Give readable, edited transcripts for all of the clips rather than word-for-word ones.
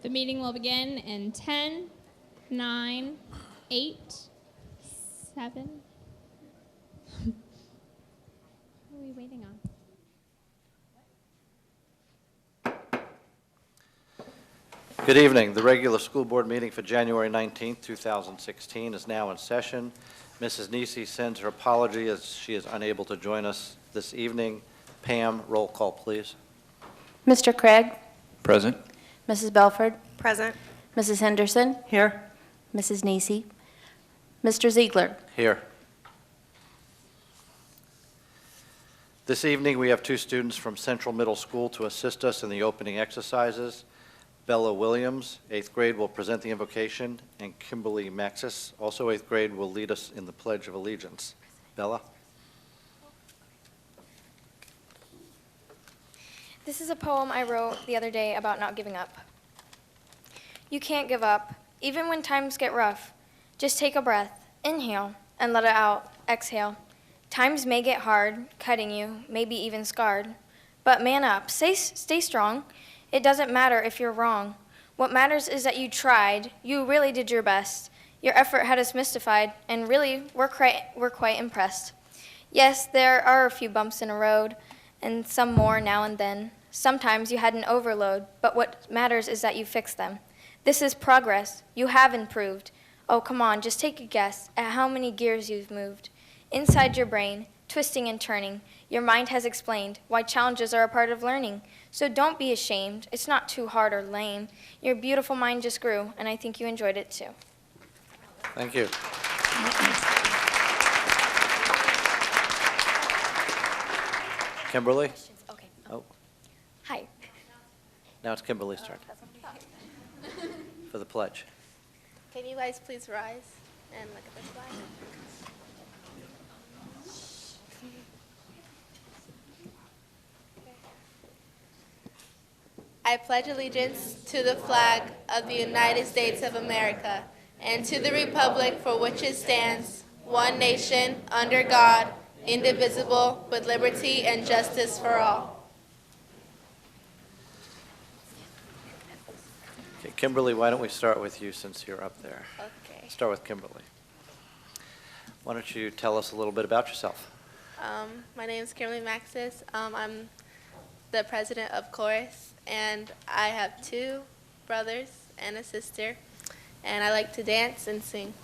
The meeting will begin in 10, 9, 8, 7. What are we waiting on? Good evening. The regular school board meeting for January 19th, 2016 is now in session. Mrs. Nisi sends her apology as she is unable to join us this evening. Pam, roll call, please. Mr. Craig? Present. Mrs. Belford? Present. Mrs. Henderson? Here. Mrs. Nisi? Mr. Ziegler? Here. This evening, we have two students from Central Middle School to assist us in the opening exercises. Bella Williams, 8th grade, will present the invocation, and Kimberly Maxis, also 8th grade, will lead us in the Pledge of Allegiance. Bella? This is a poem I wrote the other day about not giving up. You can't give up, even when times get rough. Just take a breath, inhale, and let it out, exhale. Times may get hard, cutting you, maybe even scarred. But man up, stay strong. It doesn't matter if you're wrong. What matters is that you tried, you really did your best. Your effort had us mystified, and really, we're quite impressed. Yes, there are a few bumps in the road, and some more now and then. Sometimes you had an overload, but what matters is that you fixed them. This is progress. You have improved. Oh, come on, just take a guess at how many gears you've moved. Inside your brain, twisting and turning, your mind has explained why challenges are a part of learning. So don't be ashamed. It's not too hard or lame. Your beautiful mind just grew, and I think you enjoyed it too. Thank you. Kimberly? Okay. Oh, Hi. now it's Kimberly's turn for the pledge. Can you guys please rise and look at the flag? I pledge allegiance to the flag of the United States of America and to the republic for which it stands, one nation, under God, indivisible, with liberty and justice for all. Okay, Kimberly, why don't we start with you since you're up there? Okay. Start with Kimberly. Why don't you tell us a little bit about yourself? My name is Kimberly Maxis. I'm the president of Chorus, and I have 2 brothers and a sister, and I like to dance and sing.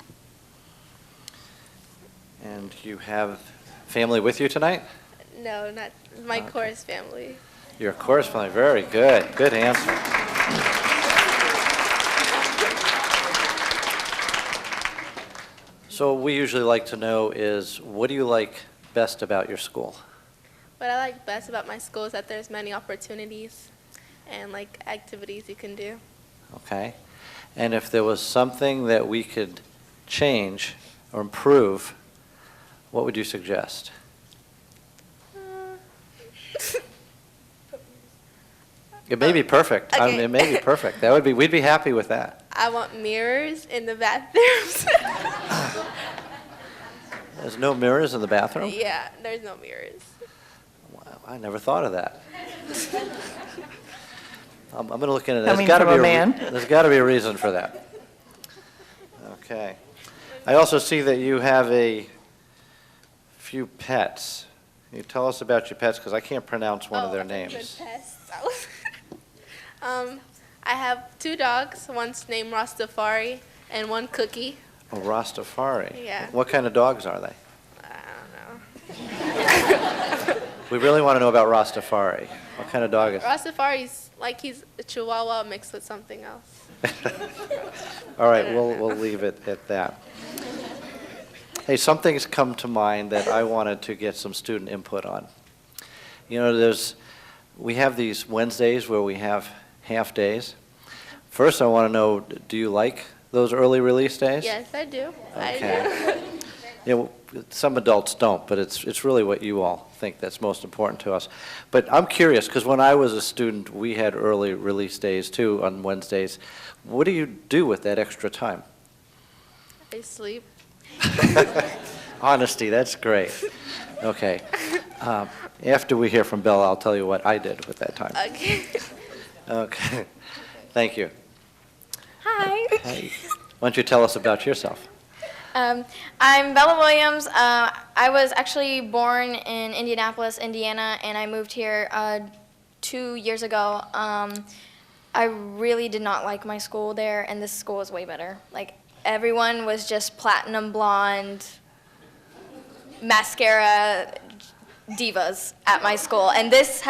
And you have family with you tonight? No, not my Okay. Chorus family. Your chorus family, very good. Good answer. So what we usually like to know is, what do you like best about your school? What I like best about my school is that there's many opportunities and like activities you can do. Okay? And if there was something that we could change or improve, what would you suggest? It may be perfect. I mean, Okay. it may be perfect. That would be, we'd be happy with that. I want mirrors in the bathrooms. There's no mirrors in the bathroom? Yeah, there's no mirrors. Wow, I never thought of that. I'm going to look into it. Coming from a man. There's got to be a reason for that. Okay. I also see that you have a few pets. Can you tell us about your pets? Because I can't pronounce one of their I thought you names. said pests. I have 2 dogs. One's named Rastafari and one Cookie. Oh, Rastafari. Yeah. What kind of dogs are they? I don't know. We really want to know about Rastafari. What kind of dog is it? Rastafari's like he's a Chihuahua mixed with something else. All right, we'll leave it at that. Hey, something's come to mind that I wanted to get some student input on. You know, we have these Wednesdays where we have half days. First, I want to know, do you like those early release days? Yes, I do. Okay. I do. You know, some adults don't, but it's really what you all think that's most important to us. But I'm curious, because when I was a student, we had early release days too on Wednesdays. What do you do with that extra time? I sleep. Honesty, that's great. Okay. After we hear from Bella, I'll tell you what I did with that time. Okay. Okay. Thank you. Okay. Why don't you tell us about yourself? I'm Bella Williams. I was actually born in Indianapolis, Indiana, and I moved here 2 years ago. I really did not like my school there, and this school is way better. Like, everyone was just platinum blonde, mascara divas at my school, and this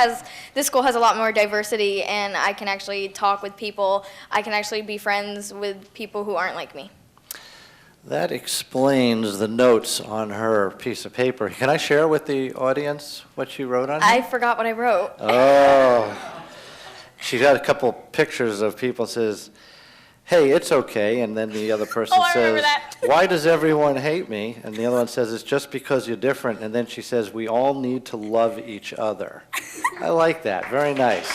school has a lot more diversity, and I can actually talk with people. I can actually be friends with people who aren't like me. That explains the notes on her piece of paper. Can I share with the audience what she wrote on I it? forgot what I wrote. Oh. She got a couple pictures of people, says, hey, it's okay, and then the other person Oh, I remember says, that. why does everyone hate me? And the other one says, it's just because you're different, and then she says, we all need to love each other. I like that, very nice.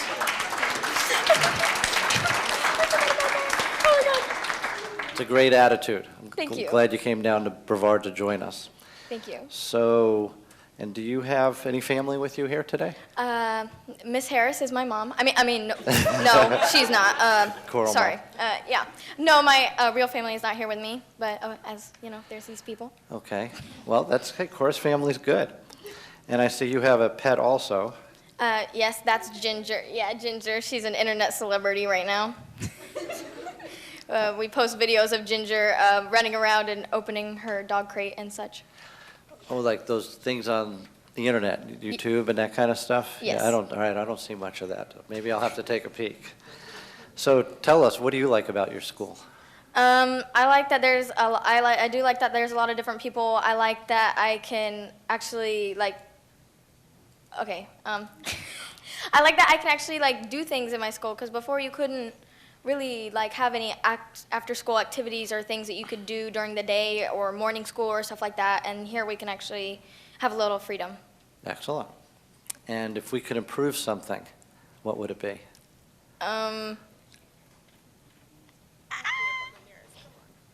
It's a great attitude. Thank you. Glad you came down to Brevard to join us. Thank you. So, and do you have any family with you here today? Miss Harris is my mom. I mean, no, she's not. Coral Sorry. mom. Yeah. No, my real family is not here with me, but as you know, there's these people. Okay, well, that's, okay. Cora's family's good. And I see you have a pet also. Yes, that's Ginger. Yeah, Ginger. She's an internet celebrity right now. We post videos of Ginger running around and opening her dog crate and such. Oh, like those things on the internet, YouTube and that kind of stuff? Yes. Yeah, all right, I don't see much of that. Maybe I'll have to take a peek. So tell us, what do you like about your school? I like that I do like that there's a lot of different people. I like that I can actually I like that I can actually do things in my school, because before you couldn't really have any after school activities or things that you could do during the day or morning school or stuff like that, and here we can actually have a little freedom. Excellent. And if we could improve something, what would it be?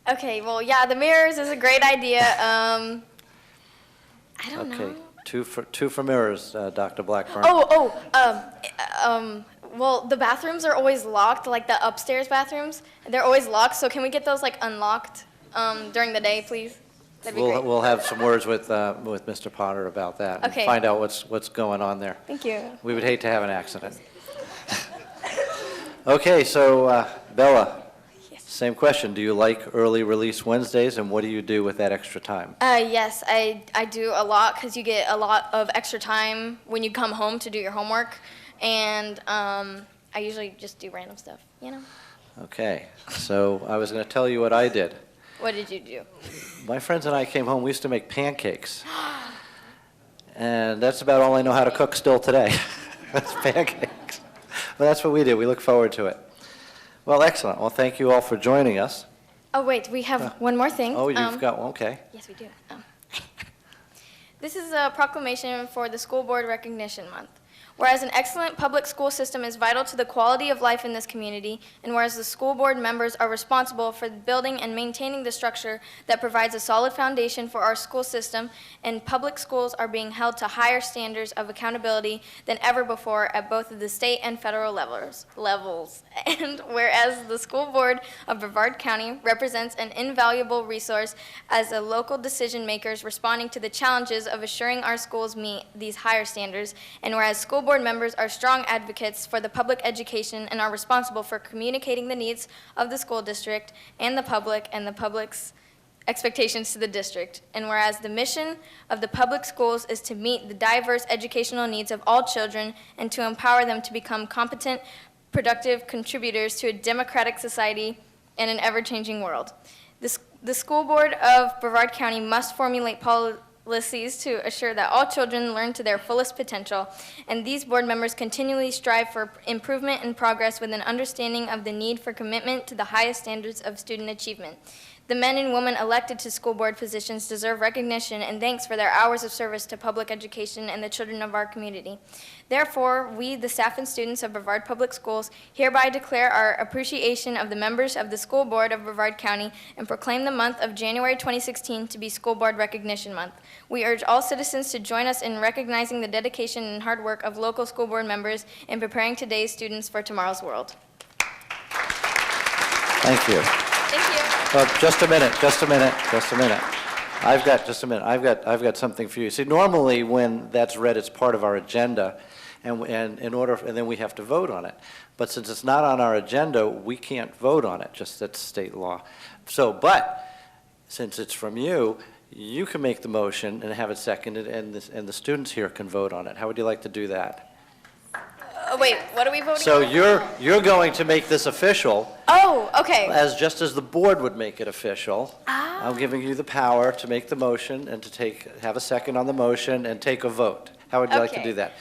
Okay, well, yeah, the mirrors is a great idea. I don't know. Okay, two for mirrors, Dr. Blackburn. Well, the bathrooms are always locked, like the upstairs bathrooms. They're always locked, so can we get those unlocked during the day, please? That'd be great. We'll have some words with Mr. Potter about that. Okay. And find out what's going on there. Thank you. We would hate to have an accident. Okay, so Bella, Yes. same question. Do you like early release Wednesdays, and what do you do with that extra time? Yes, I do a lot, because you get a lot of extra time when you come home to do your homework, and I usually just do random stuff, Okay, so I was going to tell you what I did. What did you do? My friends and I came home, we used to make pancakes. And that's about all I know how to cook still today. That's pancakes. But that's what we did. We look forward to it. Well, excellent. Well, thank you all for joining us. Oh, wait, we have one more thing. Oh, you've got one? Okay. Yes, we do. This is a proclamation for the School Board Recognition Month. Whereas an excellent public school system is vital to the quality of life in this community, and whereas the school board members are responsible for building and maintaining the structure that provides a solid foundation for our school system, and public schools are being held to higher standards of accountability than ever before at both of the state and federal levels. And whereas the school board of Brevard County represents an invaluable resource as a local decision makers responding to the challenges of assuring our schools meet these higher standards, and whereas school board members are strong advocates for the public education and are responsible for communicating the needs of the school district and the public's expectations to the district. And whereas the mission of the public schools is to meet the diverse educational needs of all children and to empower them to become competent, productive contributors to a democratic society and an ever-changing world. The school board of Brevard County must formulate policies to assure that all children learn to their fullest potential, and these board members continually strive for improvement and progress with an understanding of the need for commitment to the highest standards of student achievement. The men and women elected to school board positions deserve recognition and thanks for their hours of service to public education and the children of our community. Therefore, we, the staff and students of Brevard Public Schools, hereby declare our appreciation of the members of the School Board of Brevard County and proclaim the month of January 2016 to be School Board Recognition Month. We urge all citizens to join us in recognizing the dedication and hard work of local school board members in preparing today's students for tomorrow's world. Thank you. Thank Just a minute, just a minute, just a minute. I've got something for you. See, normally when that's read, it's part of our agenda, and then we have to vote on it. But since it's not on our agenda, we can't vote on it, just that's state law. So, but, since it's from you, you can make the motion and have it seconded, and the students here can vote on it. How would you like to do that? Wait, what are we voting So on? you're going to make this official, Oh, okay. just as the board would make it official. I'm giving you the power to make the motion and to have a second on the motion and take a vote. How would you like to Okay. do that?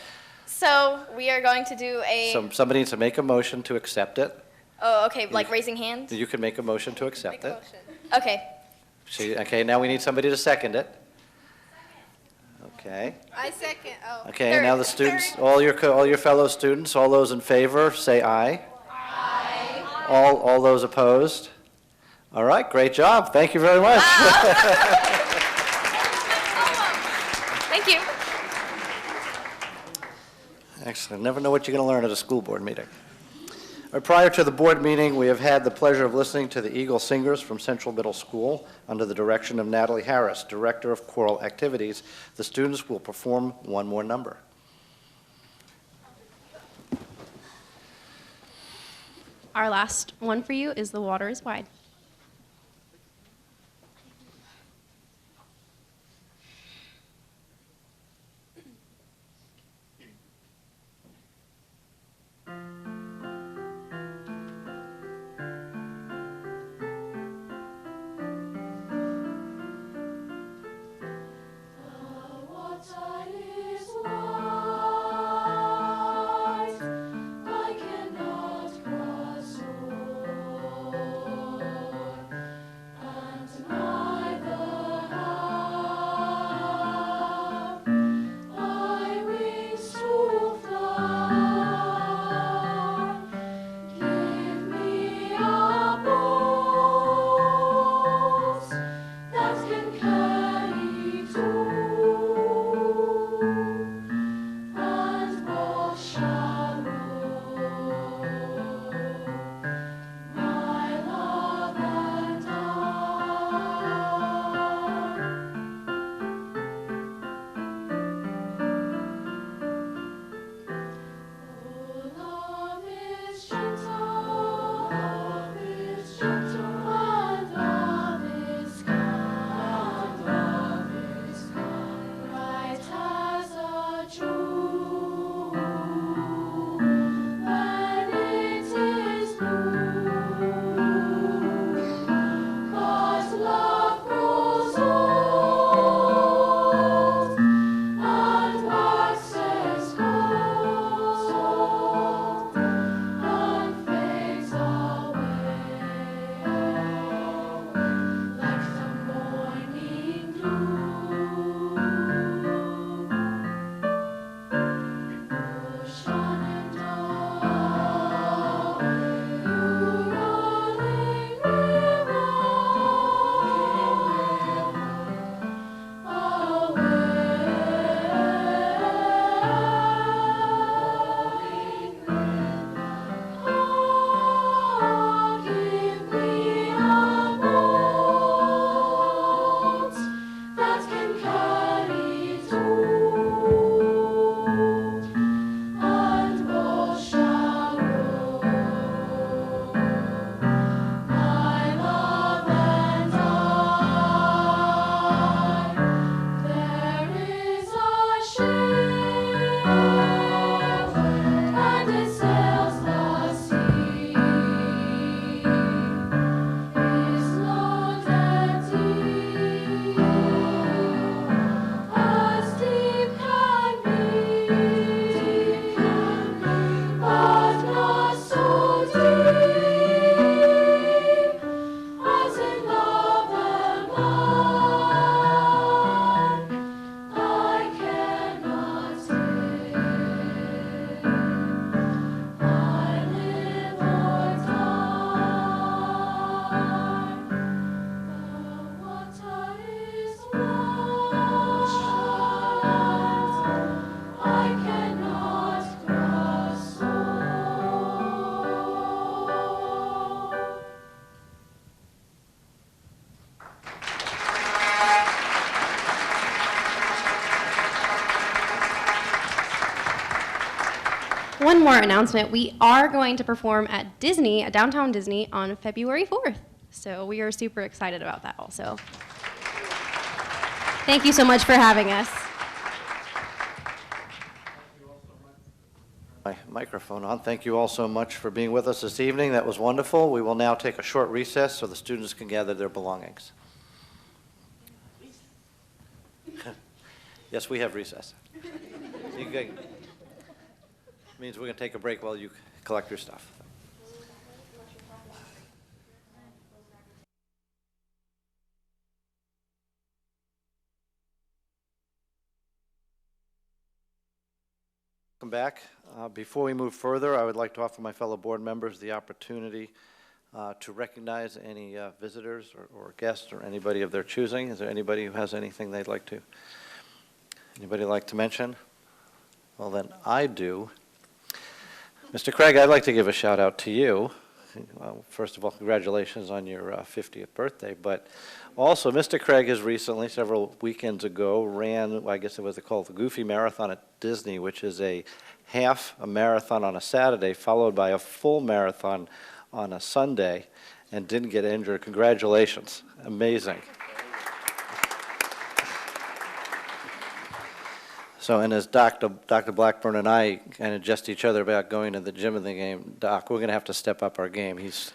So we are going to do a. So somebody needs to make a motion to accept it. Oh, okay, like raising hand? You can make a motion to accept it. Okay. Okay, now we need somebody to second it. Okay. I second. Oh. Okay, now the students, all your fellow students, all those in favor, say aye. Aye. All those opposed? All right, great job. Thank you very much. Thank you. Excellent. Never know what you're going to learn at a school board meeting. Prior to the board meeting, we have had the pleasure of listening to the Eagle Singers from Central Middle School under the direction of Natalie Harris, Director of Choral Activities. The students will perform one more number. Our last one for you is The Water is Wide. I cannot cross over. one more announcement. We are going to perform at Disney, at Downtown Disney, on February 4th. So we are super excited about that also. Thank you so much for having us. My microphone on. Thank you all so much for being with us this evening. That was wonderful. We will now take a short recess so the students can gather their belongings. Yes, we have recess. Means we're going to take a break while you collect your stuff. Welcome back. Before we move further, I would like to offer my fellow board members the opportunity to recognize any visitors or guests or anybody of their choosing. Is there anybody who has anything they'd like to? Anybody like to mention? Well, then I do. Mr. Craig, I'd like to give a shout out to you. Well, first of all, congratulations on your 50th birthday, but also Mr. Craig has recently, several weekends ago, ran, I guess it was called the Goofy Marathon at Disney, which is a marathon on a Saturday, followed by a full marathon on a Sunday, and didn't get injured. Congratulations. Amazing. So, and as Dr. Blackburn and I kind of jest each other about going to the gym in the game, Doc, we're going to have to step up our game. He's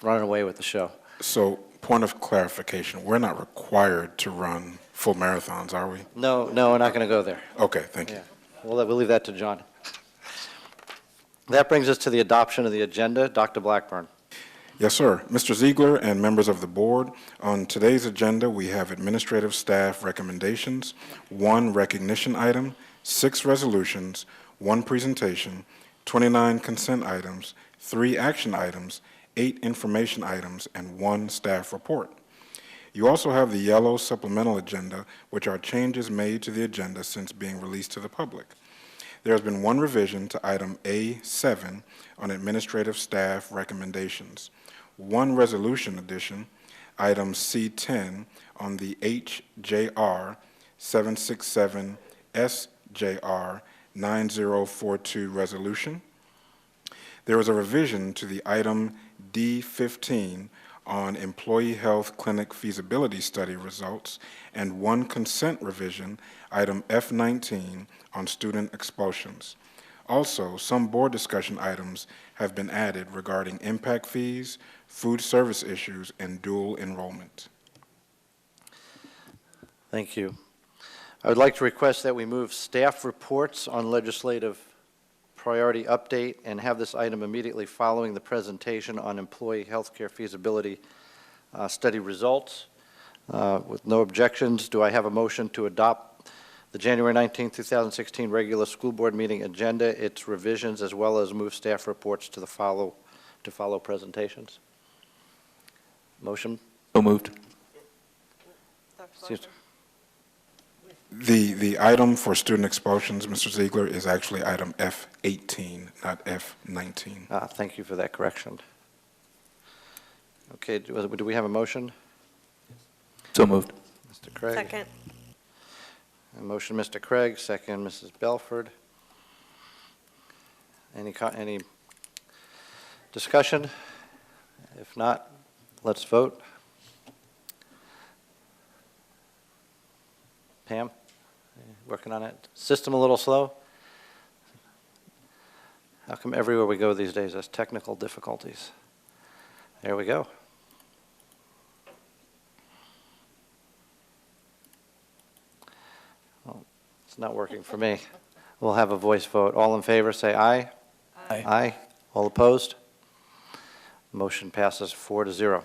running away with the show. So, point of clarification, we're not required to run full marathons, are we? No, we're not going to go there. Okay, thank you. Yeah, we'll leave that to John. That brings us to the adoption of the agenda. Dr. Blackburn. Yes, sir. Mr. Ziegler and members of the board, on today's agenda, we have administrative staff recommendations, 1 recognition item, 6 resolutions, 1 presentation, 29 consent items, 3 action items, 8 information items, and 1 staff report. You also have the yellow supplemental agenda, which are changes made to the agenda since being released to the public. There has been 1 revision to item A7 on administrative staff recommendations, 1 resolution addition, item C10 on the HJR 767 SJR 9042 resolution. There was a revision to the item D15 on employee health clinic feasibility study results, and 1 consent revision, item F19, on student expulsions. Also, some board discussion items have been added regarding impact fees, food service issues, and dual enrollment. Thank you. I would like to request that we move staff reports on legislative priority update and have this item immediately following the presentation on employee healthcare feasibility study results. With no objections, do I have a motion to adopt the January 19, 2016 regular school board meeting agenda, its revisions, as well as move staff reports to follow presentations? Motion? So moved. Excuse- The item for student expulsions, Mr. Ziegler, is actually item F18, not F19. Thank you for that correction. Okay, do we have a motion? So moved. Mr. Craig? Second. A motion, Mr. Craig, second, Mrs. Belford. Any discussion? If not, let's vote. Pam, working on it. System a little slow? How come everywhere we go these days there's technical difficulties? There we go. Well, it's not working for me. We'll have a voice vote. All in favor, say aye. Aye. Aye. All opposed? Motion passes 4-0.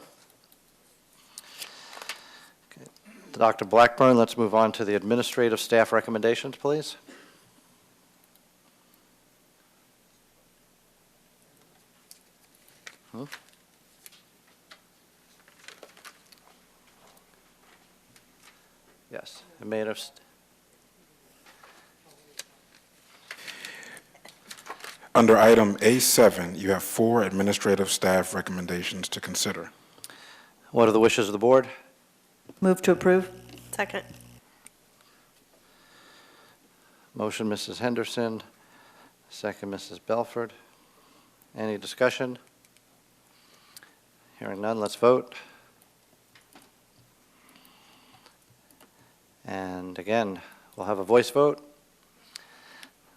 Okay. Dr. Blackburn, let's move on to the administrative staff recommendations, please. Yes, it made us. Under item A7, you have 4 administrative staff recommendations to consider. What are the wishes of the board? Move to approve. Second. Motion, Mrs. Henderson, Second, Mrs. Belford. Any discussion? Hearing none, let's vote. And again, we'll have a voice vote.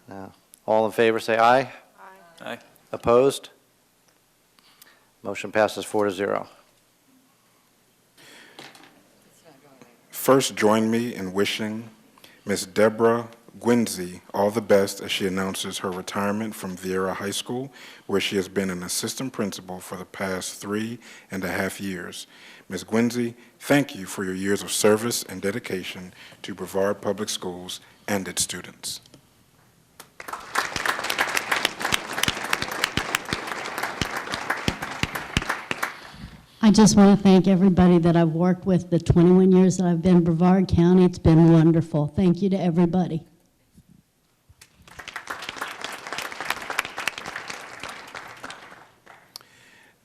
Now, all in favor, say aye. Aye. Opposed? Motion passes 4-0. First, join me in wishing Ms. Deborah Gwinzy all the best as she announces her retirement from Vieira High School, where she has been an assistant principal for the past 3.5 years. Ms. Gwinzy, thank you for your years of service and dedication to Brevard Public Schools and its students. I just want to thank everybody that I've worked with the 21 years that I've been in Brevard County. It's been wonderful. Thank you to everybody.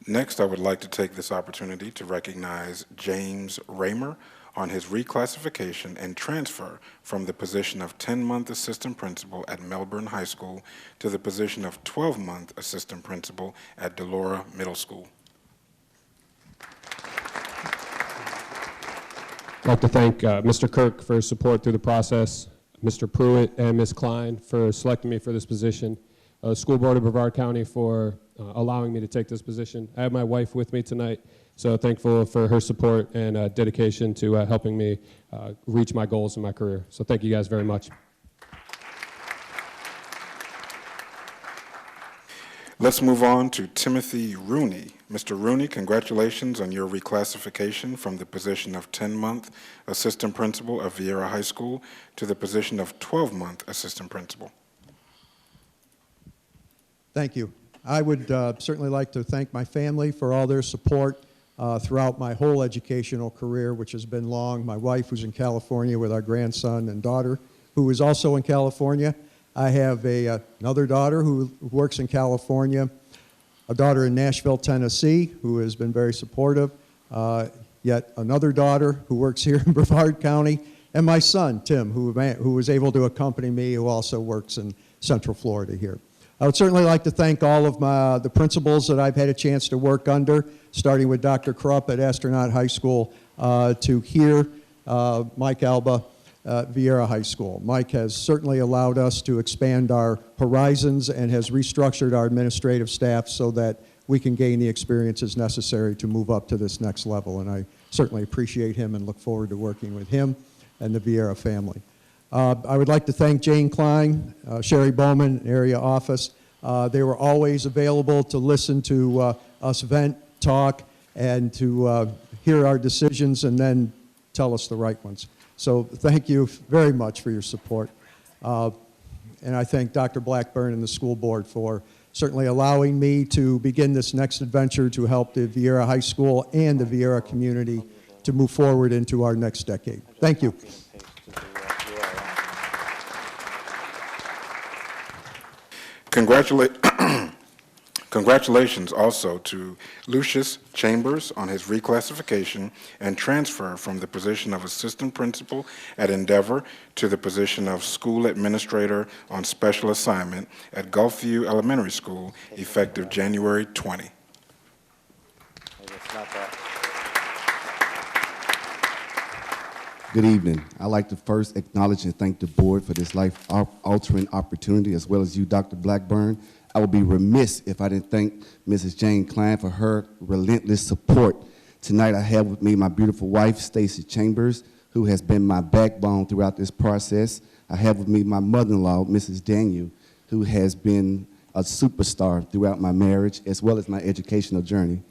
Next, I would like to take this opportunity to recognize James Raymer on his reclassification and transfer from the position of 10-month assistant principal at Melbourne High School to the position of 12-month assistant principal at Delora Middle School. I'd like to thank Mr. Kirk for his support through the process, Mr. Pruitt and Ms. Klein for selecting me for this position, School Board of Brevard County for allowing me to take this position. I have my wife with me tonight, so thankful for her support and dedication to helping me reach my goals in my career. So thank you guys very much. Let's move on to Timothy Rooney. Mr. Rooney, congratulations on your reclassification from the position of 10-month assistant principal of Vieira High School to the position of 12-month assistant principal. Thank you. I would certainly like to thank my family for all their support throughout my whole educational career, which has been long. My wife, who's in California with our grandson, and daughter, who is also in California. I have another daughter who works in California, a daughter in Nashville, Tennessee, who has been very supportive, yet another daughter who works here in Brevard County, and my son, Tim, who was able to accompany me, who also works in Central Florida here. I would certainly like to thank all of the principals that I've had a chance to work under, starting with Dr. Krupp at Astronaut High School to here, Mike Alba, Vieira High School. Mike has certainly allowed us to expand our horizons and has restructured our administrative staff so that we can gain the experiences necessary to move up to this next level. And I certainly appreciate him and look forward to working with him and the Vieira family. I would like to thank Jane Klein, Sherry Bowman, area office. They were always available to listen to us vent, talk, and to hear our decisions and then tell us the right ones. So thank you very much for your support. And I thank Dr. Blackburn and the school board for certainly allowing me to begin this next adventure to help the Vieira High School and the Vieira community to move forward into our next decade. Thank you. Congratulations also to Lucius Chambers on his reclassification and transfer from the position of assistant principal at Endeavor to the position of school administrator on special assignment at Gulfview Elementary School, effective January 20. Maybe it's not that. Good evening. I'd like to first acknowledge and thank the board for this life-altering opportunity, as well as you, Dr. Blackburn. I would be remiss if I didn't thank Mrs. Jane Klein for her relentless support. Tonight I have with me my beautiful wife, Stacy Chambers, who has been my backbone throughout this process. I have with me my mother-in-law, Mrs. Daniel, who has been a superstar throughout my marriage, as well as my educational journey.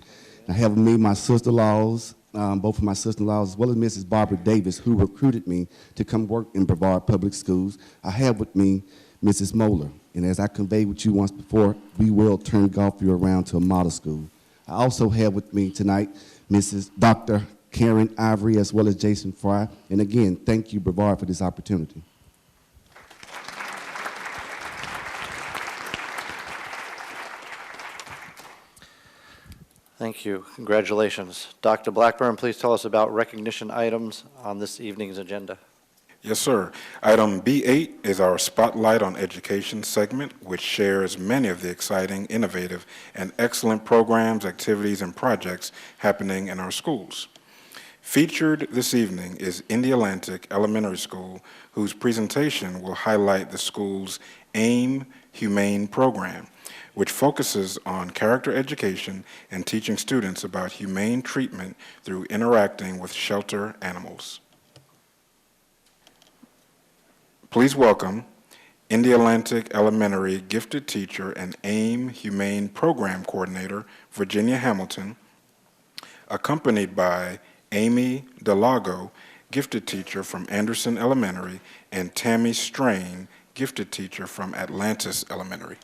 I have with me my sister-in-laws, both of my sister-in-laws, as well as Mrs. Barbara Davis, who recruited me to come work in Brevard Public Schools. I have with me Mrs. Moeller. And as I conveyed with you once before, we will turn Gulfview around to a model school. I also have with me tonight Dr. Karen Ivory, as well as Jason Fry. And again, thank you, Brevard, for this opportunity. Thank you. Congratulations. Dr. Blackburn, please tell us about recognition items on this evening's agenda. Yes, sir. Item B8 is our Spotlight on Education segment, which shares many of the exciting, innovative, and excellent programs, activities, and projects happening in our schools. Featured this evening is Indialantic Elementary School, whose presentation will highlight the school's AIM Humane program, which focuses on character education and teaching students about humane treatment through interacting with shelter animals. Please welcome Indialantic Elementary gifted teacher and AIM Humane Program Coordinator, Virginia Hamilton, accompanied by Amy Delago, gifted teacher from Anderson Elementary, and Tammy Strain, gifted teacher from Atlantis Elementary.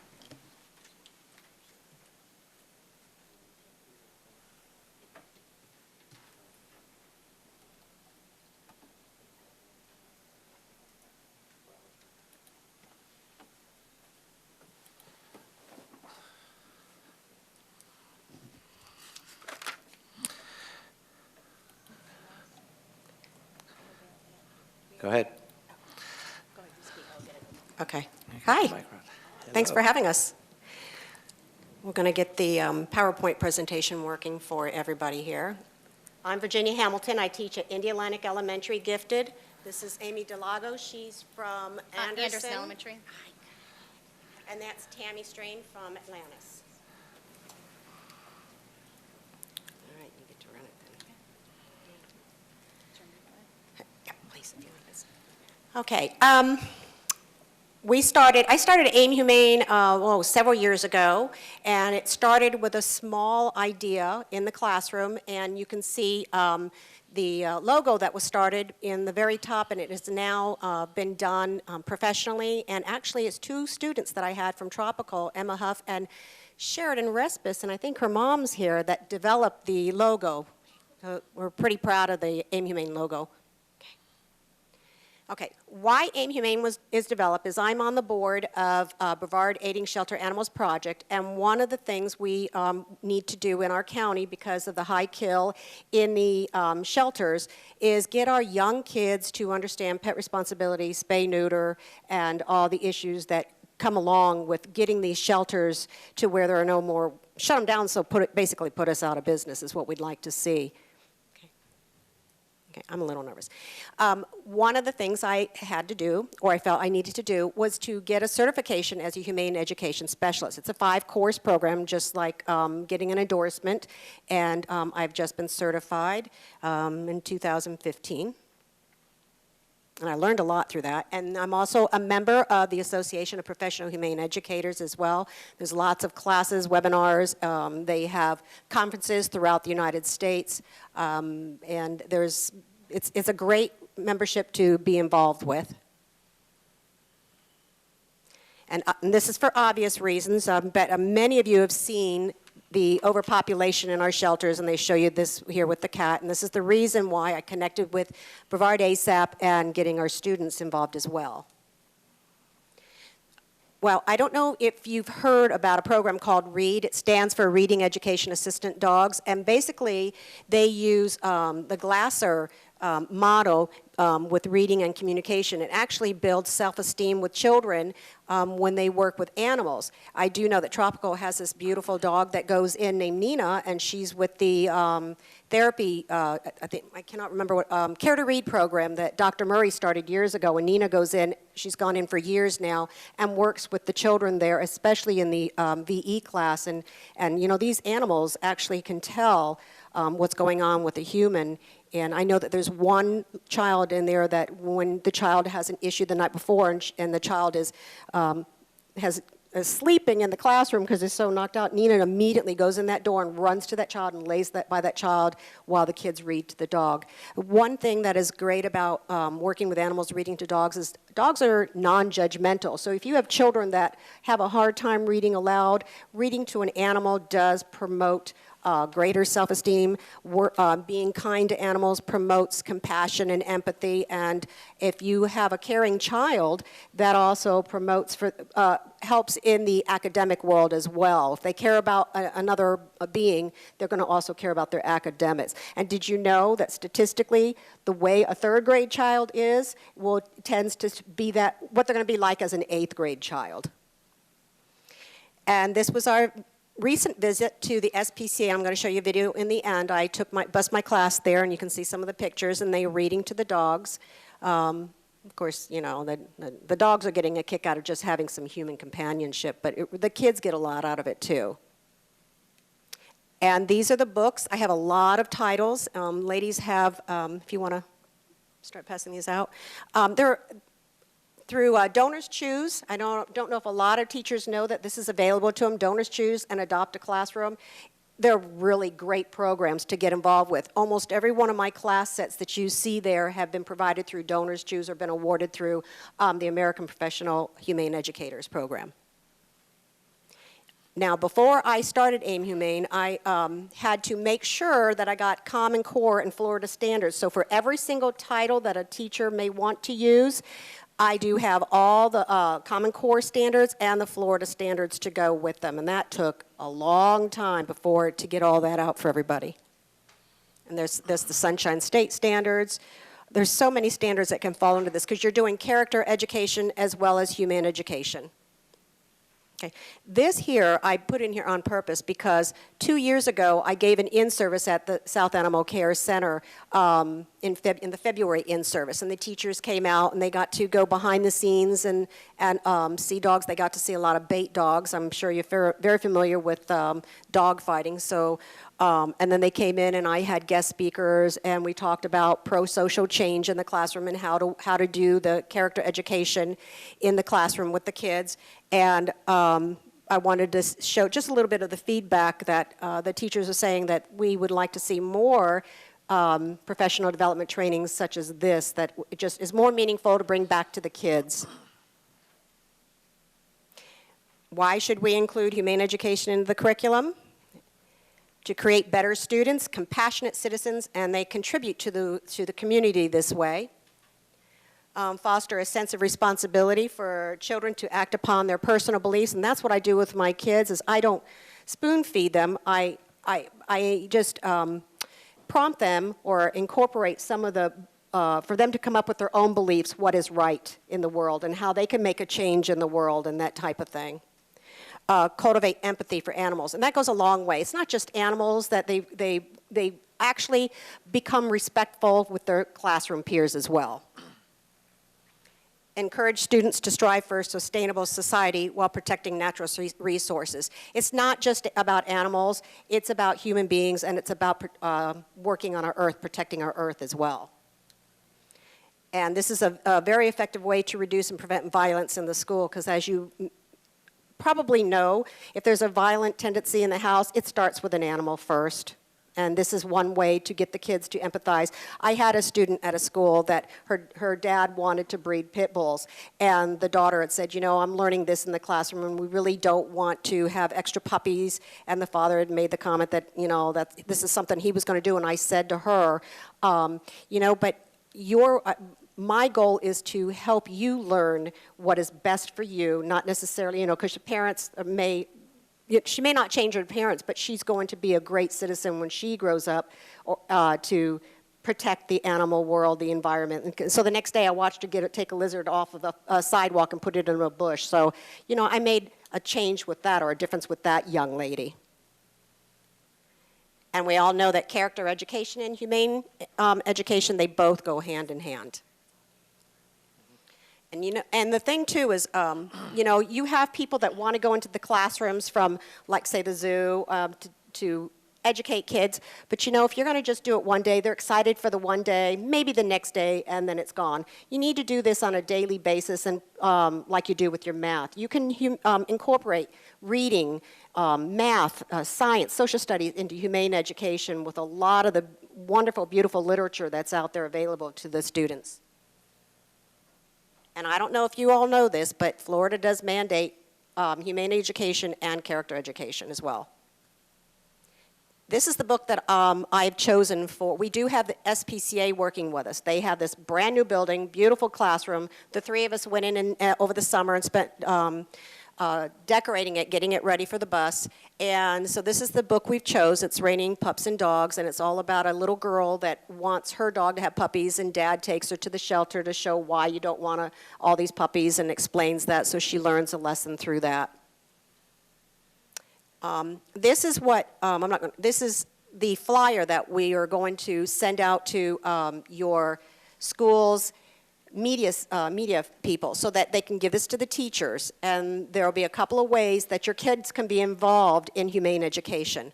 Go ahead. Okay. Hi. Thanks for having us. We're going to get the PowerPoint presentation working for everybody here. I'm Virginia Hamilton. I teach at Indialantic Elementary Gifted. This is Amy Delago. She's from Anderson Elementary. And that's Tammy Strain from Atlantis. All right, you get to run it then. Yeah, please, if you want this. Okay. I started AIM Humane several years ago, and it started with a small idea in the classroom, and you can see the logo that was started in the very top, and it has now been done professionally, and actually it's two students that I had from Tropical, Emma Huff and Sheridan Respis, and I think her mom's here, that developed the logo. We're pretty proud of the AIM Humane logo. Okay, why AIM Humane is developed is I'm on the board of Brevard Aiding Shelter Animals Project, and one of the things we need to do in our county because of the high kill in the shelters is get our young kids to understand pet responsibility, spay, neuter, and all the issues that come along with getting these shelters to where there are no more, shut them down, so basically put us out of business is what we'd like to see. Okay, I'm a little nervous. One of the things I had to do, or I felt I needed to do, was to get a certification as a humane education specialist. It's a 5-course program, just like getting an endorsement, and I've just been certified in 2015. And I learned a lot through that. And I'm also a member of the Association of Professional Humane Educators as well. There's lots of classes, webinars. They have conferences throughout the United States. And it's a great membership to be involved with. And this is for obvious reasons, but many of you have seen the overpopulation in our shelters, and they show you this here with the cat, and this is the reason why I connected with Brevard ASAP and getting our students involved as well. Well, I don't know if you've heard about a program called READ. It stands for Reading Education Assistant Dogs, and basically they use the Glasser model with reading and communication. It actually builds self-esteem with children when they work with animals. I do know that Tropical has this beautiful dog that goes in named Nina, and she's with the therapy, I cannot remember what, Care to Read program that Dr. Murray started years ago, and Nina goes in, she's gone in for years now, and works with the children there, especially in the VE class, and you know, these animals actually can tell what's going on with a human. And I know that there's one child in there that when the child has an issue the night before and the child is sleeping in the classroom because they're so knocked out, Nina immediately goes in that door and runs to that child and lays by that child while the kids read to the dog. One thing that is great about working with animals, reading to dogs, is dogs are non-judgmental. So if you have children that have a hard time reading aloud, reading to an animal does promote greater self-esteem. Being kind to animals promotes compassion and empathy, and if you have a caring child, that also promotes helps in the academic world as well. If they care about another being, they're going to also care about their academics. And did you know that statistically, the way a third grade child is tends to be what they're going to be like as an 8th grade child? And this was our recent visit to the SPCA. I'm going to show you a video in the end. I bused my class there, and you can see some of the pictures, and they were reading to the dogs. Of course, you know, the dogs are getting a kick out of just having some human companionship, but the kids get a lot out of it too. And these are the books. I have a lot of titles. Ladies have, if you want to start passing these out. They're through Donors Choose. I don't know if a lot of teachers know that this is available to them. Donors Choose and Adopt a Classroom. They're really great programs to get involved with. Almost every one of my class sets that you see there have been provided through Donors Choose or been awarded through the American Professional Humane Educators Program. Now, before I started AIM Humane, I had to make sure that I got Common Core and Florida Standards. So for every single title that a teacher may want to use, I do have all the Common Core standards and the Florida standards to go with them. And that took a long time to get all that out for everybody. And there's the Sunshine State standards. There's so many standards that can fall into this because you're doing character education as well as humane education. Okay. This here, I put in here on purpose because 2 years ago, I gave an in-service at the South Animal Care Center in the February in-service. And the teachers came out and they got to go behind the scenes and see dogs. They got to see a lot of bait dogs. I'm sure you're very familiar with dog fighting. So, and then they came in and I had guest speakers and we talked about pro-social change in the classroom and how to do the character education in the classroom with the kids. And I wanted to show just a little bit of the feedback that the teachers are saying that we would like to see more professional development trainings such as this, that it just is more meaningful to bring back to the kids. Why should we include humane education into the curriculum? To create better students, compassionate citizens, and they contribute to the community this way. Foster a sense of responsibility for children to act upon their personal beliefs, and that's what I do with my kids. Is I don't spoon feed them. I just prompt them or incorporate some of the for them to come up with their own beliefs, what is right in the world, and how they can make a change in the world, and that type of thing. Cultivate empathy for animals, and that goes a long way. It's not just animals that they actually become respectful with their classroom peers as well. Encourage students to strive for a sustainable society while protecting natural resources. It's not just about animals, it's about human beings, and it's about working on our earth, protecting our earth as well. And this is a very effective way to reduce and prevent violence in the school, because as you probably know, if there's a violent tendency in the house, it starts with an animal first. And this is one way to get the kids to empathize. I had a student at a school that her dad wanted to breed pit bulls, and the daughter had said, you know, I'm learning this in the classroom, and we really don't want to have extra puppies. And the father had made the comment that, you know, that this is something he was going to do. And I said to her, you know, but my goal is to help you learn what is best for you, not necessarily, you know, because your parents she may not change her parents, but she's going to be a great citizen when she grows up to protect the animal world, the environment. And so the next day I watched her take a lizard off of the sidewalk and put it in a bush. So, you know, I made a change with that, or a difference with that young lady. And we all know that character education and humane education, they both go hand in hand. And, you know, and the thing too is, you know, you have people that want to go into the classrooms from, like, say, the zoo to educate kids. But, you know, if you're going to just do it one day, they're excited for the one day, maybe the next day, and then it's gone. You need to do this on a daily basis, and like you do with your math. You can incorporate reading, math, science, social studies into humane education with a lot of the wonderful, beautiful literature that's out there available to the students. And I don't know if you all know this, but Florida does mandate humane education and character education as well. This is the book that I've chosen for, we do have the SPCA working with us. They have this brand new building, beautiful classroom. The three of us went in and, over the summer and spent decorating it, getting it ready for the bus. And so this is the book we've chose. It's Raining Pups and Dogs, and it's all about a little girl that wants her dog to have puppies, and Dad takes her to the shelter to show why you don't want all these puppies, and explains that, so she learns a lesson through that. This is what, this is the flyer that we are going to send out to your schools, media people, so that they can give this to the teachers. And there will be a couple of ways that your kids can be involved in humane education.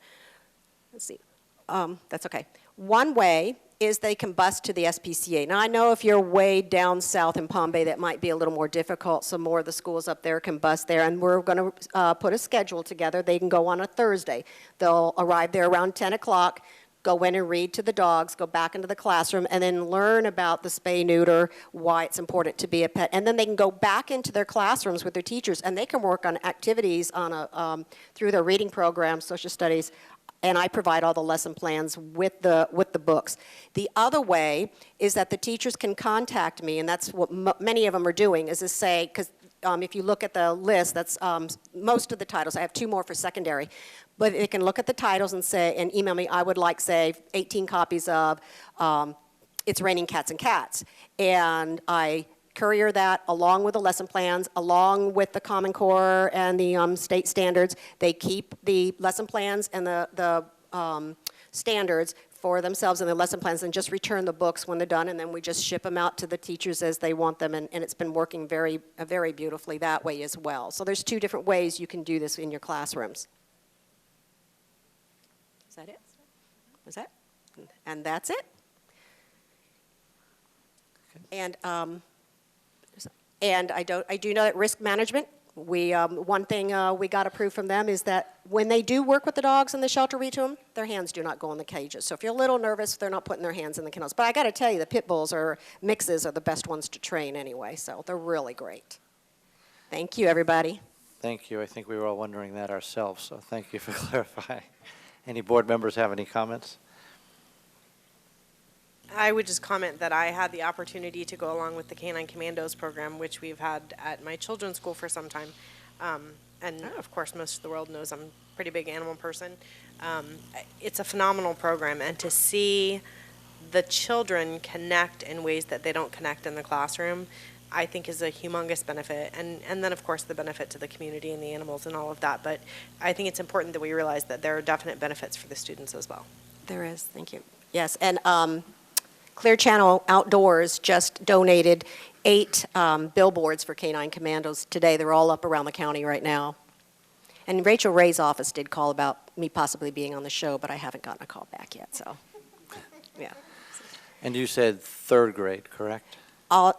Let's see. That's okay. One way is they can bus to the SPCA. Now, I know if you're way down south in Palm Bay, that might be a little more difficult, so more of the schools up there can bus there, and we're going to put a schedule together. They can go on a Thursday. They'll arrive there around 10 o'clock, go in and read to the dogs, go back into the classroom, and then learn about the spay-neuter, why it's important to be a pet. And then they can go back into their classrooms with their teachers, and they can work on activities on through their reading program, social studies, and I provide all the lesson plans with the books. The other way is that the teachers can contact me, and that's what many of them are doing, is to say, because if you look at the list, that's most of the titles. I have 2 more for secondary. But they can look at the titles and say, and email me, I would like, say, 18 copies of It's Raining Cats and Cats. And I courier that along with the lesson plans, along with the Common Core and the state standards. They keep the lesson plans and the standards for themselves and the lesson plans, and just return the books when they're done, and then we just ship them out to the teachers as they want them, and it's been working very, very beautifully that way as well. So there's 2 different ways you can do this in your classrooms. Is that it? Was that? And that's it. And I do know that risk management, one thing we got approved from them is that when they do work with the dogs in the shelter, read to them, their hands do not go in the cages. So if you're a little nervous, they're not putting their hands in the kennels. But I got to tell you, the pit bulls or mixes are the best ones to train anyway, so they're really great. Thank you, everybody. Thank you. I think we were all wondering that ourselves, so thank you for clarifying. Any board members have any comments? I would just comment that I had the opportunity to go along with the Canine Commandos program, which we've had at my children's school for some time. And of course, most of the world knows I'm a pretty big animal person. It's a phenomenal program, and to see the children connect in ways that they don't connect in the classroom, I think is a humongous benefit. And then, of course, the benefit to the community and the animals and all of that. But I think it's important that we realize that there are definite benefits for the students as well. There is. Thank you. Yes, and Clear Channel Outdoors just donated 8 billboards for Canine Commandos today. They're all up around the county right now. And Rachel Ray's office did call about me possibly being on the show, but I haven't gotten a call back yet, so, yeah. And you said 3rd grade, correct?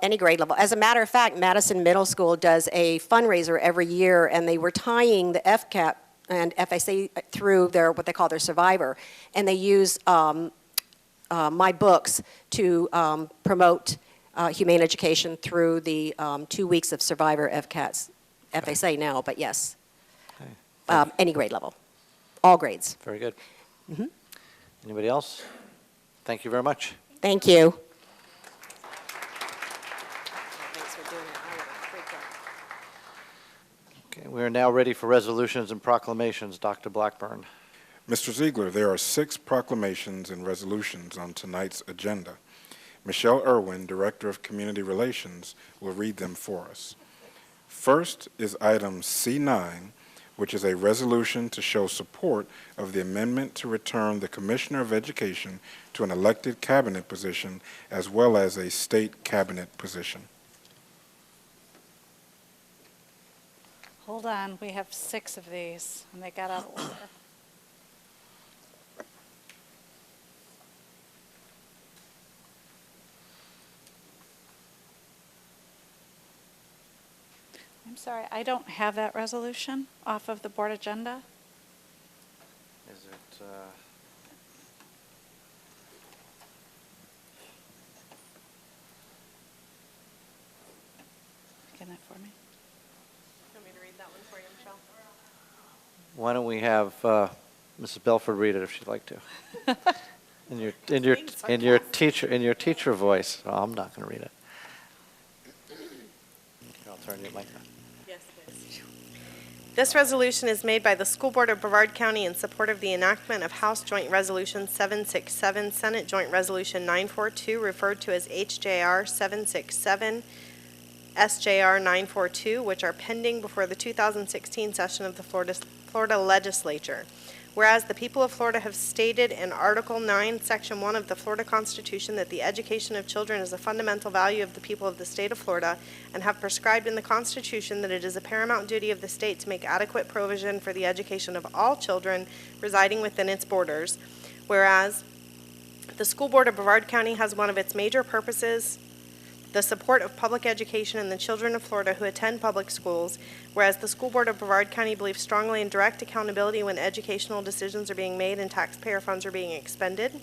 Any grade level. As a matter of fact, Madison Middle School does a fundraiser every year, and they were tying the FCAT and FSA through what they call their Survivor, and they use my books to promote humane education through the 2 weeks of Survivor FCATs, FSA now, but yes, any grade level, all grades. Very good. Anybody else? Thank you very much. Thank you. Okay, we are now ready for resolutions and proclamations. Dr. Blackburn. Mr. Ziegler, there are 6 proclamations and resolutions on tonight's agenda. Michelle Irwin, Director of Community Relations, will read them for us. First is item C9, which is a resolution to show support of the amendment to return the Commissioner of Education to an elected cabinet position as well as a state cabinet position. Hold on, we have 6 of these, and they got out of order. I'm sorry, I don't have that resolution off of the board agenda. Is it, Get that for me. Want me to read that one for you, Michelle? why don't we have Mrs. Belford, read it if she'd like to. In your teacher voice. Oh, I'm not going to read it. I'll turn your mic on. This resolution is made by the School Board of Brevard County in support of the enactment of House Joint Resolution 767, Senate Joint Resolution 942, referred to as HJR 767, SJR 942, which are pending before the 2016 session of the Florida Legislature. Whereas the people of Florida have stated in Article 9, Section 1 of the Florida Constitution that the education of children is a fundamental value of the people of the state of Florida, and have prescribed in the Constitution that it is a paramount duty of the state to make adequate provision for the education of all children residing within its borders. Whereas the School Board of Brevard County has one of its major purposes the support of public education in the children of Florida who attend public schools, whereas the School Board of Brevard County believes strongly in direct accountability when educational decisions are being made and taxpayer funds are being expended,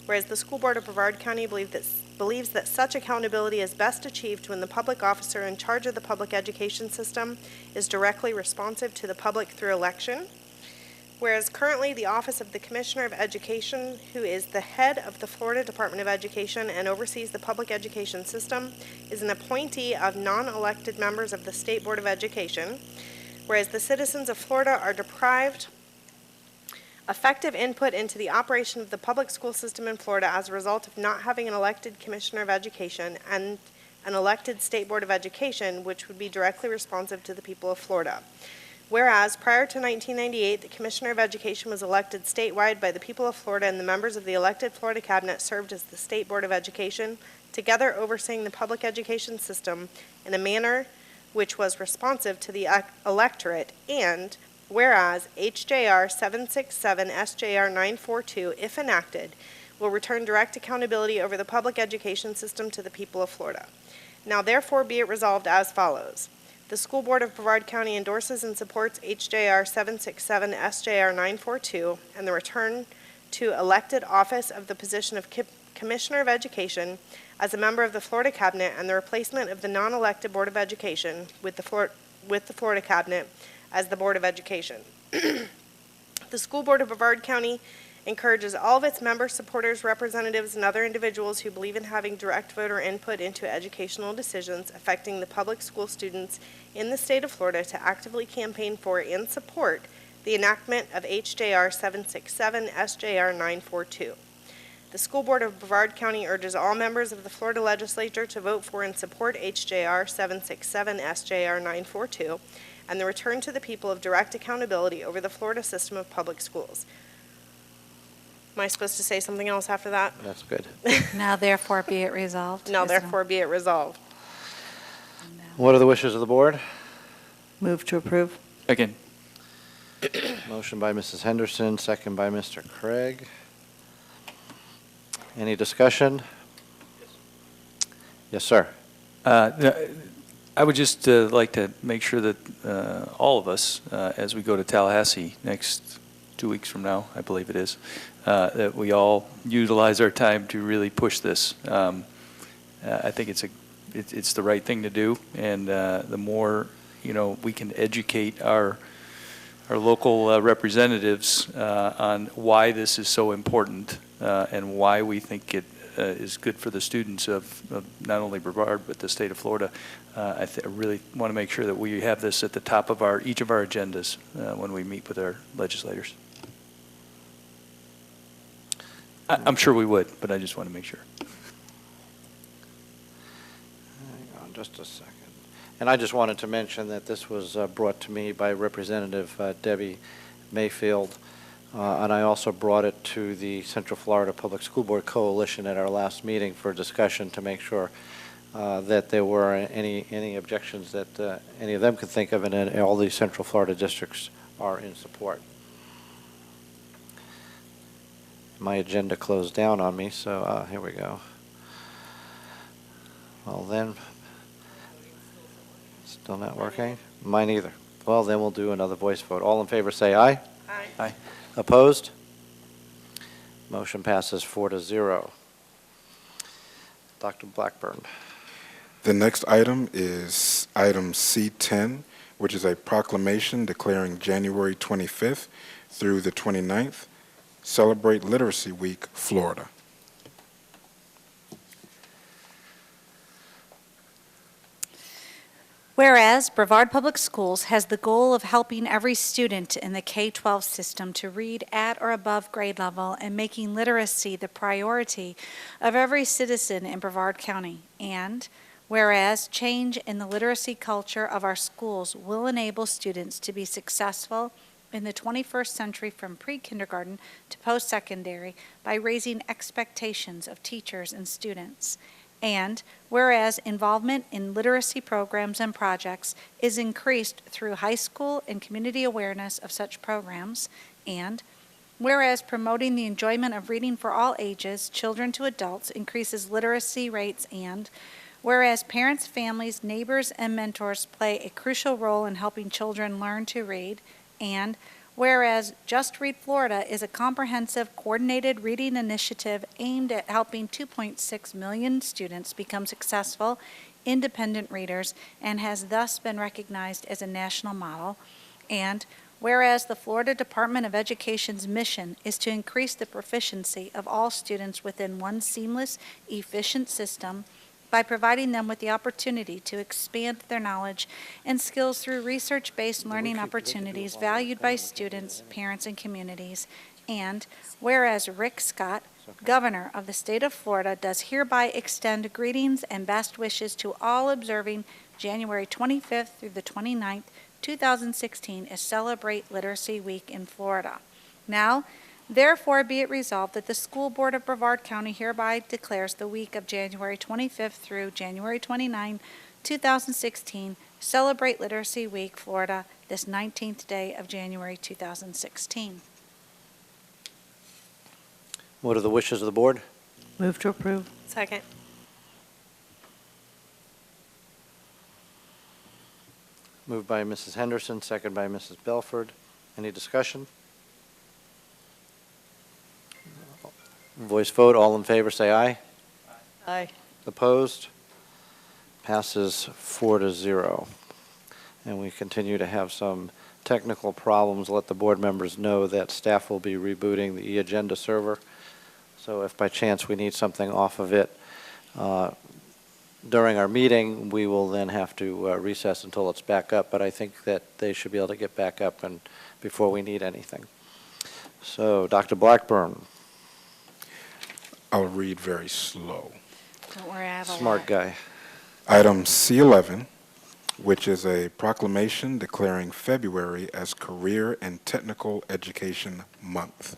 whereas the School Board of Brevard County believes that such accountability is best achieved when the public officer in charge of the public education system is directly responsive to the public through election, whereas currently the Office of the Commissioner of Education, who is the head of the Florida Department of Education and oversees the public education system, is an appointee of non-elected members of the State Board of Education, whereas the citizens of Florida are deprived effective input into the operation of the public school system in Florida as a result of not having an elected Commissioner of Education and an elected State Board of Education, which would be directly responsive to the people of Florida. Whereas, prior to 1998, the Commissioner of Education was elected statewide by the people of Florida, and the members of the elected Florida Cabinet served as the State Board of Education, together overseeing the public education system in a manner which was responsive to the electorate. And whereas HJR 767 SJR 942, if enacted, will return direct accountability over the public education system to the people of Florida. Now therefore be it resolved as follows. The School Board of Brevard County endorses and supports HJR 767 SJR 942 and the return to elected office of the position of Commissioner of Education as a member of the Florida Cabinet and the replacement of the non-elected Board of Education with the Florida Cabinet as the Board of Education. The School Board of Brevard County encourages all of its members, supporters, representatives, and other individuals who believe in having direct voter input into educational decisions affecting the public school students in the state of Florida to actively campaign for and support the enactment of HJR 767 SJR 942. The School Board of Brevard County urges all members of the Florida Legislature to vote for and support HJR 767 SJR 942 and the return to the people of direct accountability over the Florida system of public schools. Am I supposed to say something else after that? That's good. Now therefore be it resolved. Now Is there- therefore be it resolved. What are the wishes of the board? Move to approve. Second. Motion by Mrs. Henderson, second by Mr. Craig. Any discussion? Yes, sir. I would just like to make sure that all of us, as we go to Tallahassee next 2 weeks from now, I believe it is, that we all utilize our time to really push this. I think it's the right thing to do, and the more we can educate our local representatives on why this is so important and why we think it is good for the students of not only Brevard but the state of Florida. I really want to make sure that we have this at the top of each of our agendas when we meet with our legislators. I'm sure we would, but I just want to make sure. Hang on just a second. And I just wanted to mention that this was brought to me by Representative Debbie Mayfield, and I also brought it to the Central Florida Public School Board Coalition at our last meeting for discussion to make sure that there were any objections that any of them could think of, and all the Central Florida districts are in support. My agenda closed down on me, so here we go. Well then, still not working? Mine either. Well, then we'll do another voice vote. All in favor say aye. Aye. Aye. Opposed? Motion passes 4-0. Dr. Blackburn. The next item is item C10, which is a proclamation declaring January 25th through the 29th, Celebrate Literacy Week, Florida. Whereas Brevard Public Schools has the goal of helping every student in the K-12 system to read at or above grade level and making literacy the priority of every citizen in Brevard County. And whereas change in the literacy culture of our schools will enable students to be successful in the 21st century from pre-kindergarten to post-secondary by raising expectations of teachers and students. And whereas involvement in literacy programs and projects is increased through high school and community awareness of such programs, and whereas promoting the enjoyment of reading for all ages, children to adults, increases literacy rates, and whereas parents, families, neighbors, and mentors play a crucial role in helping children learn to read, and whereas Just Read Florida is a comprehensive, coordinated reading initiative aimed at helping 2.6 million students become successful, independent readers, and has thus been recognized as a national model. And whereas the Florida Department of Education's mission is to increase the proficiency of all students within one seamless, efficient system, by providing them with the opportunity to expand their knowledge and skills through research-based learning opportunities valued by students, parents, and communities. And whereas Rick Scott, Governor of the state of Florida, does hereby extend greetings and best wishes to all observing January 25th through the 29th, 2016 as Celebrate Literacy Week in Florida. Now, therefore, be it resolved that the School Board of Brevard County hereby declares the week of January 25th through January 29, 2016, Celebrate Literacy Week, Florida, this 19th day of January 2016. What are the wishes of the board? Move to approve. Second. Moved by Mrs. Henderson, second by Mrs. Belford. Any discussion? Voice vote, all in favor, say aye. Aye. Opposed? Passes 4-0. And we continue to have some technical problems. Let the board members know that staff will be rebooting the e-agenda server. So if by chance we need something off of it during our meeting, we will then have to recess until it's back up. But I think that they should be able to get back up and before we need anything. So, Dr. Blackburn. I'll read very slow. Don't worry, I have a Smart lot. guy. Item C11, which is a proclamation declaring February as Career and Technical Education Month.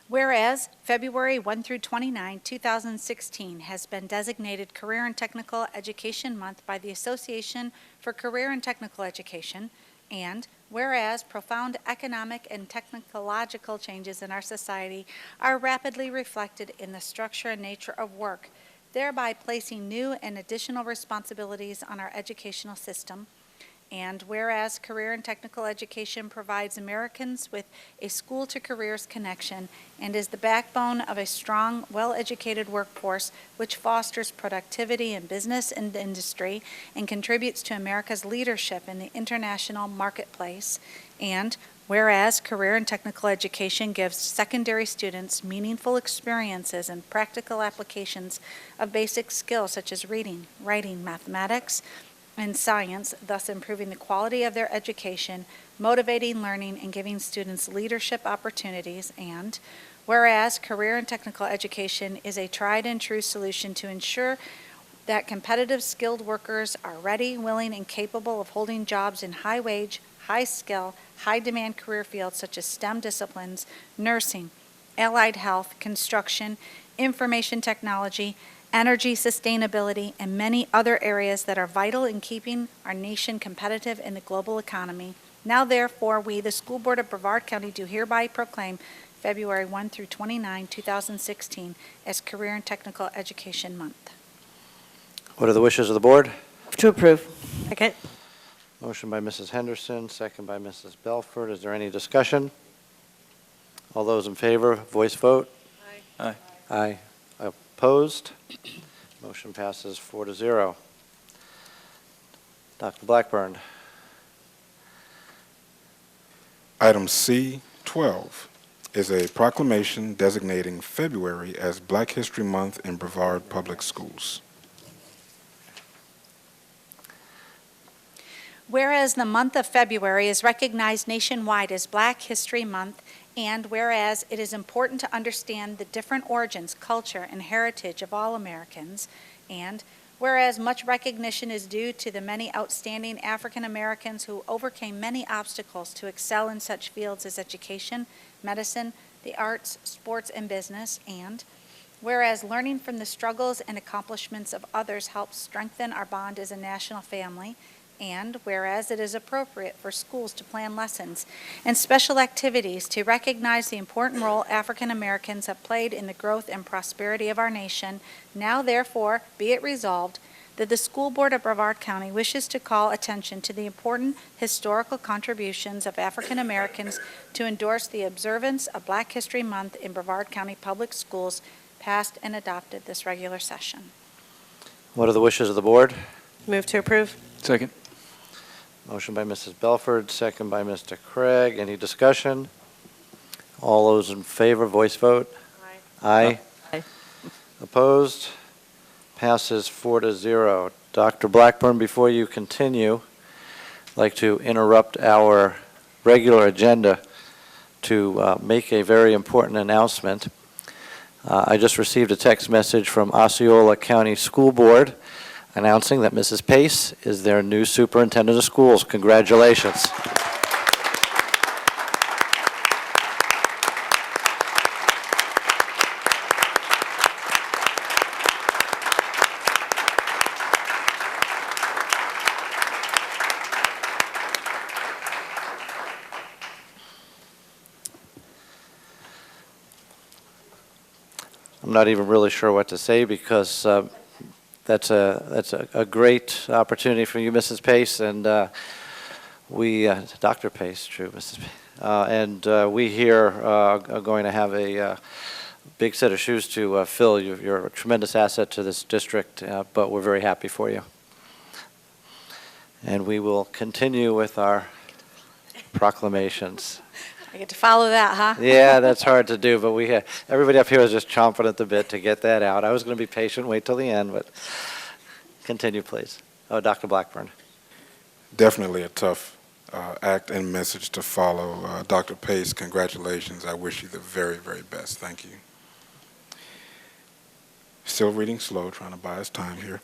Whereas February 1 through 29, 2016 has been designated Career and Technical Education Month by the Association for Career and Technical Education, and whereas profound economic and technological changes in our society are rapidly reflected in the structure and nature of work, thereby placing new and additional responsibilities on our educational system. And whereas career and technical education provides Americans with a school-to-careers connection and is the backbone of a strong, well-educated workforce which fosters productivity in business and industry and contributes to America's leadership in the international marketplace. And whereas career and technical education gives secondary students meaningful experiences and practical applications of basic skills such as reading, writing, mathematics, and science, thus improving the quality of their education, motivating learning, and giving students leadership opportunities. And whereas career and technical education is a tried and true solution to ensure that competitive skilled workers are ready, willing, and capable of holding jobs in high-wage, high-skill, high-demand career fields such as STEM disciplines, nursing, allied health, construction, information technology, energy sustainability, and many other areas that are vital in keeping our nation competitive in the global economy. Now, therefore, we, the School Board of Brevard County, do hereby proclaim February 1 through 29, 2016 as Career and Technical Education Month. What are the wishes of the board? To approve. Second. Motion by Mrs. Henderson, second by Mrs. Belford. Is there any discussion? All those in favor, voice vote? Aye. Aye. Opposed? Motion passes 4-0. Dr. Blackburn. Item C12 is a proclamation designating February as Black History Month in Brevard Public Schools. Whereas the month of February is recognized nationwide as Black History Month, and whereas it is important to understand the different origins, culture, and heritage of all Americans, and whereas much recognition is due to the many outstanding African Americans who overcame many obstacles to excel in such fields as education, medicine, the arts, sports, and business, and whereas learning from the struggles and accomplishments of others helps strengthen our bond as a national family, and whereas it is appropriate for schools to plan lessons and special activities to recognize the important role African Americans have played in the growth and prosperity of our nation, now therefore be it resolved that the School Board of Brevard County wishes to call attention to the important historical contributions of African Americans to endorse the observance of Black History Month in Brevard County Public Schools, passed and adopted this regular session. What are the wishes of the board? Move to approve. Second. Motion by Mrs. Belford, second by Mr. Craig. Any discussion? All those in favor, voice vote? Aye. Aye. Opposed? Passes 4-0. Dr. Blackburn, before you continue, I'd like to interrupt our regular agenda to make a very important announcement. I just received a text message from Osceola County School Board announcing that Mrs. Pace is their new superintendent of schools. Congratulations. I'm not even really sure what to say because that's a great opportunity for you, Mrs. Pace, and we, Dr. Pace, true, Mrs. Pace, and we here are going to have a big set of shoes to fill. You're a tremendous asset to this district, but we're very happy for you. And we will continue with our proclamations. I get to follow that, huh? Yeah, that's hard to do, but everybody up here is just chomping at the bit to get that out. I was going to be patient, wait till the end, but continue, please. Oh, Dr. Blackburn. Definitely a tough act and message to follow. Dr. Pace, congratulations. I wish you the very, very best. Thank you. Still reading slow, trying to buy us time here.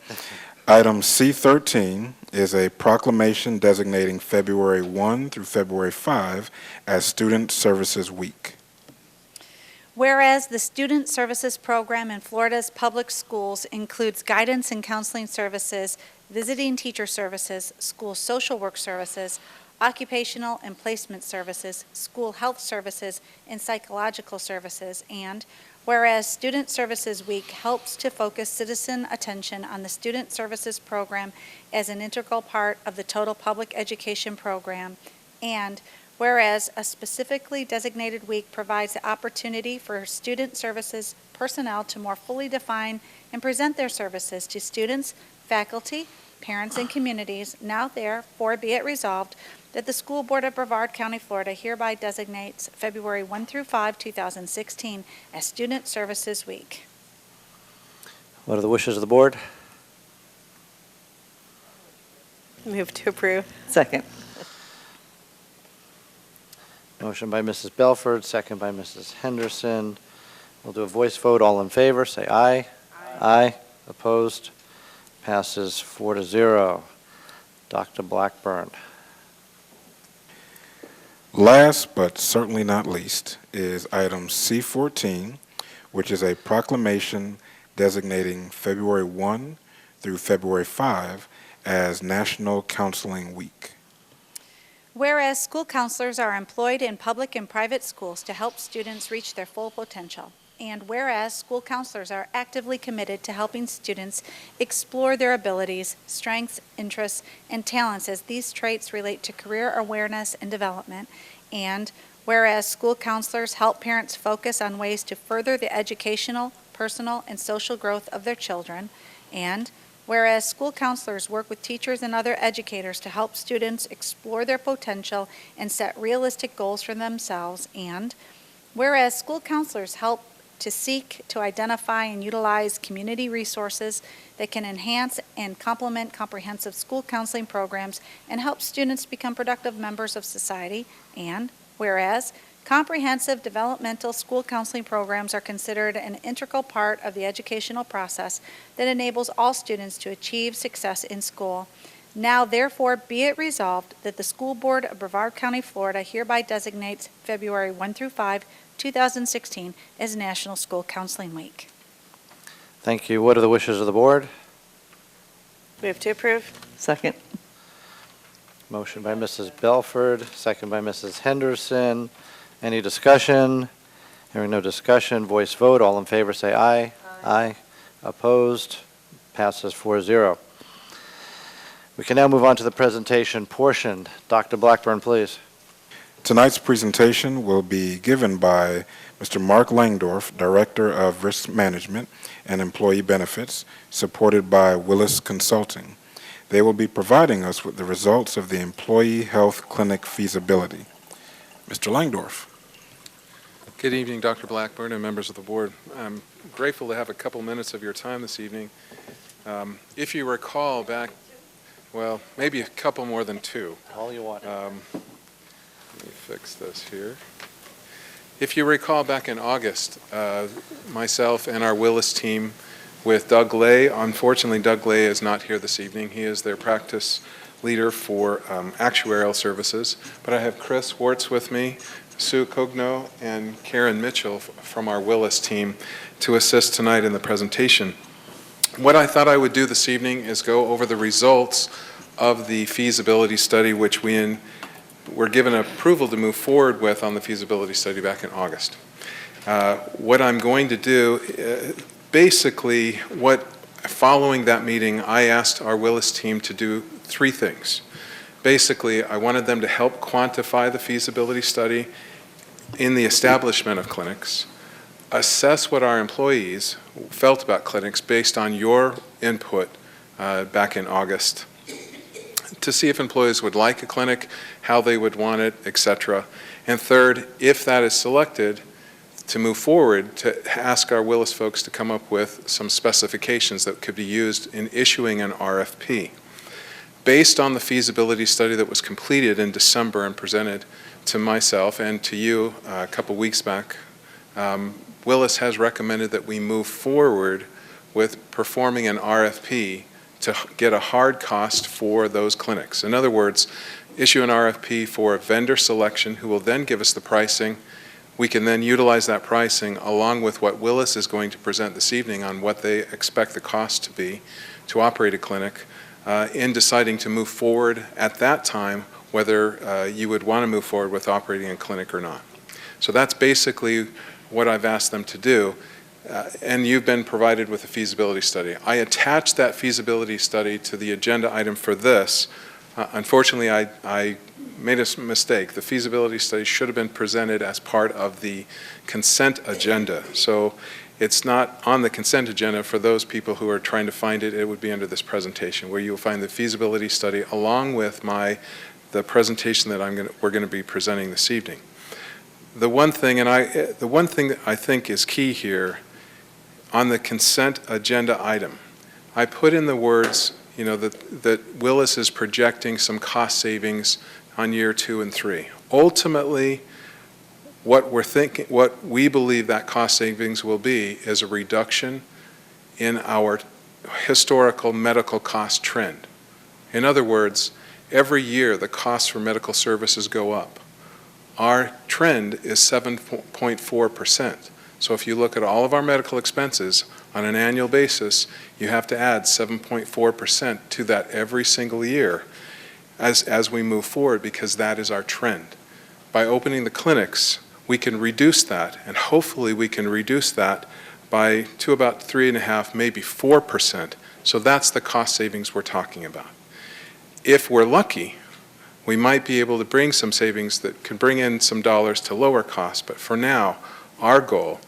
Item C13 is a proclamation designating February 1 through February 5 as Student Services Week. Whereas the Student Services Program in Florida's public schools includes guidance and counseling services, visiting teacher services, school social work services, occupational and placement services, school health services, and psychological services, and whereas Student Services Week helps to focus citizen attention on the Student Services Program as an integral part of the total public education program, and whereas a specifically designated week provides the opportunity for student services personnel to more fully define and present their services to students, faculty, parents, and communities, now therefore be it resolved that the School Board of Brevard County, Florida hereby designates February 1 through 5, 2016 as Student Services Week. What are the wishes of the board? Move to approve. Second. Motion by Mrs. Belford, second by Mrs. Henderson. We'll do a voice vote. All in favor, say aye. Aye. Opposed? Passes 4-0. Dr. Blackburn. Last but certainly not least is item C14, which is a proclamation designating February 1 through February 5 as National Counseling Week. Whereas school counselors are employed in public and private schools to help students reach their full potential, and whereas school counselors are actively committed to helping students explore their abilities, strengths, interests, and talents as these traits relate to career awareness and development, and whereas school counselors help parents focus on ways to further the educational, personal, and social growth of their children, And whereas school counselors work with teachers and other educators to help students explore their potential and set realistic goals for themselves, and whereas school counselors help to seek to identify and utilize community resources that can enhance and complement comprehensive school counseling programs and help students become productive members of society, and whereas comprehensive developmental school counseling programs are considered an integral part of the educational process that enables all students to achieve success in school. Now, therefore, be it resolved that the School Board of Brevard County, Florida hereby designates February 1 through 5, 2016 as National School Counseling Week. Thank you. What are the wishes of the board? Move to approve. Second. Motion by Mrs. Belford, second by Mrs. Henderson. Any discussion? Hearing no discussion, voice vote. All in favor say aye. Aye. Opposed? Passes 4-0. We can now move on to the presentation portion. Dr. Blackburn, please. Tonight's presentation will be given by Mr. Mark Langdorf, Director of Risk Management and Employee Benefits, supported by Willis Consulting. They will be providing us with the results of the Employee Health Clinic feasibility. Mr. Langdorf. Good evening, Dr. Blackburn and members of the board. I'm grateful to have a couple minutes of your time this evening. If you recall back, well, maybe a couple more than two. All you want. Let me fix this here. If you recall back in August, myself and our Willis team with Doug Lay, unfortunately Doug Lay is not here this evening. He is their practice leader for actuarial services. But I have Chris Wartz with me, Sue Cogno, and Karen Mitchell from our Willis team to assist tonight in the presentation. What I thought I would do this evening is go over the results of the feasibility study, which we were given approval to move forward with on the feasibility study back in August. What I'm going to do, basically, following that meeting, I asked our Willis team to do three things. Basically, I wanted them to help quantify the feasibility study in the establishment of clinics, assess what our employees felt about clinics based on your input back in August, to see if employees would like a clinic, how they would want it, etc. And third, if that is selected, to move forward, to ask our Willis folks to come up with some specifications that could be used in issuing an RFP. Based on the feasibility study that was completed in December and presented to myself and to you a couple weeks back, Willis has recommended that we move forward with performing an RFP to get a hard cost for those clinics. In other words, issue an RFP for a vendor selection who will then give us the pricing. We can then utilize that pricing along with what Willis is going to present this evening on what they expect the cost to be to operate a clinic in deciding to move forward at that time, whether you would want to move forward with operating a clinic or not. So that's basically what I've asked them to do. And you've been provided with a feasibility study. I attached that feasibility study to the agenda item for this. Unfortunately, I made a mistake. The feasibility study should have been presented as part of the consent agenda. So it's not on the consent agenda. For those people who are trying to find it, it would be under this presentation, where you will find the feasibility study along with the presentation that we're going to be presenting this evening. The one thing that I think is key here on the consent agenda item, I put in the words, that Willis is projecting some cost savings on year 2 and 3. Ultimately, what we believe that cost savings will be is a reduction in our historical medical cost trend. In other words, every year the costs for medical services go up. Our trend is 7.4%. So if you look at all of our medical expenses on an annual basis, you have to add 7.4% to that every single year as we move forward, because that is our trend. By opening the clinics, we can reduce that, and hopefully we can reduce that to about 3.5%, maybe 4%. So that's the cost savings we're talking about. If we're lucky, we might be able to bring some savings that could bring in some dollars to lower costs, but for now, our goal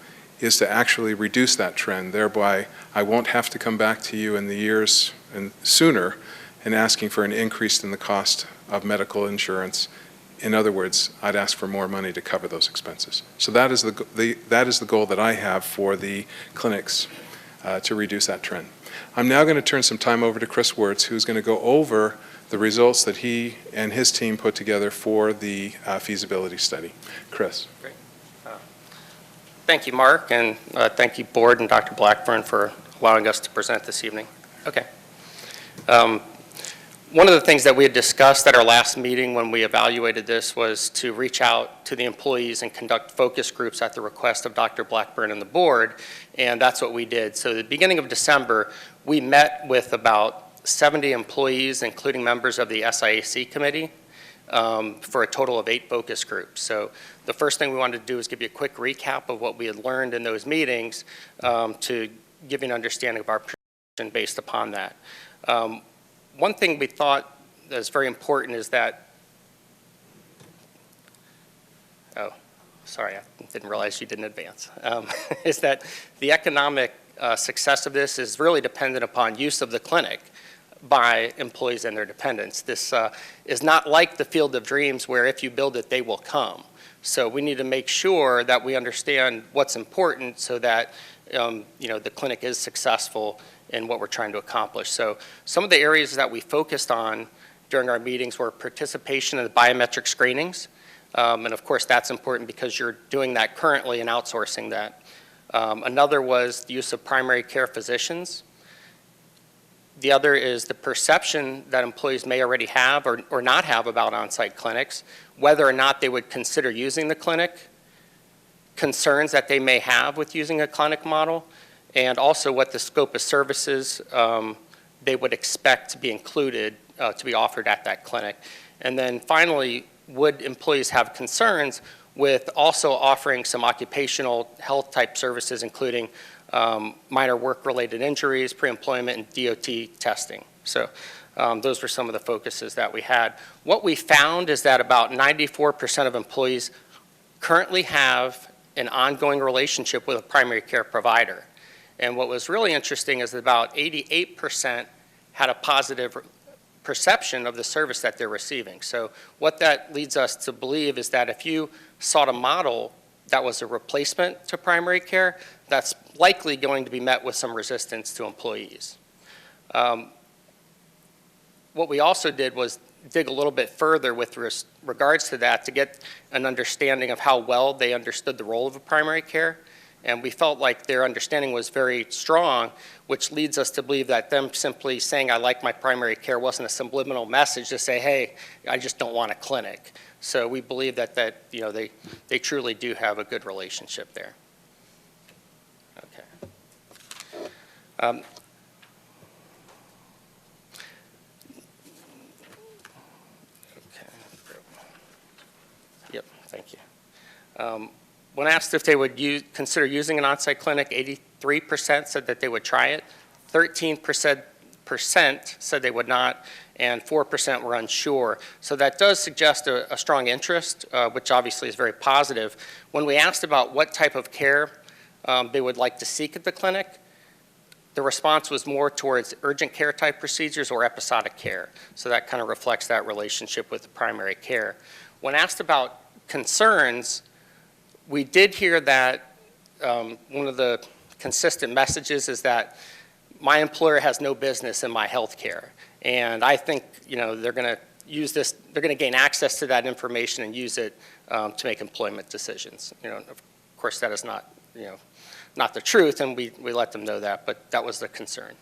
is to actually reduce that trend. Thereby, I won't have to come back to you in the years and sooner and asking for an increase in the cost of medical insurance. In other words, I'd ask for more money to cover those expenses. So that is the goal that I have for the clinics, to reduce that trend. I'm now going to turn some time over to Chris Wirtz, who's going to go over the results that he and his team put together for the feasibility study. Chris. Great. Thank you, Mark, and thank you, Board and Dr. Blackburn, for allowing us to present this evening. Okay. One of the things that we had discussed at our last meeting when we evaluated this was to reach out to the employees and conduct focus groups at the request of Dr. Blackburn and the board, and that's what we did. So at the beginning of December, we met with about 70 employees, including members of the SIAC committee, for a total of 8 focus groups. So the first thing we wanted to do is give you a quick recap of what we had learned in those meetings to give you an understanding of our position based upon that. One thing we thought is very important is that, oh, sorry, I didn't realize you didn't advance, is that the economic success of this is really dependent upon use of the clinic by employees and their dependents. This is not like the Field of Dreams where if you build it, they will come. So we need to make sure that we understand what's important so that the clinic is successful in what we're trying to accomplish. So some of the areas that we focused on during our meetings were participation in the biometric screenings. And of course, that's important because you're doing that currently and outsourcing that. Another was the use of primary care physicians. The other is the perception that employees may already have or not have about on-site clinics, whether or not they would consider using the clinic, concerns that they may have with using a clinic model, and also what the scope of services they would expect to be included, to be offered at that clinic. And then finally, would employees have concerns with also offering some occupational health type services, including minor work-related injuries, pre-employment, and DOT testing. So those were some of the focuses that we had. What we found is that about 94% of employees currently have an ongoing relationship with a primary care provider. And what was really interesting is that about 88% had a positive perception of the service that they're receiving. So what that leads us to believe is that if you sought a model that was a replacement to primary care, that's likely going to be met with some resistance to employees. What we also did was dig a little bit further with regards to that to get an understanding of how well they understood the role of a primary care. And we felt like their understanding was very strong, which leads us to believe that them simply saying, I like my primary care, wasn't a subliminal message to say, hey, I just don't want a clinic. So we believe that they truly do have a good relationship there. Okay. Yep, thank you. When asked if they would consider using an on-site clinic, 83% said that they would try it, 13% said they would not, and 4% were unsure. So that does suggest a strong interest, which obviously is very positive. When we asked about what type of care they would like to seek at the clinic, the response was more towards urgent care type procedures or episodic care. So that kind of reflects that relationship with the primary care. When asked about concerns, we did hear that one of the consistent messages is that my employer has no business in my health care. And I think they're going to use this, they're going to gain access to that information and use it to make employment decisions. Of course, that is not, not the truth, and we let them know that, but that was the concern.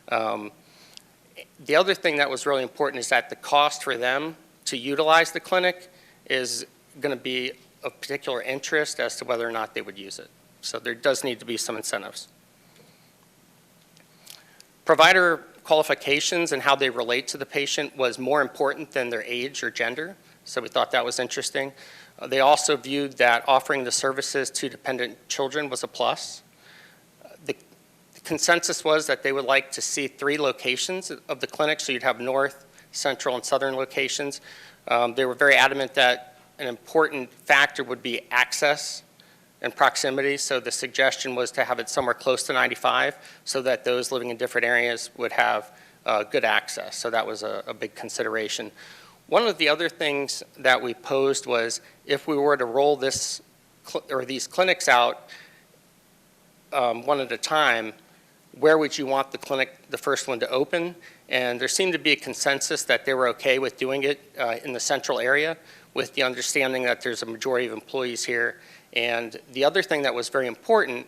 The other thing that was really important is that the cost for them to utilize the clinic is going to be of particular interest as to whether or not they would use it. So there does need to be some incentives. Provider qualifications and how they relate to the patient was more important than their age or gender, so we thought that was interesting. They also viewed that offering the services to dependent children was a plus. The consensus was that they would like to see 3 locations of the clinic, so you'd have north, central, and southern locations. They were very adamant that an important factor would be access in proximity, so the suggestion was to have it somewhere close to 95 so that those living in different areas would have good access. So that was a big consideration. One of the other things that we posed was if we were to roll these clinics out one at a time, where would you want the first one to open? And there seemed to be a consensus that they were okay with doing it in the central area, with the understanding that there's a majority of employees here. And the other thing that was very important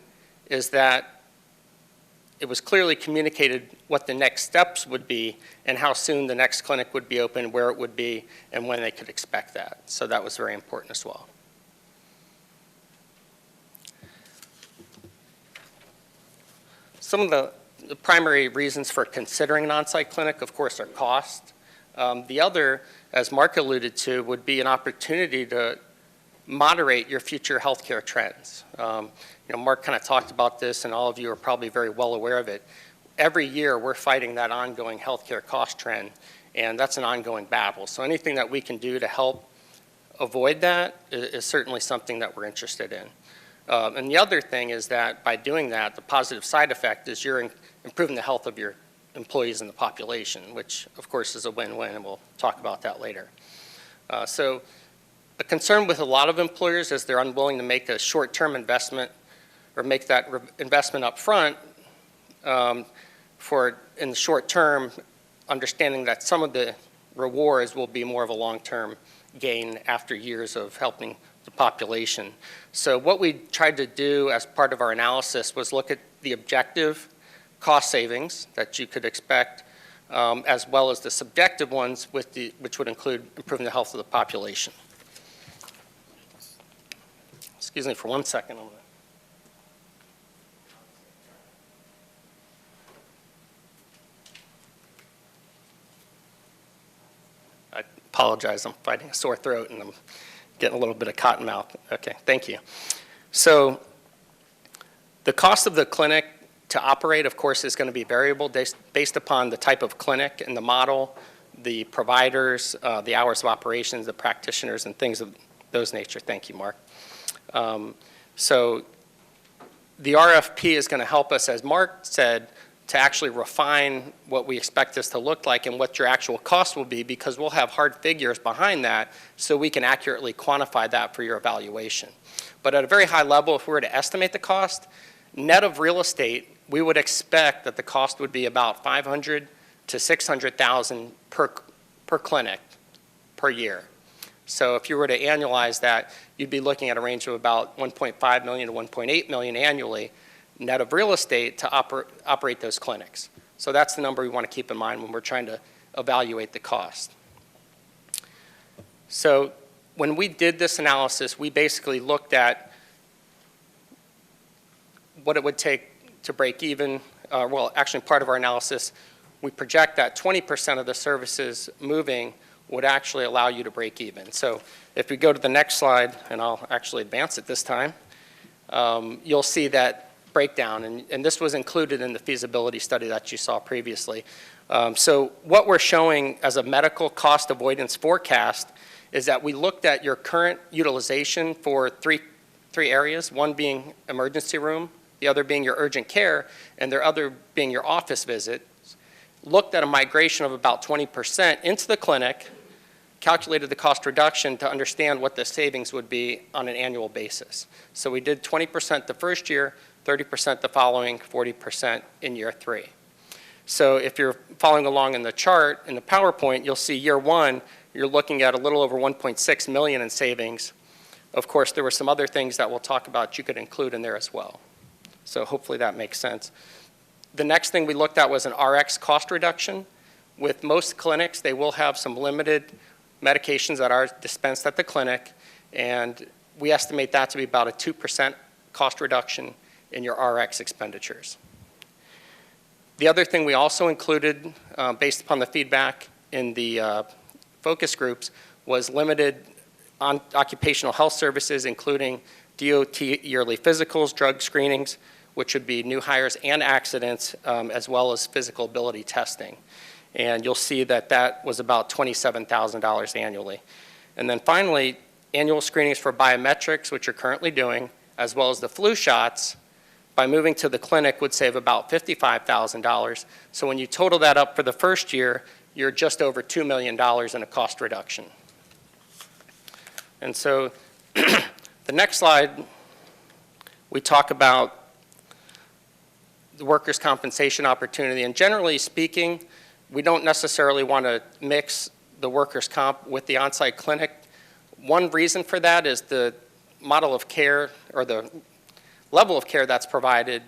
is that it was clearly communicated what the next steps would be and how soon the next clinic would be open, where it would be, and when they could expect that. So that was very important as well. Some of the primary reasons for considering an on-site clinic, of course, are cost. The other, as Mark alluded to, would be an opportunity to moderate your future healthcare trends. Mark kind of talked about this, and all of you are probably very well aware of it. Every year, we're fighting that ongoing healthcare cost trend, and that's an ongoing battle. So anything that we can do to help avoid that is certainly something that we're interested in. And the other thing is that by doing that, the positive side effect is you're improving the health of your employees in the population, which of course is a win-win, and we'll talk about that later. So a concern with a lot of employers is they're unwilling to make a short-term investment or make that investment up front for in the short term, understanding that some of the rewards will be more of a long-term gain after years of helping the population. So what we tried to do as part of our analysis was look at the objective cost savings that you could expect, as well as the subjective ones, which would include improving the health of the population. Excuse me for 1 second. I apologize, I'm fighting a sore throat and I'm getting a little bit of cotton mouth. Okay, thank you. So the cost of the clinic to operate, of course, is going to be variable based upon the type of clinic and the model, the providers, the hours of operations, the practitioners, and things of those nature. Thank you, Mark. So the RFP is going to help us, as Mark said, to actually refine what we expect this to look like and what your actual cost will be, because we'll have hard figures behind that so we can accurately quantify that for your evaluation. But at a very high level, if we were to estimate the cost, net of real estate, we would expect that the cost would be about $500,000 to $600,000 per clinic per year. So if you were to annualize that, you'd be looking at a range of about $1.5 million to $1.8 million annually, net of real estate, to operate those clinics. So that's the number we want to keep in mind when we're trying to evaluate the cost. So when we did this analysis, we basically looked at what it would take to break even. Well, actually, part of our analysis, we project that 20% of the services moving would actually allow you to break even. So if we go to the next slide, and I'll actually advance it this time, you'll see that breakdown, and this was included in the feasibility study that you saw previously. So what we're showing as a medical cost avoidance forecast is that we looked at your current utilization for three areas, one being emergency room, the other being your urgent care, and the other being your office visit, looked at a migration of about 20% into the clinic, calculated the cost reduction to understand what the savings would be on an annual basis. So we did 20% the first year, 30% the following, 40% in year 3. So if you're following along in the chart, in the PowerPoint, you'll see year 1, you're looking at a little over $1.6 million in savings. Of course, there were some other things that we'll talk about you could include in there as well. So hopefully that makes sense. The next thing we looked at was an RX cost reduction. With most clinics, they will have some limited medications that are dispensed at the clinic, and we estimate that to be about a 2% cost reduction in your RX expenditures. The other thing we also included, based upon the feedback in the focus groups, was limited occupational health services, including DOT yearly physicals, drug screenings, which would be new hires and accidents, as well as physical ability testing. And you'll see that that was about $27,000 annually. And then finally, annual screenings for biometrics, which you're currently doing, as well as the flu shots, by moving to the clinic would save about $55,000. So when you total that up for the first year, you're just over $2 million in a cost reduction. And so the next slide, we talk about the workers' compensation opportunity. And generally speaking, we don't necessarily want to mix the workers' comp with the on-site clinic. One reason for that is the model of care or the level of care that's provided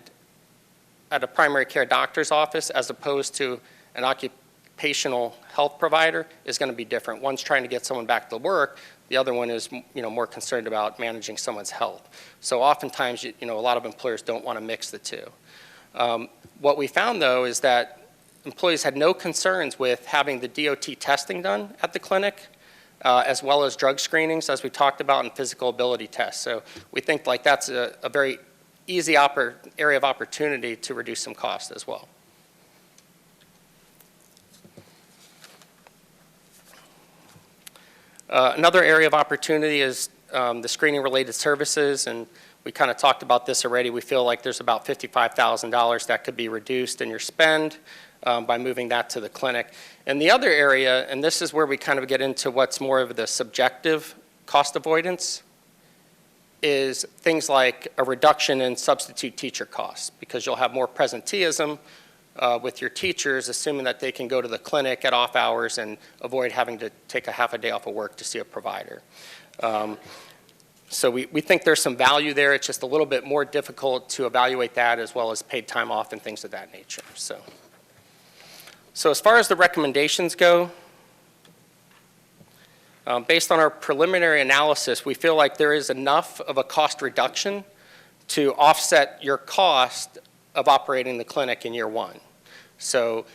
at a primary care doctor's office as opposed to an occupational health provider is going to be different. One's trying to get someone back to work. The other one is, more concerned about managing someone's health. So oftentimes, a lot of employers don't want to mix the two. What we found, though, is that employees had no concerns with having the DOT testing done at the clinic, as well as drug screenings, as we talked about, and physical ability tests. So we think that's a very easy area of opportunity to reduce some cost as well. Another area of opportunity is the screening-related services, and we kind of talked about this already. We feel like there's about $55,000 that could be reduced in your spend by moving that to the clinic. And the other area, and this is where we kind of get into what's more of the subjective cost avoidance, is things like a reduction in substitute teacher costs, because you'll have more presenteeism with your teachers, assuming that they can go to the clinic at off hours and avoid having to take a half a day off of work to see a provider. So we think there's some value there. It's just a little bit more difficult to evaluate that, as well as paid time off and things of that nature. So as far as the recommendations go, based on our preliminary analysis, we feel like there is enough of a cost reduction to offset your cost of operating the clinic in year one. So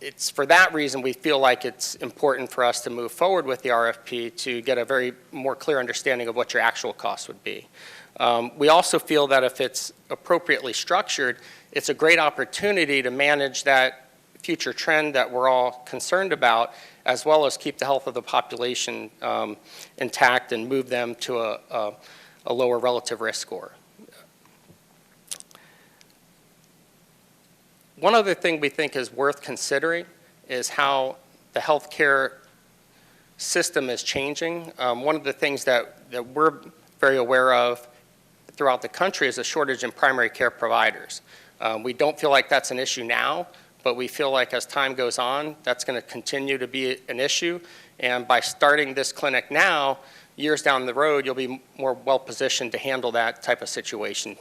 it's for that reason we feel like it's important for us to move forward with the RFP to get a very more clear understanding of what your actual costs would be. We also feel that if it's appropriately structured, it's a great opportunity to manage that future trend that we're all concerned about, as well as keep the health of the population intact and move them to a lower relative risk score. One other thing we think is worth considering is how the healthcare system is changing. One of the things that we're very aware of throughout the country is a shortage in primary care providers. We don't feel like that's an issue now, but we feel like as time goes on, that's going to continue to be an issue. And by starting this clinic now, years down the road, you'll be more well-positioned to handle that type of situation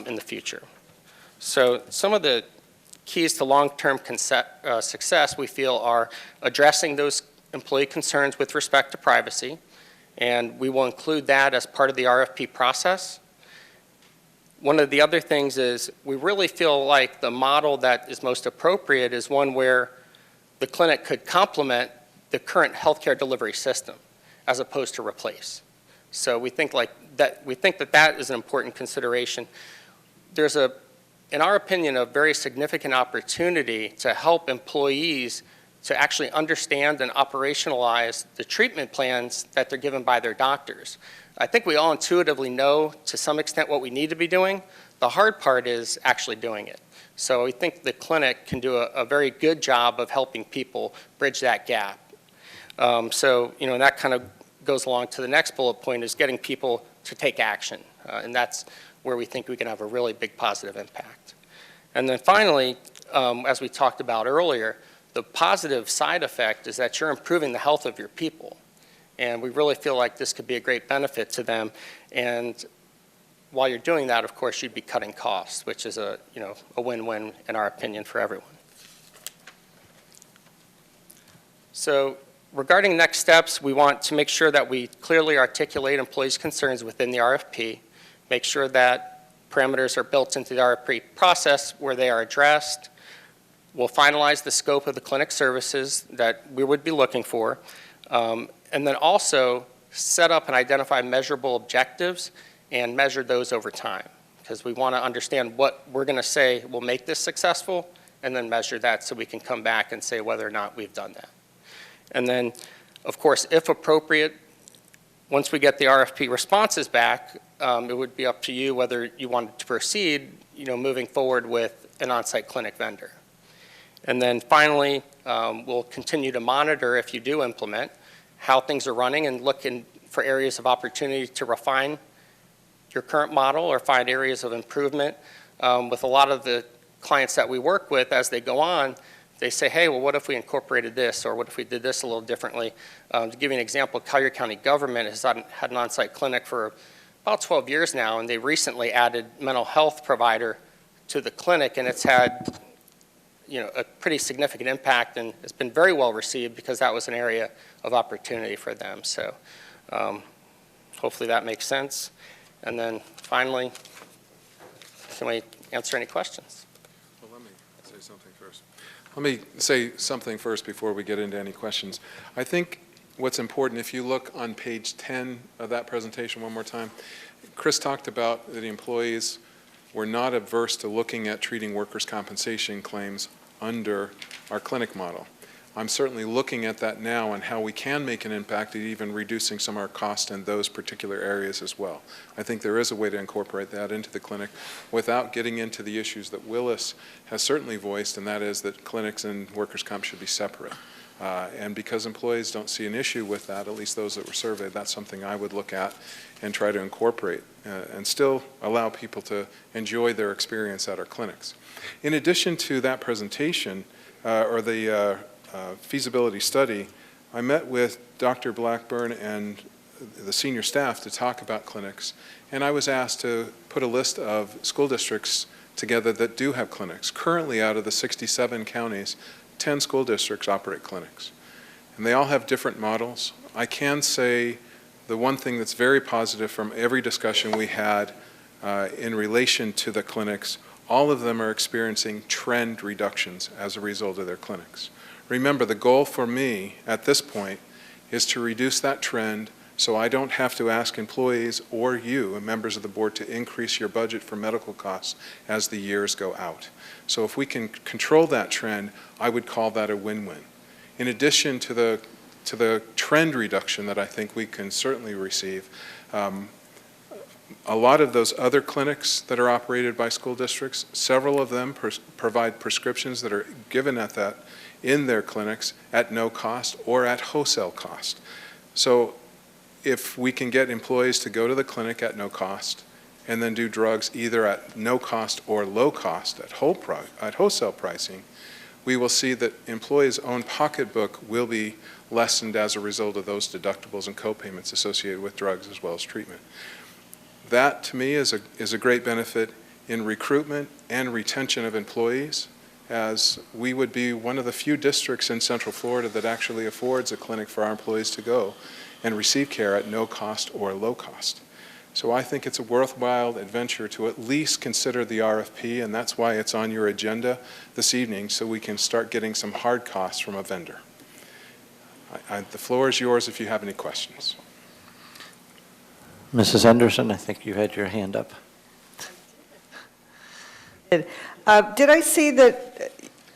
in the future. So some of the keys to long-term success, we feel, are addressing those employee concerns with respect to privacy, and we will include that as part of the RFP process. One of the other things is we really feel like the model that is most appropriate is one where the clinic could complement the current healthcare delivery system as opposed to replace. So we think that is an important consideration. There's in our opinion, a very significant opportunity to help employees to actually understand and operationalize the treatment plans that they're given by their doctors. I think we all intuitively know to some extent what we need to be doing. The hard part is actually doing it. So we think the clinic can do a very good job of helping people bridge that gap. And that kind of goes along to the next bullet point, is getting people to take action. And that's where we think we can have a really big positive impact. And then finally, as we talked about earlier, the positive side effect is that you're improving the health of your people. And we really feel like this could be a great benefit to them. And while you're doing that, of course, you'd be cutting costs, which is a win-win in our opinion for everyone. So regarding next steps, we want to make sure that we clearly articulate employees' concerns within the RFP, make sure that parameters are built into the RFP process where they are addressed. We'll finalize the scope of the clinic services that we would be looking for, and then also set up and identify measurable objectives and measure those over time, because we want to understand what we're going to say will make this successful, and then measure that so we can come back and say whether or not we've done that. And then, of course, if appropriate, Once we get the RFP responses back, it would be up to you whether you wanted to proceed, moving forward with an on-site clinic vendor. And then finally, we'll continue to monitor, if you do implement, how things are running and look for areas of opportunity to refine your current model or find areas of improvement. With a lot of the clients that we work with, as they go on, they say, hey, well, what if we incorporated this, or what if we did this a little differently? To give you an example, Collier County government has had an on-site clinic for about 12 years now, and they recently added mental health provider to the clinic, and it's had a pretty significant impact, and it's been very well received because that was an area of opportunity for them. So hopefully that makes sense. And then finally, can we answer any questions? Well, let me say something first. Let me say something first before we get into any questions. I think what's important, if you look on page 10 of that presentation one more time, Chris talked about that the employees were not averse to looking at treating workers' compensation claims under our clinic model. I'm certainly looking at that now and how we can make an impact at even reducing some of our costs in those particular areas as well. I think there is a way to incorporate that into the clinic without getting into the issues that Willis has certainly voiced, and that is that clinics and workers' comp should be separate. And because employees don't see an issue with that, at least those that were surveyed, that's something I would look at and try to incorporate and still allow people to enjoy their experience at our clinics. In addition to that presentation, or the feasibility study, I met with Dr. Blackburn and the senior staff to talk about clinics, and I was asked to put a list of school districts together that do have clinics. Currently, out of the 67 counties, 10 school districts operate clinics, and they all have different models. I can say the one thing that's very positive from every discussion we had in relation to the clinics, all of them are experiencing trend reductions as a result of their clinics. Remember, the goal for me at this point is to reduce that trend so I don't have to ask employees or you, members of the board, to increase your budget for medical costs as the years go out. So if we can control that trend, I would call that a win-win. In addition to the trend reduction that I think we can certainly receive, a lot of those other clinics that are operated by school districts, several of them provide prescriptions that are given in their clinics at no cost or at wholesale cost. So if we can get employees to go to the clinic at no cost and then do drugs either at no cost or low cost at wholesale pricing, we will see that employees' own pocketbook will be lessened as a result of those deductibles and co-payments associated with drugs as well as treatment. That, to me, is a great benefit in recruitment and retention of employees, as we would be one of the few districts in Central Florida that actually affords a clinic for our employees to go and receive care at no cost or low cost. So I think it's a worthwhile adventure to at least consider the RFP, and that's why it's on your agenda this evening, so we can start getting some hard costs from a vendor. The floor is yours if you have any questions. Mrs. Henderson, I think you had your hand up. Did I see that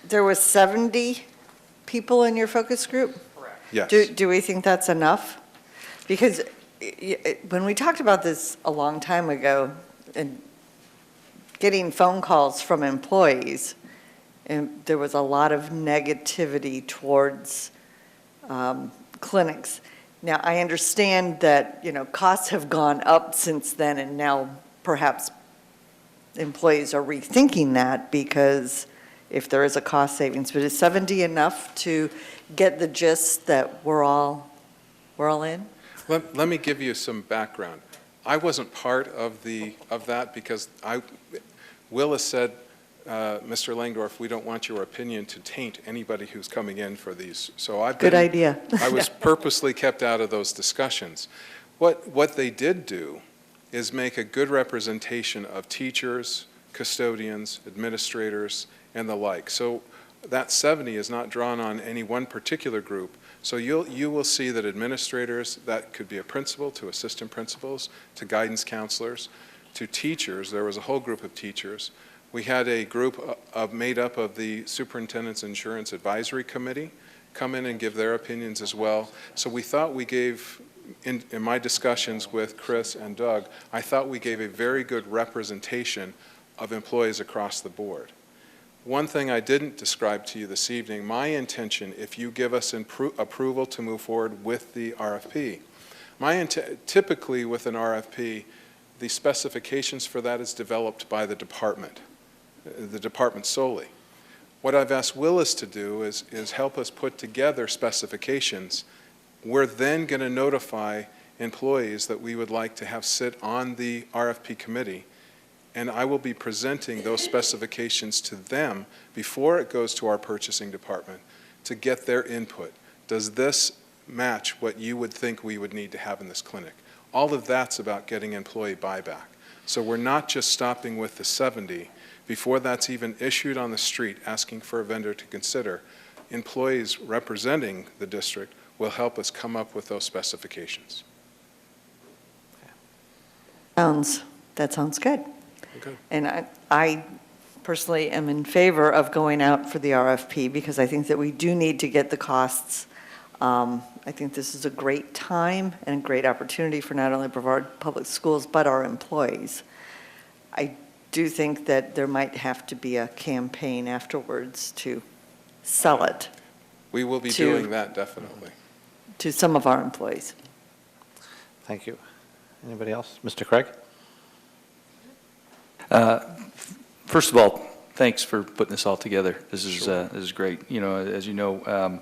there was 70 people in your focus group? Correct. Yes. Do we think that's enough? Because when we talked about this a long time ago, and getting phone calls from employees, and there was a lot of negativity towards clinics. Now, I understand that, costs have gone up since then, and now perhaps employees are rethinking that because if there is a cost savings. But is 70 enough to get the gist that we're all in? Let me give you some background. I wasn't part of that because Willis said, Mr. Langdorf, we don't want your opinion to taint anybody who's coming in for these. So Good idea. I was purposely kept out of those discussions. What they did do is make a good representation of teachers, custodians, administrators, and the like. So that 70 is not drawn on any one particular group. So you will see that administrators, that could be a principal to assistant principals, to guidance counselors, to teachers. There was a whole group of teachers. We had a group made up of the Superintendent's Insurance Advisory Committee come in and give their opinions as well. So we thought we gave in my discussions with Chris and Doug, I thought we gave a very good representation of employees across the board. One thing I didn't describe to you this evening, my intention, if you give us approval to move forward with the RFP, typically with an RFP, the specifications for that is developed by the department solely. What I've asked Willis to do is help us put together specifications. We're then going to notify employees that we would like to have sit on the RFP committee, and I will be presenting those specifications to them before it goes to our purchasing department to get their input. Does this match what you would think we would need to have in this clinic? All of that's about getting employee buyback. So we're not just stopping with the 70. Before that's even issued on the street, asking for a vendor to consider, employees representing the district will help us come up with those specifications. That sounds good. Okay. And I personally am in favor of going out for the RFP because I think that we do need to get the costs. I think this is a great time and a great opportunity for not only Brevard Public Schools, but our employees. I do think that there might have to be a campaign afterwards to sell it. We will be doing that, definitely. To some of our employees. Thank you. Anybody else? Mr. Craig? First of all, thanks for putting this all together. This is great. You know, as you know,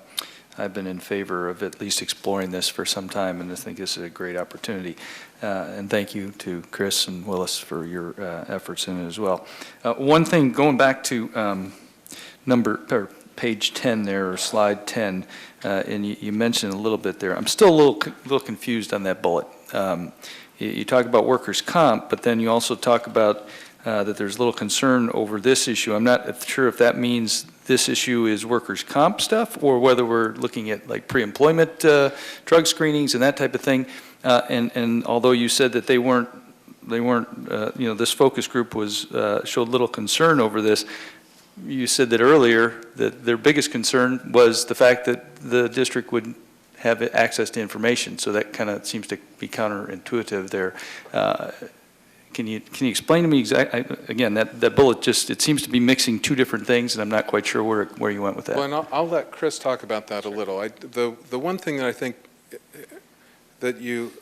I've been in favor of at least exploring this for some time, and I think this is a great opportunity. And thank you to Chris and Willis for your efforts in it as well. One thing, going back to page 10 there, or slide 10, and you mentioned a little bit there. I'm still a little confused on that bullet. You talk about workers' comp, but then you also talk about that there's little concern over this issue. I'm not sure if that means this issue is workers' comp stuff, or whether we're looking at like pre-employment drug screenings and that type of thing. And although you said that they weren't, you know, this focus group was showed little concern over this, you said that earlier that their biggest concern was the fact that the district would have access to information. So that kind of seems to be counterintuitive there. Can you explain to me exactly, again, that bullet just, it seems to be mixing two different things, and I'm not quite sure where you went with that. Well, and I'll let Chris talk about that a little. The one thing that I think that you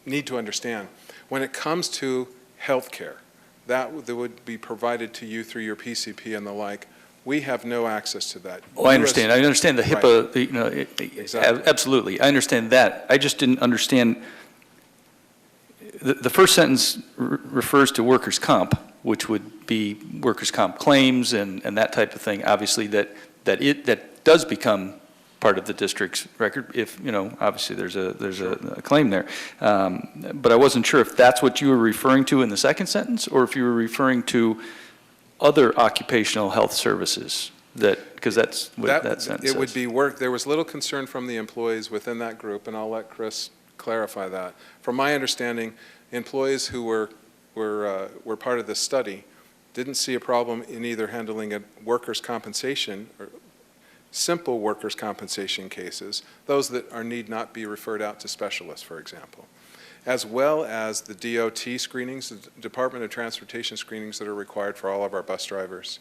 need to understand, when it comes to health care, that would be provided to you through your PCP and the like, we have no access to that. Oh, I understand. I understand the HIPAA, right. you know, Exactly. Absolutely. I understand that. I just didn't understand. The first sentence refers to workers' comp, which would be workers' comp claims and that type of thing. Obviously, that does become part of the district's record if, you know, obviously there's a claim there. But I wasn't sure if that's what you were referring to in the second sentence, or if you were referring to other occupational health services, because that's what that sentence says. It would be there was little concern from the employees within that group, and I'll let Chris clarify that. From my understanding, employees who were part of this study didn't see a problem in either handling a workers' compensation or simple workers' compensation cases, those that need not be referred out to specialists, for example, as well as the DOT screenings, the Department of Transportation screenings that are required for all of our bus drivers.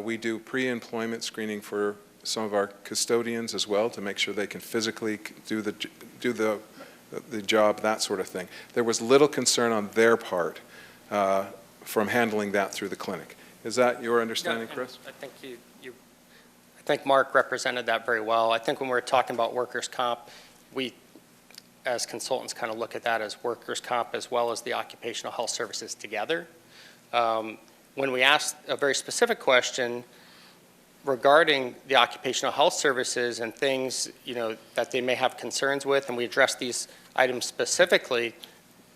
We do pre-employment screening for some of our custodians as well to make sure they can physically do the job, that sort of thing. There was little concern on their part from handling that through the clinic. Is that your understanding, Chris? I think I think Mark represented that very well. I think when we're talking about workers' comp, we, as consultants, kind of look at that as workers' comp as well as the occupational health services together. When we asked a very specific question regarding the occupational health services and things, you know, that they may have concerns with, and we addressed these items specifically,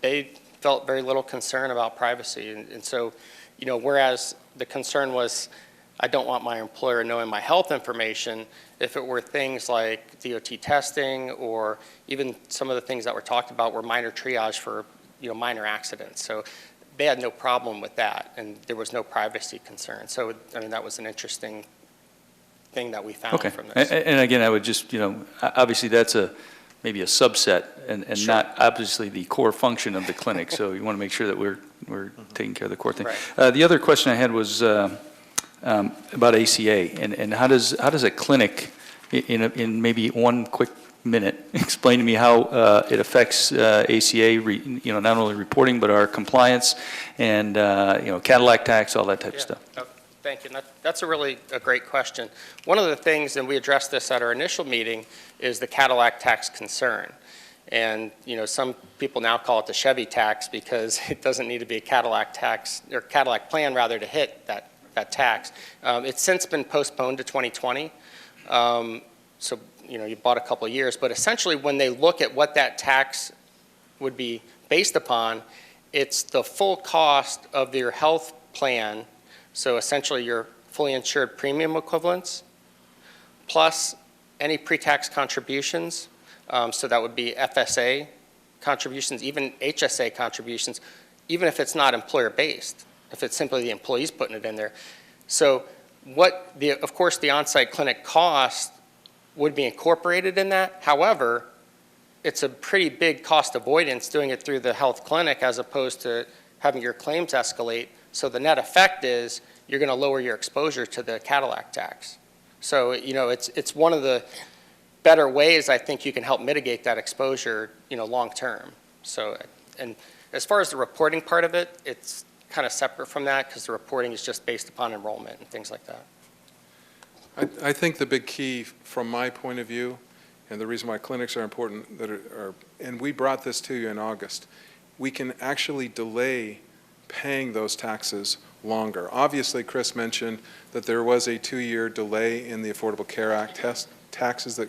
they felt very little concern about privacy. And so, you know, whereas the concern was, I don't want my employer knowing my health information, if it were things like DOT testing or even some of the things that were talked about were minor triage for, you know, minor accidents. So they had no problem with that, and there was no privacy concern. So, I mean, that was an interesting thing that we found from this. And again, I would just, you know, obviously that's a maybe a subset and Sure. not obviously the core function of the clinic. So you want to make sure that we're taking care of the core thing. Right. The other question I had was about ACA and how does a clinic in maybe one quick minute explain to me how it affects ACA, not only reporting but our compliance and Cadillac tax, all that type of stuff. Oh, thank you. That's a great question. One of the things, and we addressed this at our initial meeting, is the Cadillac tax concern. And some people now call it the Chevy tax because it doesn't need to be a Cadillac tax or Cadillac plan rather to hit that tax. It's since been postponed to 2020. So you bought a couple of years, but essentially when they look at what that tax would be based upon, it's the full cost of your health plan, so essentially your fully insured premium equivalents, plus any pre-tax contributions, so that would be FSA contributions, even HSA contributions, even if it's not employer-based, if it's simply the employees putting it in there. So of course, the on-site clinic cost would be incorporated in that. However, it's a pretty big cost avoidance doing it through the health clinic as opposed to having your claims escalate. So the net effect is you're going to lower your exposure to the Cadillac tax. So, it's one of the better ways I think you can help mitigate that exposure, long term. So, and as far as the reporting part of it, it's kind of separate from that because the reporting is just based upon enrollment and things like that. I think the big key from my point of view, and the reason why clinics are important, and we brought this to you in August, we can actually delay paying those taxes longer. Obviously, Chris mentioned that there was a 2-year delay in the Affordable Care Act taxes that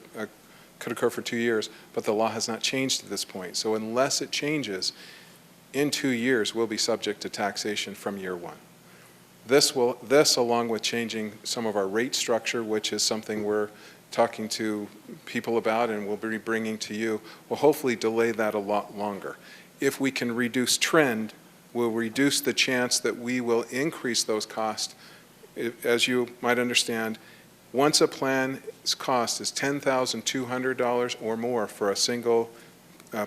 could occur for 2 years, but the law has not changed at this point. So unless it changes, in 2 years, we'll be subject to taxation from year one. This, along with changing some of our rate structure, which is something we're talking to people about and we'll be bringing to you, will hopefully delay that a lot longer. If we can reduce trend, we'll reduce the chance that we will increase those costs. As you might understand, once a plan's cost is $10,200 or more for a single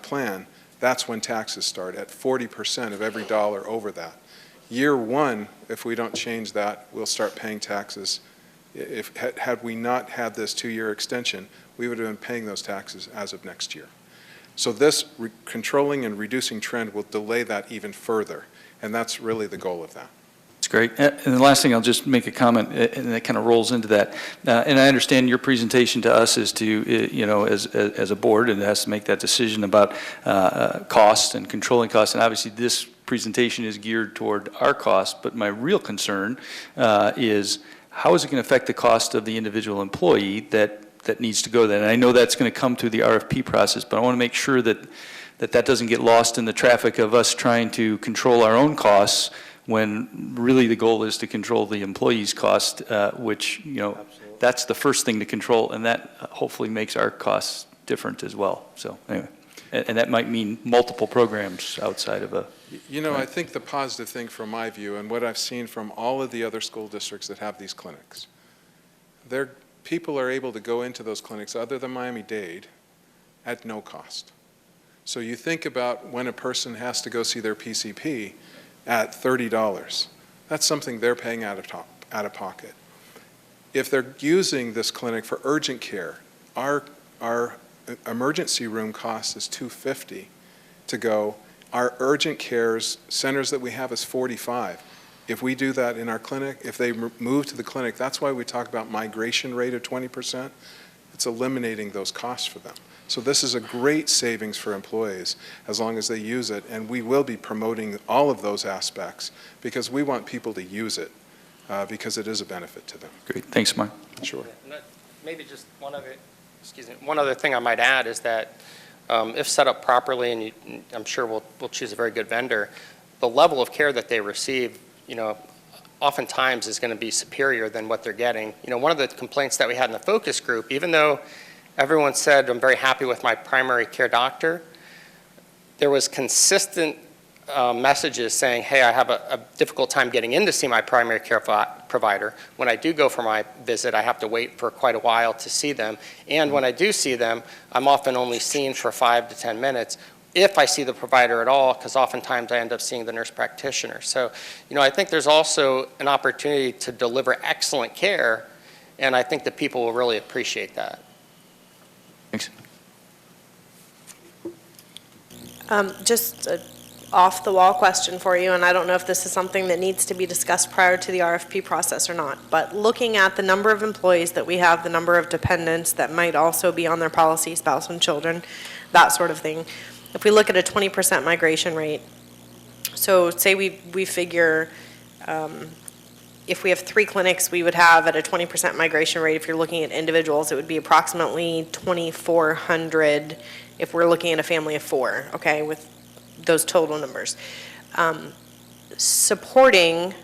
plan, that's when taxes start at 40% of every dollar over that. Year one, if we don't change that, we'll start paying taxes. Had we not had this 2-year extension, we would have been paying those taxes as of next year. So this controlling and reducing trend will delay that even further, and that's really the goal of that. That's great. And the last thing, I'll just make a comment, and that kind of rolls into that. And I understand your presentation to us is to, as a board, and it has to make that decision about costs and controlling costs. And obviously, this presentation is geared toward our costs. But my real concern is how is it going to affect the cost of the individual employee that needs to go there? And I know that's going to come through the RFP process, but I want to make sure that doesn't get lost in the traffic of us trying to control our own costs when really the goal is to control the employee's cost, which, that's the first thing to control, and that hopefully makes our costs different as well. So anyway, and that might mean multiple programs outside of a... I think the positive thing from my view and what I've seen from all of the other school districts that have these clinics, people are able to go into those clinics other than Miami-Dade at no cost. So you think about when a person has to go see their PCP at $30. That's something they're paying out of pocket. If they're using this clinic for urgent care, our emergency room cost is $250 to go. Our urgent cares centers that we have is $45. If we do that in our clinic, if they move to the clinic, that's why we talk about migration rate of 20%. It's eliminating those costs for them. So this is a great savings for employees as long as they use it, and we will be promoting all of those aspects because we want people to use it because it is a benefit to them. Great. Thanks, Mark. Sure. Maybe just one other thing I might add is that if set up properly, and I'm sure we'll choose a very good vendor, the level of care that they receive, oftentimes is going to be superior than what they're getting. One of the complaints that we had in the focus group, even though everyone said, I'm very happy with my primary care doctor, there was consistent messages saying, hey, I have a difficult time getting in to see my primary care provider. When I do go for my visit, I have to wait for quite a while to see them. And when I do see them, I'm often only seen for 5 to 10 minutes, if I see the provider at all, because oftentimes I end up seeing the nurse practitioner. So, I think there's also an opportunity to deliver excellent care, and I think that people will really appreciate that. Thanks. Just an off-the-wall question for you, and I don't know if this is something that needs to be discussed prior to the RFP process or not, but looking at the number of employees that we have, the number of dependents that might also be on their policy, spouse and children, that sort of thing. If we look at a 20% migration rate, so say we figure if we have 3 clinics, we would have at a 20% migration rate, if you're looking at individuals, it would be approximately 2,400 if we're looking at a family of 4, okay, with those total numbers. Supporting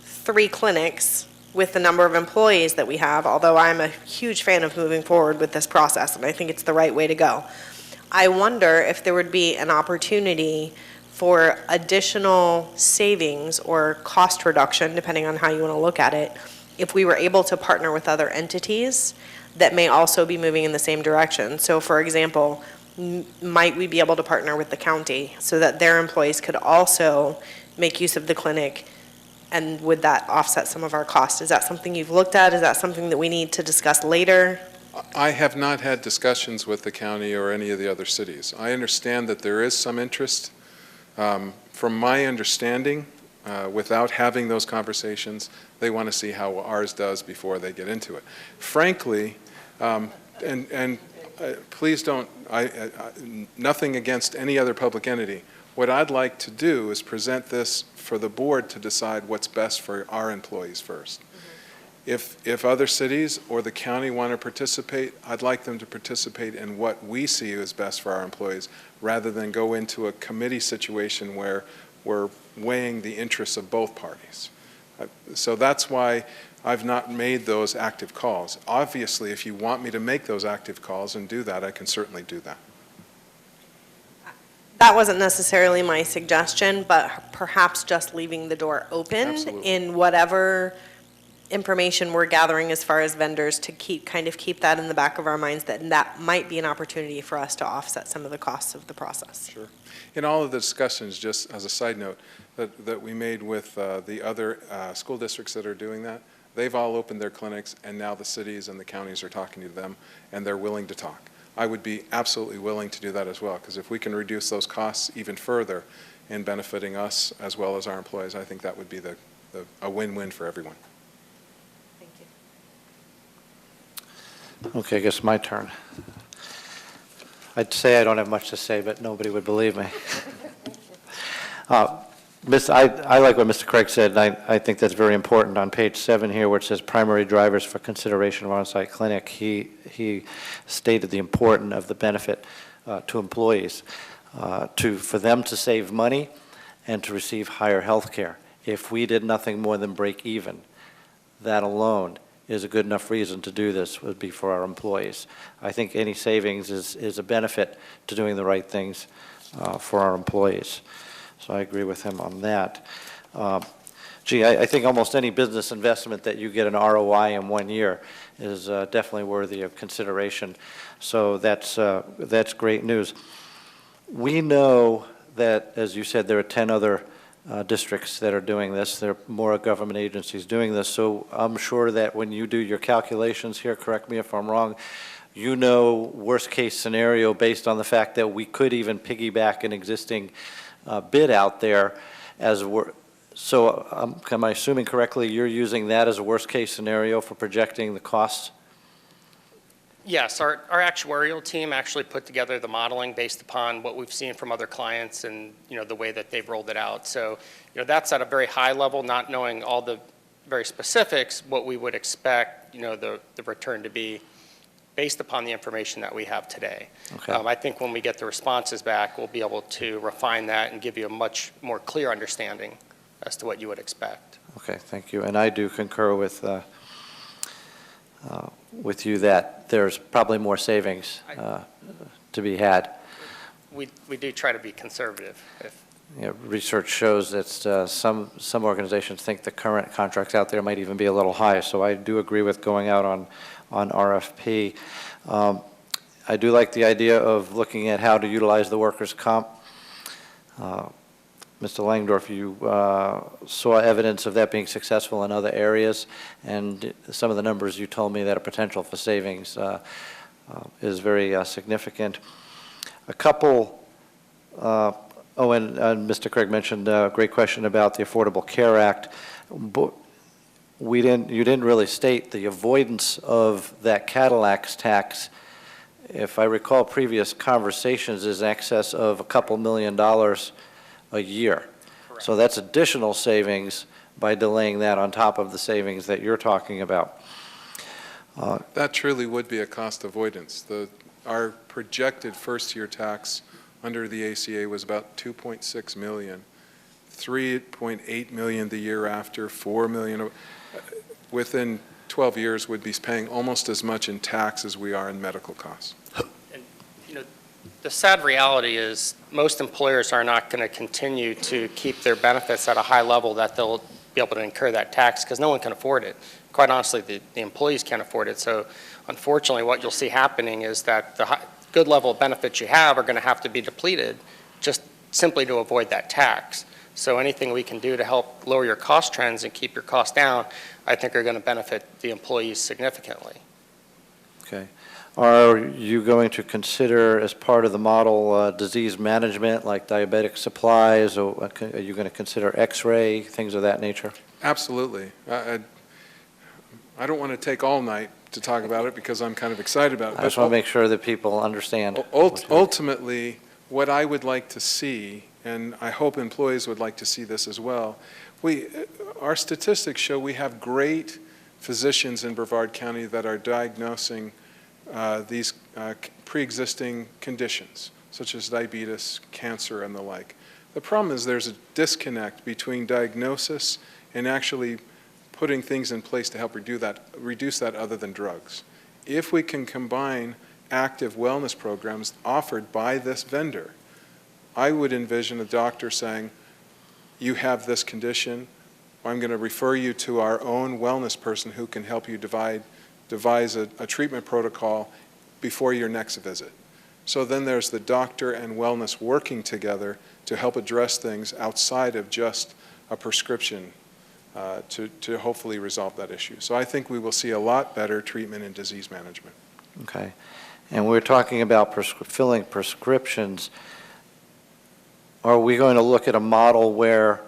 3 clinics with the number of employees that we have, although I'm a huge fan of moving forward with this process, and I think it's the right way to go. I wonder if there would be an opportunity for additional savings or cost reduction, depending on how you want to look at it, if we were able to partner with other entities that may also be moving in the same direction. So for example, might we be able to partner with the county so that their employees could also make use of the clinic, and would that offset some of our costs? Is that something you've looked at? Is that something that we need to discuss later? I have not had discussions with the county or any of the other cities. I understand that there is some interest. From my understanding, without having those conversations, they want to see how ours does before they get into it. Frankly, please don't, nothing against any other public entity. What I'd like to do is present this for the board to decide what's best for our employees first. If other cities or the county want to participate, I'd like them to participate in what we see as best for our employees, rather than go into a committee situation where we're weighing the interests of both parties. So that's why I've not made those active calls. Obviously, if you want me to make those active calls and do that, I can certainly do that. That wasn't necessarily my suggestion, but perhaps just leaving the door open Absolutely. in whatever information we're gathering as far as vendors, to keep that in the back of our minds, that might be an opportunity for us to offset some of the costs of the process. Sure. In all of the discussions, just as a side note, that we made with the other school districts that are doing that, they've all opened their clinics, and now the cities and the counties are talking to them, and they're willing to talk. I would be absolutely willing to do that as well, because if we can reduce those costs even further in benefiting us as well as our employees, I think that would be a win-win for everyone. Okay, I guess my turn. I'd say I don't have much to say, but nobody would believe me. I like what Mr. Craig said, and I think that's very important. On page 7 here, where it says primary drivers for consideration of on-site clinic, he stated the importance of the benefit to employees, for them to save money and to receive higher health care. If we did nothing more than break even, that alone is a good enough reason to do this, would be for our employees. I think any savings is a benefit to doing the right things for our employees. So I agree with him on that. I think almost any business investment that you get an ROI in 1 year is definitely worthy of consideration. So that's great news. We know that, as you said, there are 10 other districts that are doing this. There are more government agencies doing this. So I'm sure that when you do your calculations here, correct me if I'm wrong, you know worst case scenario based on the fact that we could even piggyback an existing bid out there as so am I assuming correctly you're using that as a worst case scenario for projecting the costs? Yes, our actuarial team actually put together the modeling based upon what we've seen from other clients and the way that they've rolled it out. So that's at a very high level, not knowing all the very specifics, what we would expect the return to be based upon the information that we have today. Okay. I think when we get the responses back, we'll be able to refine that and give you a much more clear understanding as to what you would expect. Okay, thank you. And I do concur with you that there's probably more savings to be had. We do try to be conservative. research shows that some organizations think the current contracts out there might even be a little high. So I do agree with going out on RFP. I do like the idea of looking at how to utilize the workers' comp. Mr. Langdorf, you saw evidence of that being successful in other areas, and some of the numbers you told me that are potential for savings is very significant. A couple, and Mr. Craig mentioned a great question about the Affordable Care Act. But you didn't really state the avoidance of that Cadillac tax. If I recall previous conversations, is in excess of a couple $1 million a year. Correct. So that's additional savings by delaying that on top of the savings that you're talking about. That truly would be a cost avoidance. Our projected first-year tax under the ACA was about $2.6 million, $3.8 million the year after, $4 million. Within 12 years, we'd be paying almost as much in tax as we are in medical costs. And, the sad reality is most employers are not going to continue to keep their benefits at a high level that they'll be able to incur that tax because no one can afford it. Quite honestly, the employees can't afford it. So unfortunately, what you'll see happening is that the good level of benefits you have are going to have to be depleted just simply to avoid that tax. So anything we can do to help lower your cost trends and keep your costs down, I think are going to benefit the employees significantly. Okay. Are you going to consider, as part of the model, disease management, like diabetic supplies, or are you going to consider X-ray, things of that nature? Absolutely. I don't want to take all night to talk about it because I'm kind of excited about it. I just want to make sure that people understand. Ultimately, what I would like to see, and I hope employees would like to see this as well, our statistics show we have great physicians in Brevard County that are diagnosing these pre-existing conditions, such as diabetes, cancer, and the like. The problem is there's a disconnect between diagnosis and actually putting things in place to help reduce that other than drugs. If we can combine active wellness programs offered by this vendor, I would envision a doctor saying, you have this condition, I'm going to refer you to our own wellness person who can help you devise a treatment protocol before your next visit. So then there's the doctor and wellness working together to help address things outside of just a prescription to hopefully resolve that issue. So I think we will see a lot better treatment and disease management. Okay. And we're talking about filling prescriptions. Are we going to look at a model where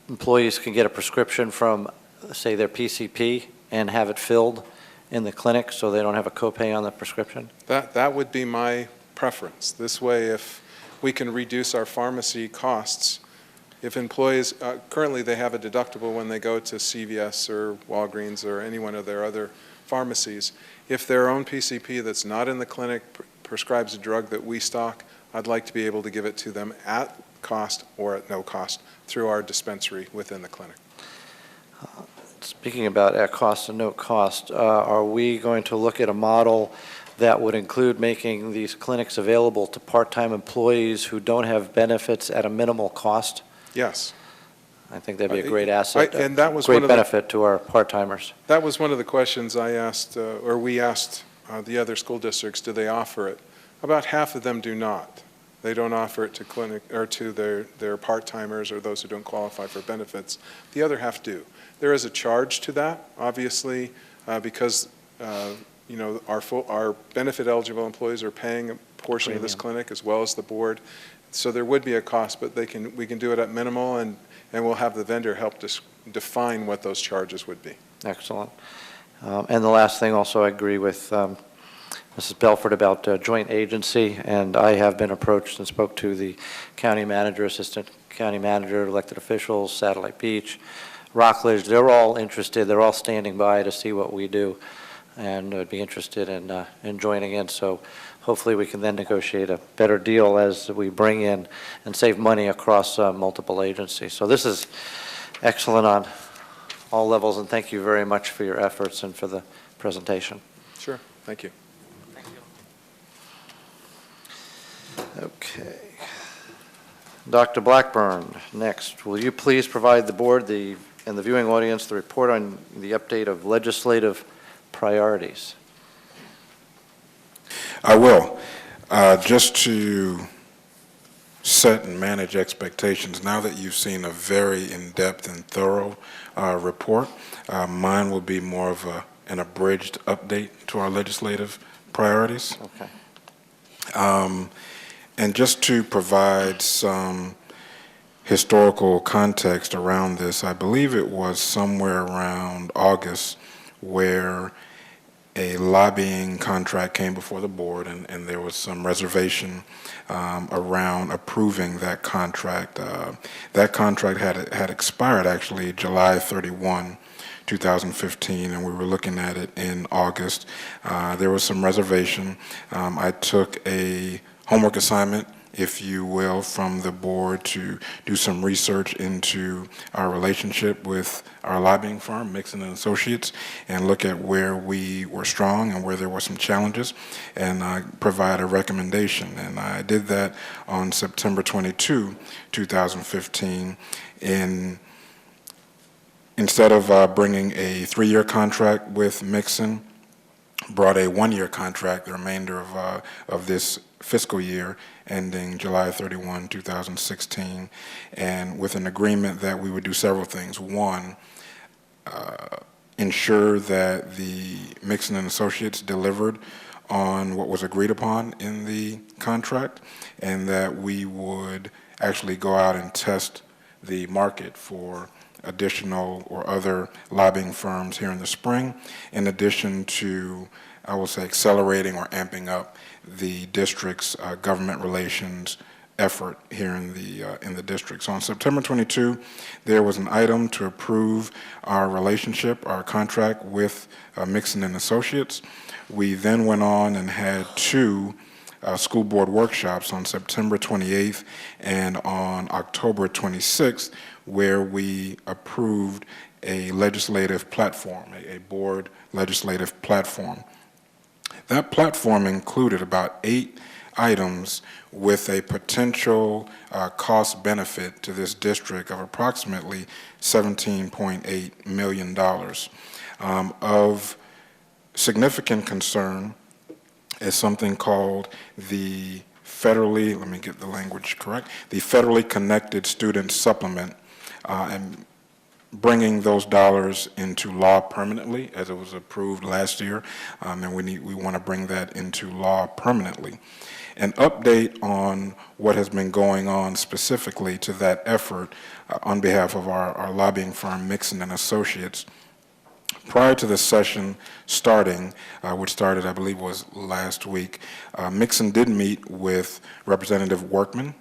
employees can get a prescription from, say, their PCP and have it filled in the clinic so they don't have a copay on the prescription? That would be my preference. This way, if we can reduce our pharmacy costs, if employees, currently they have a deductible when they go to CVS or Walgreens or any one of their other pharmacies. If their own PCP that's not in the clinic prescribes a drug that we stock, I'd like to be able to give it to them at cost or at no cost through our dispensary within the clinic. Speaking about at cost and no cost, are we going to look at a model that would include making these clinics available to part-time employees who don't have benefits at a minimal cost? Yes. I think that'd be a great asset, and that was great benefit to our part-timers. That was one of the questions I asked, or we asked the other school districts, do they offer it? About half of them do not. They don't offer it to clinic or to their part-timers or those who don't qualify for benefits. The other half do. There is a charge to that, obviously, because our benefit-eligible employees are paying a portion of this clinic as well as the board. So there would be a cost, but we can do it at minimal, and we'll have the vendor help define what those charges would be. Excellent. And the last thing also, I agree with Mrs. Belford about joint agency, and I have been approached and spoke to the county manager, assistant county manager, elected officials, Satellite Beach, Rockledge. They're all interested. They're all standing by to see what we do, and would be interested in joining in. So hopefully we can then negotiate a better deal as we bring in and save money across multiple agencies. So this is excellent on all levels, and thank you very much for your efforts and for the presentation. Sure. Thank you. Okay. Dr. Blackburn, next. Will you please provide the board and the viewing audience the report on the update of legislative priorities? I will. Just to set and manage expectations, now that you've seen a very in-depth and thorough report, mine will be more of an abridged update to our legislative priorities. Okay. And just to provide some historical context around this, I believe it was somewhere around August where a lobbying contract came before the board, and there was some reservation around approving that contract. That contract had expired actually July 31, 2015, and we were looking at it in August. There was some reservation. I took a homework assignment, if you will, from the board to do some research into our relationship with our lobbying firm, Mixon and Associates, and look at where we were strong and where there were some challenges, and provide a recommendation. And I did that on September 22, 2015, instead of bringing a 3-year contract with Mixon, brought a 1-year contract the remainder of this fiscal year ending July 31, 2016, and with an agreement that we would do several things. One, ensure that the Mixon and Associates delivered on what was agreed upon in the contract, and that we would actually go out and test the market for additional or other lobbying firms here in the spring, in addition to, I will say, accelerating or amping up the district's government relations effort here in the district. So on September 22, there was an item to approve our relationship, our contract with Mixon and Associates. We then went on and had 2 school board workshops on September 28th and on October 26th, where we approved a legislative platform, a board legislative platform. That platform included about 8 items with a potential cost benefit to this district of approximately $17.8 million. Of significant concern is something called the federally, let me get the language correct, the Federally Connected Student Supplement, and bringing those dollars into law permanently, as it was approved last year, and we want to bring that into law permanently. An update on what has been going on specifically to that effort on behalf of our lobbying firm, Mixon and Associates. Prior to the session starting, which started, I believe, was last week, Mixon did meet with Representative Workman,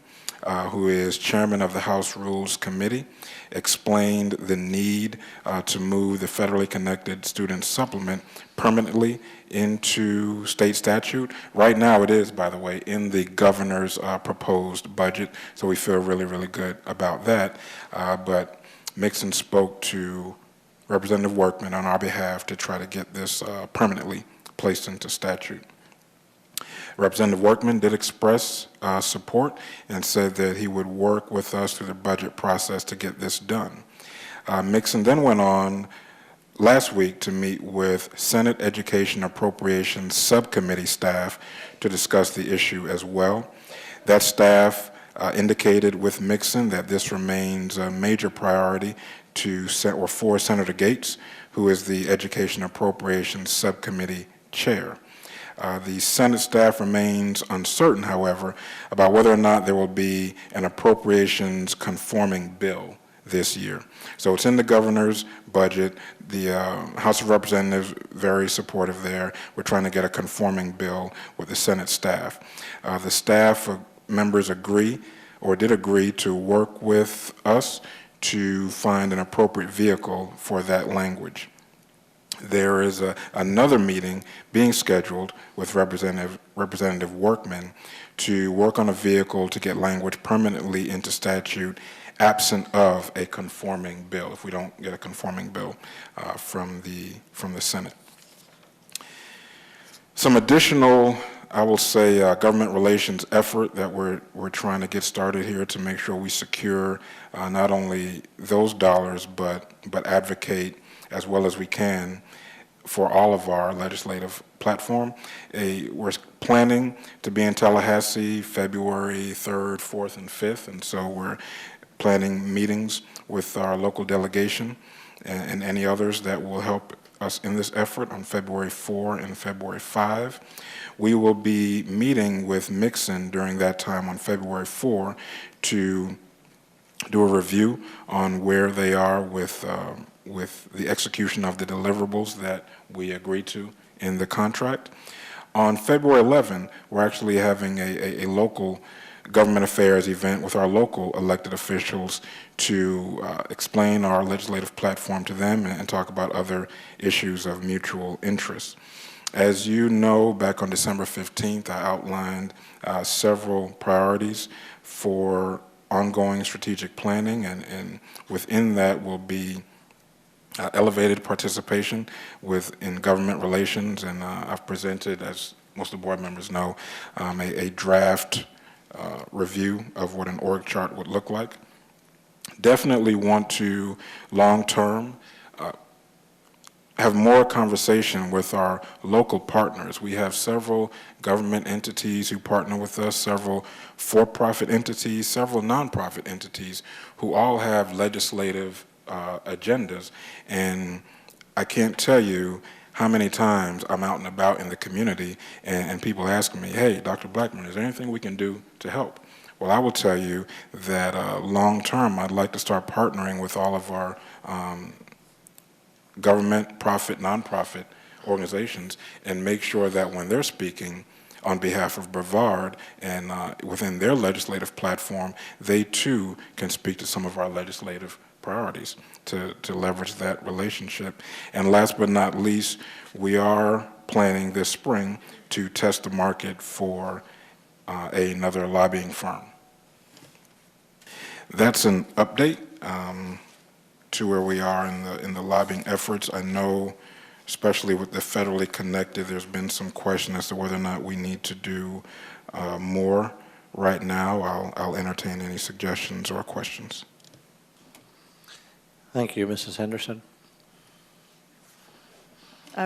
who is chairman of the House Rules Committee, explained the need to move the Federally Connected Student Supplement permanently into state statute. Right now it is, by the way, in the governor's proposed budget, so we feel really, really good about that. But Mixon spoke to Representative Workman on our behalf to try to get this permanently placed into statute. Representative Workman did express support and said that he would work with us through the budget process to get this done. Mixon then went on last week to meet with Senate Education Appropriations Subcommittee staff to discuss the issue as well. That staff indicated with Mixon that this remains a major priority for Senator Gates, who is the Education Appropriations Subcommittee chair. The Senate staff remains uncertain, however, about whether or not there will be an appropriations conforming bill this year. So it's in the governor's budget. The House of Representatives very supportive there. We're trying to get a conforming bill with the Senate staff. The staff members did agree to work with us to find an appropriate vehicle for that language. There is another meeting being scheduled with Representative Workman to work on a vehicle to get language permanently into statute absent of a conforming bill, if we don't get a conforming bill from the Senate. Some additional I will say government relations effort that we're trying to get started here to make sure we secure not only those dollars, but advocate as well as we can for all of our legislative platform. We're planning to be in Tallahassee February 3rd, 4th, and 5th, and so we're planning meetings with our local delegation and any others that will help us in this effort on February 4 and February 5. We will be meeting with Mixon during that time on February 4 to do a review on where they are with the execution of the deliverables that we agreed to in the contract. On February 11, we're actually having a local government affairs event with our local elected officials to explain our legislative platform to them and talk about other issues of mutual interest. As you know, back on December 15th, I outlined several priorities for ongoing strategic planning, and within that will be elevated participation in government relations, and I've presented, as most of the board members know, a draft review of what an org chart would look like. Definitely want to, long-term, have more conversation with our local partners. We have several government entities who partner with us, several for-profit entities, several nonprofit entities who all have legislative agendas, and I can't tell you how many times I'm out and about in the community and people asking me, hey, Dr. Blackburn, is there anything we can do to help? Well, I will tell you that long-term, I'd like to start partnering with all of our government, profit, nonprofit organizations and make sure that when they're speaking on behalf of Brevard and within their legislative platform, they too can speak to some of our legislative priorities to leverage that relationship. And last but not least, we are planning this spring to test the market for another lobbying firm. That's an update to where we are in the lobbying efforts. I know, especially with the federally connected, there's been some question as to whether or not we need to do more. Right now, I'll entertain any suggestions or questions. Thank you, Mrs. Henderson.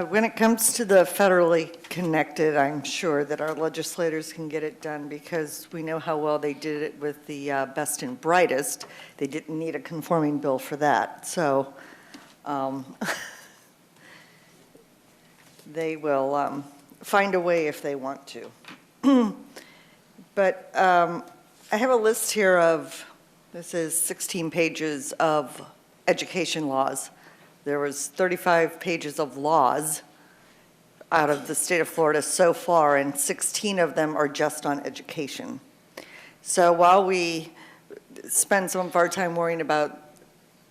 When it comes to the federally connected, I'm sure that our legislators can get it done because we know how well they did it with the best and brightest. They didn't need a conforming bill for that. So they will find a way if they want to. But I have a list here of, this is 16 pages of education laws. There was 35 pages of laws out of the state of Florida so far, and 16 of them are just on education. So while we spend some of our time worrying about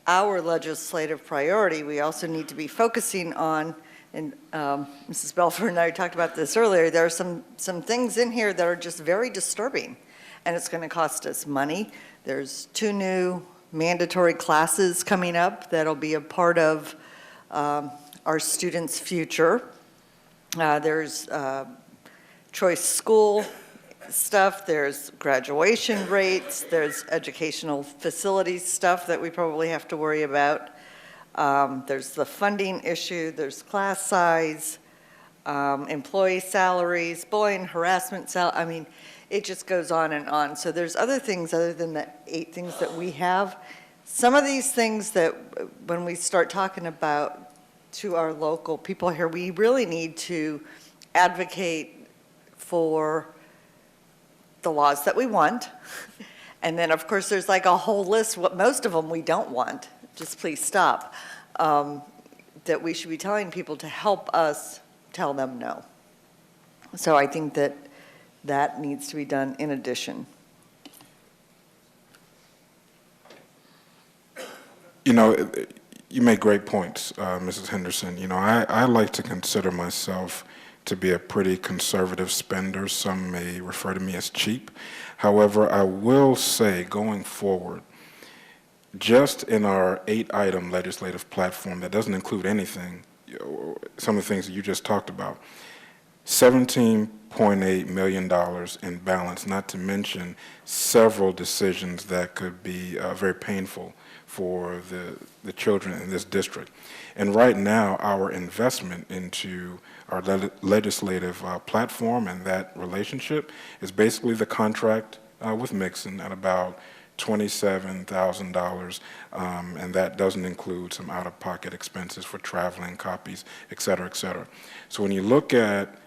our legislative priority, we also need to be focusing on, and Mrs. Belford and I talked about this earlier, there are some things in here that are just very disturbing, and it's going to cost us money. There's 2 new mandatory classes coming up that'll be a part of our students' future. There's choice school stuff, there's graduation rates, there's educational facilities stuff that we probably have to worry about. There's the funding issue, there's class size, employee salaries, bullying, harassment, I mean, it just goes on and on. So there's other things other than the 8 things that we have. Some of these things that when we start talking about to our local people here, we really need to advocate for the laws that we want. And then of course there's like a whole list, what most of them we don't want, just please stop, that we should be telling people to help us tell them no. So I think that that needs to be done in addition. You know, you make great points, Mrs. Henderson. You know, I like to consider myself to be a pretty conservative spender. Some may refer to me as cheap. However, I will say going forward, just in our 8-item legislative platform that doesn't include anything, some of the things that you just talked about, $17.8 million in balance, not to mention several decisions that could be very painful for the children in this district. And right now, our investment into our legislative platform and that relationship is basically the contract with Mixon at about $27,000, and that doesn't include some out-of-pocket expenses for traveling, copies, et cetera, et cetera. So when you look at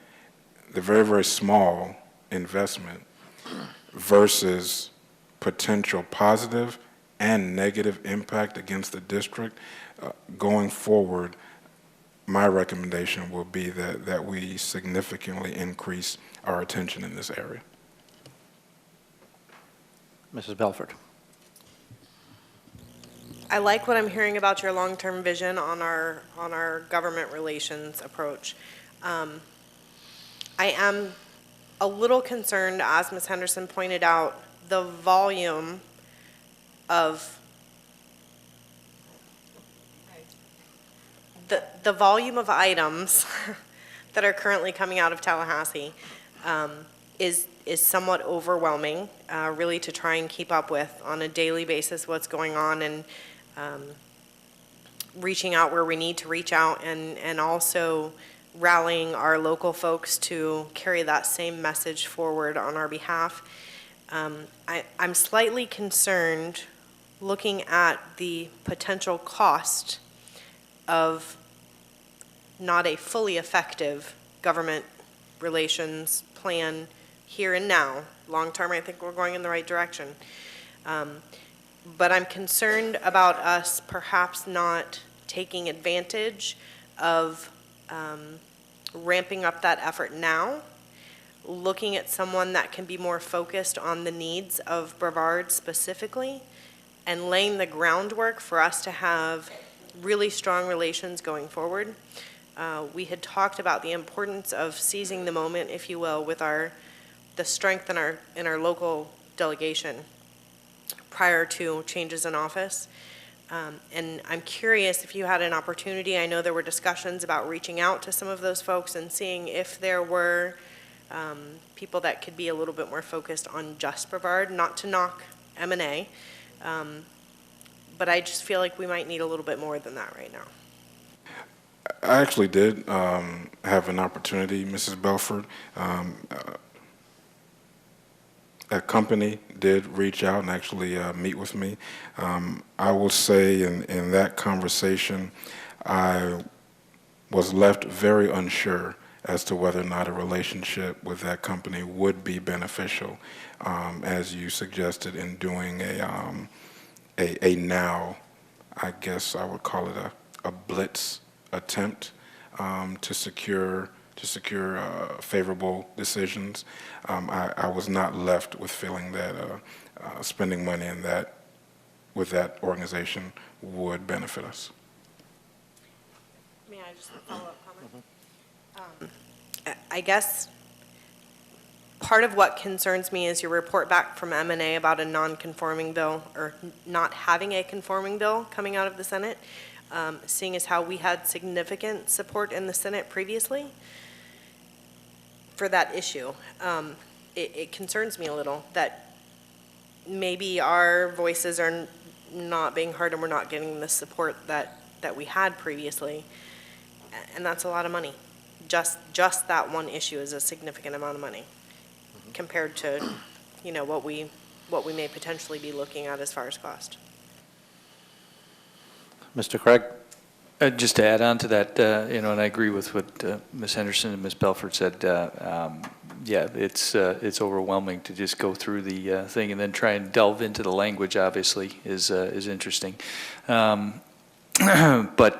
the very, very small investment versus potential positive and negative impact against the district, going forward, my recommendation will be that we significantly increase our attention in this area. Mrs. Belford. I like what I'm hearing about your long-term vision on our government relations approach. I am a little concerned, as Ms. Henderson pointed out, the volume of the volume of items that are currently coming out of Tallahassee is somewhat overwhelming, really, to try and keep up with on a daily basis what's going on, and reaching out where we need to reach out, and also rallying our local folks to carry that same message forward on our behalf. I'm slightly concerned looking at the potential cost of not a fully effective government relations plan here and now. Long term, I think we're going in the right direction. But I'm concerned about us perhaps not taking advantage of ramping up that effort now, looking at someone that can be more focused on the needs of Brevard specifically, and laying the groundwork for us to have really strong relations going forward. We had talked about the importance of seizing the moment, if you will, with the strength in our local delegation prior to changes in office. And I'm curious if you had an opportunity. I know there were discussions about reaching out to some of those folks and seeing if there were people that could be a little bit more focused on just Brevard, not to knock M&A, but I just feel like we might need a little bit more than that right now. I actually did have an opportunity, Mrs. Belford. A company did reach out and actually meet with me. I will say in that conversation, I was left very unsure as to whether or not a relationship with that company would be beneficial, as you suggested, in doing a now, I guess I would call it a blitz attempt to secure favorable decisions. I was not left with feeling that spending money in with that organization would benefit us. May I just follow up comment? I guess part of what concerns me is your report back from M&A about a non-conforming bill, or not having a conforming bill coming out of the Senate, seeing as how we had significant support in the Senate previously for that issue. It concerns me a little that maybe our voices are not being heard and we're not getting the support that we had previously, and that's a lot of money. Just that one issue is a significant amount of money compared to, what we may potentially be looking at as far as cost. Mr. Craig? Just to add on to that, and I agree with what Ms. Henderson and Ms. Belford said. Yeah, it's overwhelming to just go through the thing and then try and delve into the language. Obviously, is interesting. But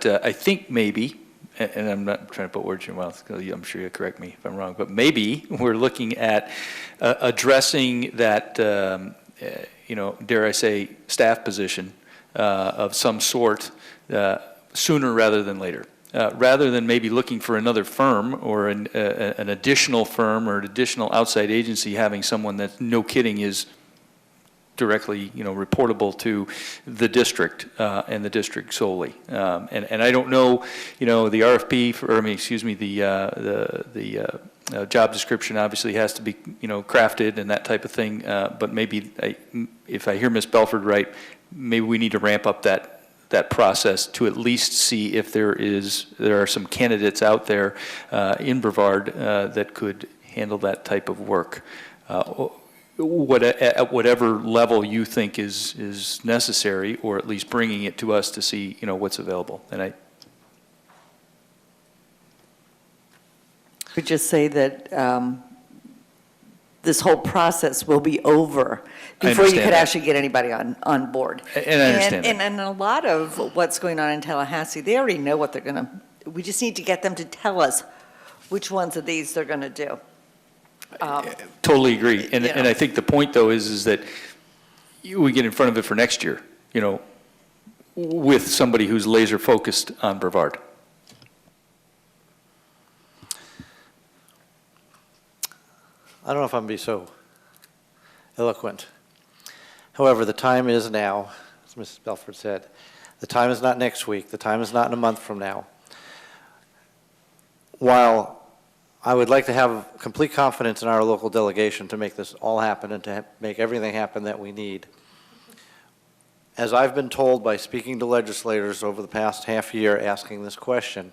I think maybe, and I'm not trying to put words in your mouth, I'm sure you'll correct me if I'm wrong, but maybe we're looking at addressing that, dare I say, staff position of some sort sooner rather than later. Rather than maybe looking for another firm or an additional firm or an additional outside agency, having someone that, no kidding, is directly, reportable to the district and the district solely. And I don't know, the RFP, the job description obviously has to be, crafted and that type of thing, but maybe, if I hear Ms. Belford right, maybe we need to ramp up that process to at least see if there are some candidates out there in Brevard that could handle that type of work. At whatever level you think is necessary, or at least bringing it to us to see, what's available. And I could just say that this whole process will be over before you could actually get anybody on board. And I understand that. And a lot of what's going on in Tallahassee, they already know what they're going to, we just need to get them to tell us which ones of these they're going to do. Totally agree. And I think the point, though, is that we get in front of it for next year, with somebody who's laser focused on Brevard. I don't know if I'm going to be so eloquent. However, the time is now, as Mrs. Belford said. The time is not next week. The time is not in a month from now. While I would like to have complete confidence in our local delegation to make this all happen and to make everything happen that we need, as I've been told by speaking to legislators over the past half year asking this question,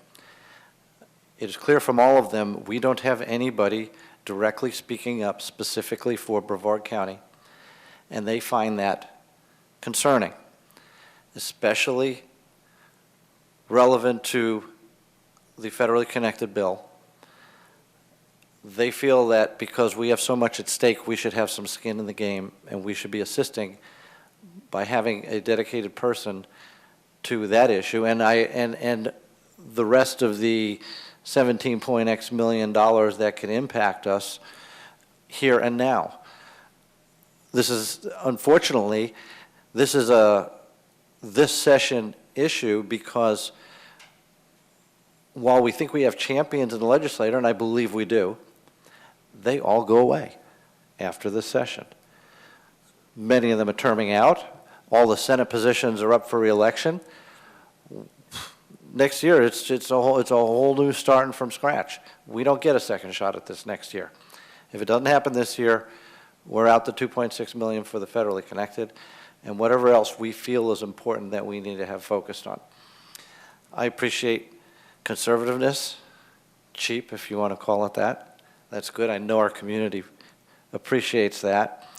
it is clear from all of them we don't have anybody directly speaking up specifically for Brevard County, and they find that concerning, especially relevant to the federally connected bill. They feel that because we have so much at stake, we should have some skin in the game, and we should be assisting by having a dedicated person to that issue. And and the rest of the $17.x million that can impact us here and now. This is, unfortunately, this is this session issue because while we think we have champions in the legislature, and I believe we do, they all go away after this session. Many of them are terming out. All the Senate positions are up for re-election. Next year, it's a whole new starting from scratch. We don't get a second shot at this next year. If it doesn't happen this year, we're out the $2.6 million for the federally connected, and whatever else we feel is important that we need to have focused on. I appreciate conservativeness, cheap if you want to call it that. That's good. I know our community appreciates that.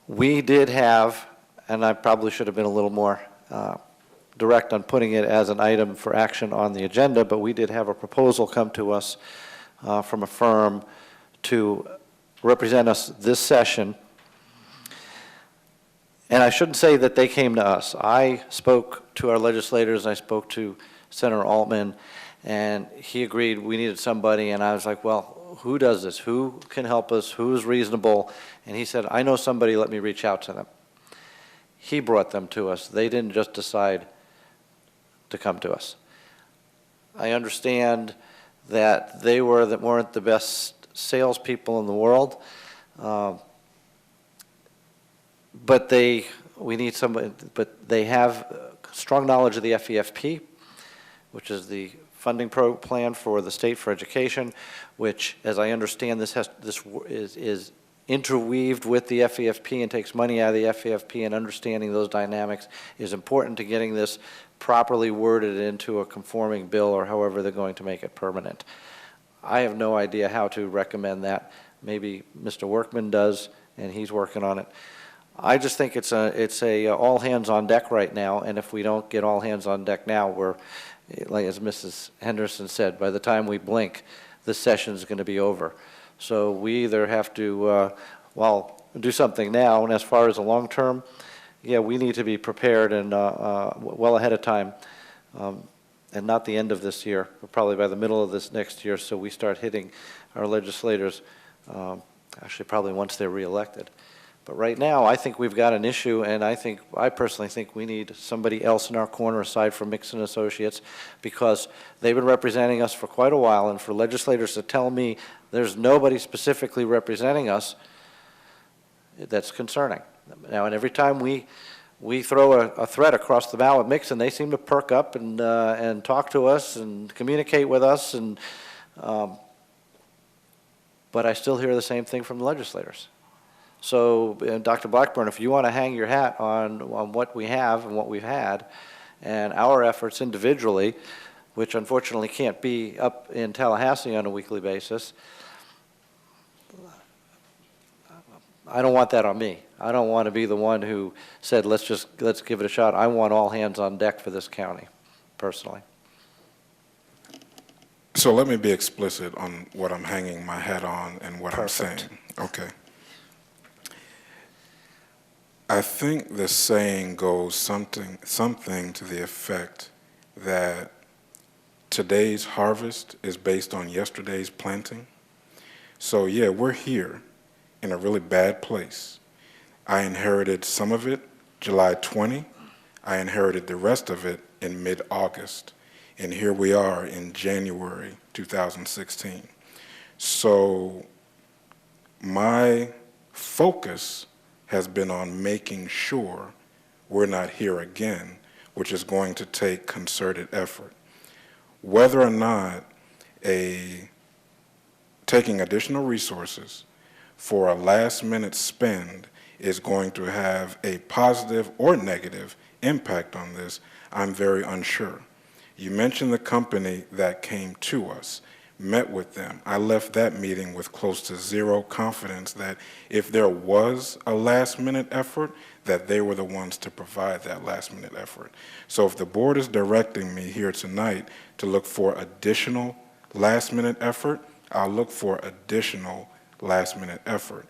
We did have, and I probably should have been a little more direct on putting it as an item for action on the agenda, but we did have a proposal come to us from a firm to represent us this session. And I shouldn't say that they came to us. I spoke to our legislators, I spoke to Senator Altman, and he agreed we needed somebody, and I was like, well, who does this? Who can help us? Who is reasonable? And he said, I know somebody, let me reach out to them. He brought them to us. They didn't just decide to come to us. I understand that they weren't the best salespeople in the world, but we need somebody. But they have strong knowledge of the FEFP, which is the funding plan for the state for education, which, as I understand, this is interweaved with the FEFP and takes money out of the FEFP, and understanding those dynamics is important to getting this properly worded into a conforming bill, or however they're going to make it permanent. I have no idea how to recommend that. Maybe Mr. Workman does, and he's working on it. I just think it's a all hands on deck right now, and if we don't get all hands on deck now, we're, like as Mrs. Henderson said, by the time we blink, this session is going to be over. So we either have to, do something now, and as far as the long term, yeah, we need to be prepared and well ahead of time, and not the end of this year, but probably by the middle of this next year, so we start hitting our legislators, actually probably once they're reelected. But right now, I think we've got an issue, and I personally think we need somebody else in our corner aside from Mixon Associates, because they've been representing us for quite a while, and for legislators to tell me there's nobody specifically representing us, that's concerning. Now, and every time we throw a threat across the bow at Mixon, they seem to perk up and talk to us and communicate with us, and but I still hear the same thing from the legislators. So, Dr. Blackburn, if you want to hang your hat on what we have and what we've had, and our efforts individually, which unfortunately can't be up in Tallahassee on a weekly basis, I don't want that on me. I don't want to be the one who said, let's give it a shot. I want all hands on deck for this county, personally. So let me be explicit on what I'm hanging my hat on and what Perfect. I'm saying. Okay. I think the saying goes something to the effect that today's harvest is based on yesterday's planting. So yeah, we're here in a really bad place. I inherited some of it July 20. I inherited the rest of it in mid-August. And here we are in January 2016. So my focus has been on making sure we're not here again, which is going to take concerted effort. Whether or not taking additional resources for a last-minute spend is going to have a positive or negative impact on this, I'm very unsure. You mentioned the company that came to us, met with them. I left that meeting with close to zero confidence that if there was a last-minute effort, that they were the ones to provide that last-minute effort. So if the board is directing me here tonight to look for additional last-minute effort, I'll look for additional last-minute effort.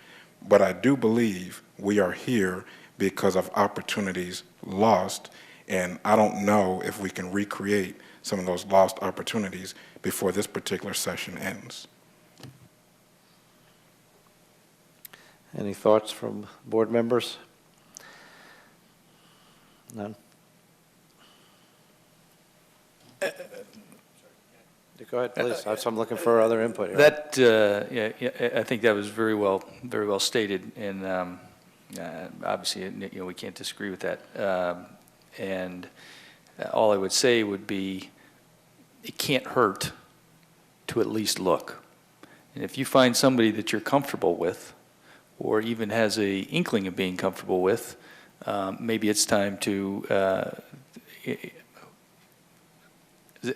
But I do believe we are here because of opportunities lost, and I don't know if we can recreate some of those lost opportunities before this particular session ends. Any thoughts from board members? None? Go ahead, please. I'm looking for other input here. That, I think that was very well stated, and obviously, we can't disagree with that. And all I would say would be, it can't hurt to at least look. And if you find somebody that you're comfortable with, or even has a inkling of being comfortable with, maybe it's time to,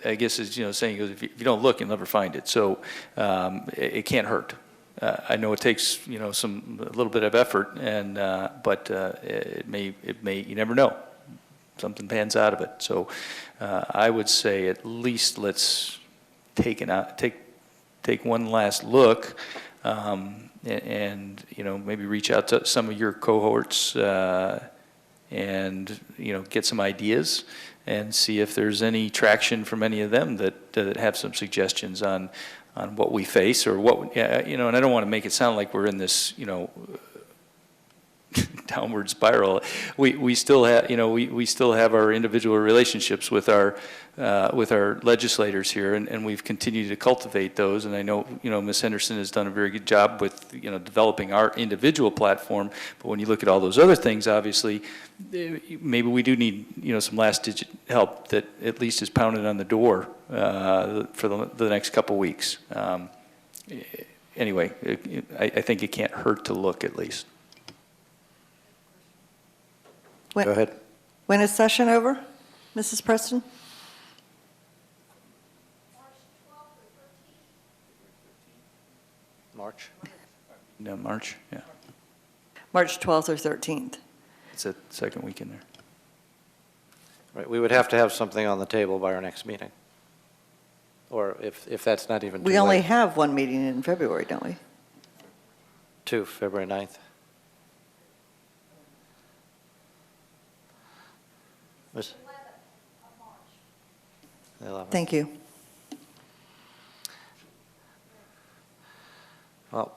I guess it's, saying if you don't look, you'll never find it. So it can't hurt. I know it takes, a little bit of effort, and but it may, you never know. Something pans out of it. So I would say at least let's take one last look, and maybe reach out to some of your cohorts and get some ideas and see if there's any traction from any of them that have some suggestions on what we face or what and I don't want to make it sound like we're in this downward spiral. We still have we still have our individual relationships with our legislators here, and we've continued to cultivate those. And I know Ms. Henderson has done a very good job with developing our individual platform. But when you look at all those other things, obviously, maybe we do need some last digit help that at least is pounded on the door for the next couple weeks. Anyway, I think it can't hurt to look at least. Go ahead. When is session over, Mrs. Preston? March? No, March, yeah. March 12th or 13th. It's the second week in there. Right, we would have to have something on the table by our next meeting. Or if that's not even too We only late. have one meeting in February, don't we? 2, February 9th. Miss? 11th. Thank you. Well,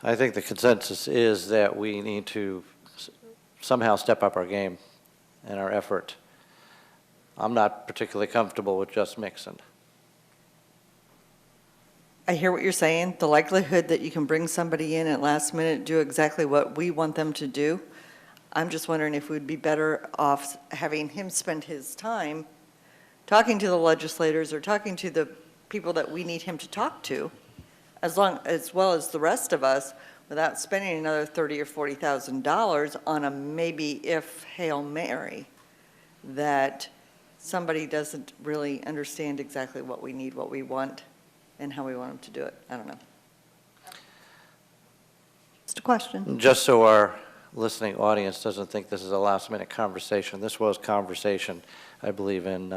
I think the consensus is that we need to somehow step up our game and our effort. I'm not particularly comfortable with just mixing. I hear what you're saying. The likelihood that you can bring somebody in at last minute, do exactly what we want them to do. I'm just wondering if we'd be better off having him spend his time talking to the legislators or talking to the people that we need him to talk to as well as the rest of us, without spending another $30,000 or $40,000 on a maybe if Hail Mary, that somebody doesn't really understand exactly what we need, what we want, and how we want them to do it. I don't know. Just a question. Just so our listening audience doesn't think this is a last-minute conversation, this was conversation, I believe, in,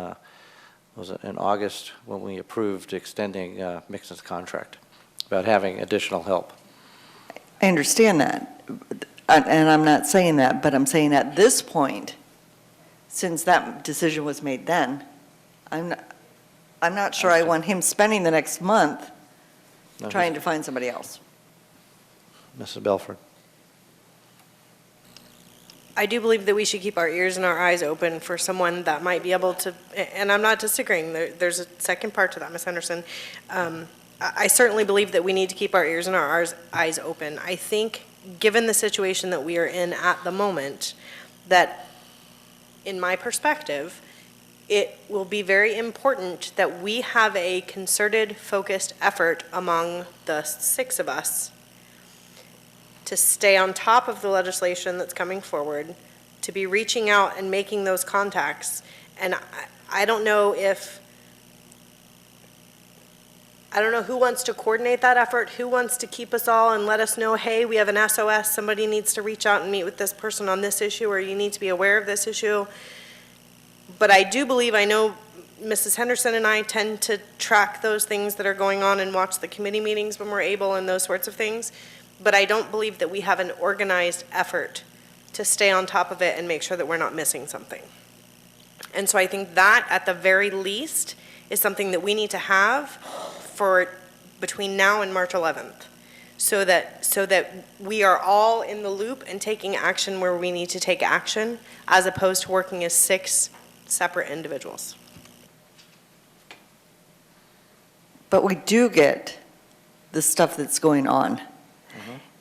was it in August when we approved extending Mixon's contract about having additional help. I understand that, and I'm not saying that, but I'm saying at this point, since that decision was made then, I'm not sure I want him spending the next month trying to find somebody else. Mrs. Belford. I do believe that we should keep our ears and our eyes open for someone that might be able to, and I'm not disagreeing, there's a second part to that, Ms. Henderson. I certainly believe that we need to keep our ears and our eyes open. I think, given the situation that we are in at the moment, that, in my perspective, it will be very important that we have a concerted, focused effort among the 6 of us to stay on top of the legislation that's coming forward, to be reaching out and making those contacts. And I don't know who wants to coordinate that effort, who wants to keep us all and let us know, hey, we have an SOS, somebody needs to reach out and meet with this person on this issue, or you need to be aware of this issue. But I do believe, I know Mrs. Henderson and I tend to track those things that are going on and watch the committee meetings when we're able and those sorts of things. But I don't believe that we have an organized effort to stay on top of it and make sure that we're not missing something. And so I think that, at the very least, is something that we need to have for between now and March 11th, so that we are all in the loop and taking action where we need to take action, as opposed to working as 6 separate individuals. But we do get the stuff that's going on.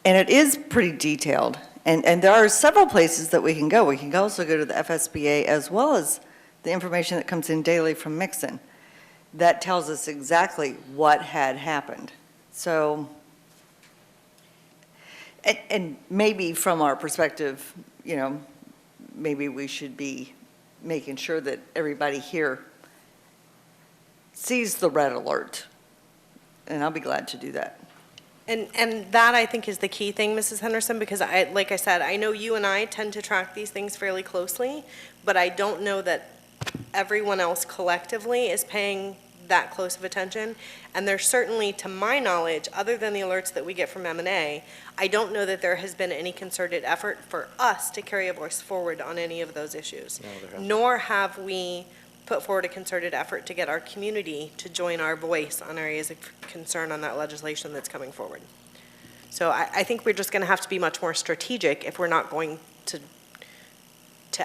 And it is pretty detailed. And there are several places that we can go. We can also go to the FSBA, as well as the information that comes in daily from Mixon that tells us exactly what had happened. So, and maybe from our perspective, you know, maybe we should be making sure that everybody here sees the red alert. And I'll be glad to do that. And that, I think, is the key thing, Mrs. Henderson, because like I said, I know you and I tend to track these things fairly closely, but I don't know that everyone else collectively is paying that close of attention. And there's certainly, to my knowledge, other than the alerts that we get from M&A, I don't know that there has been any concerted effort for us to carry a voice forward on any of those issues. No, nor have we put forward a concerted effort to get our community to join our voice on areas of concern on that legislation that's coming forward. So I think we're just going to have to be much more strategic if we're not going to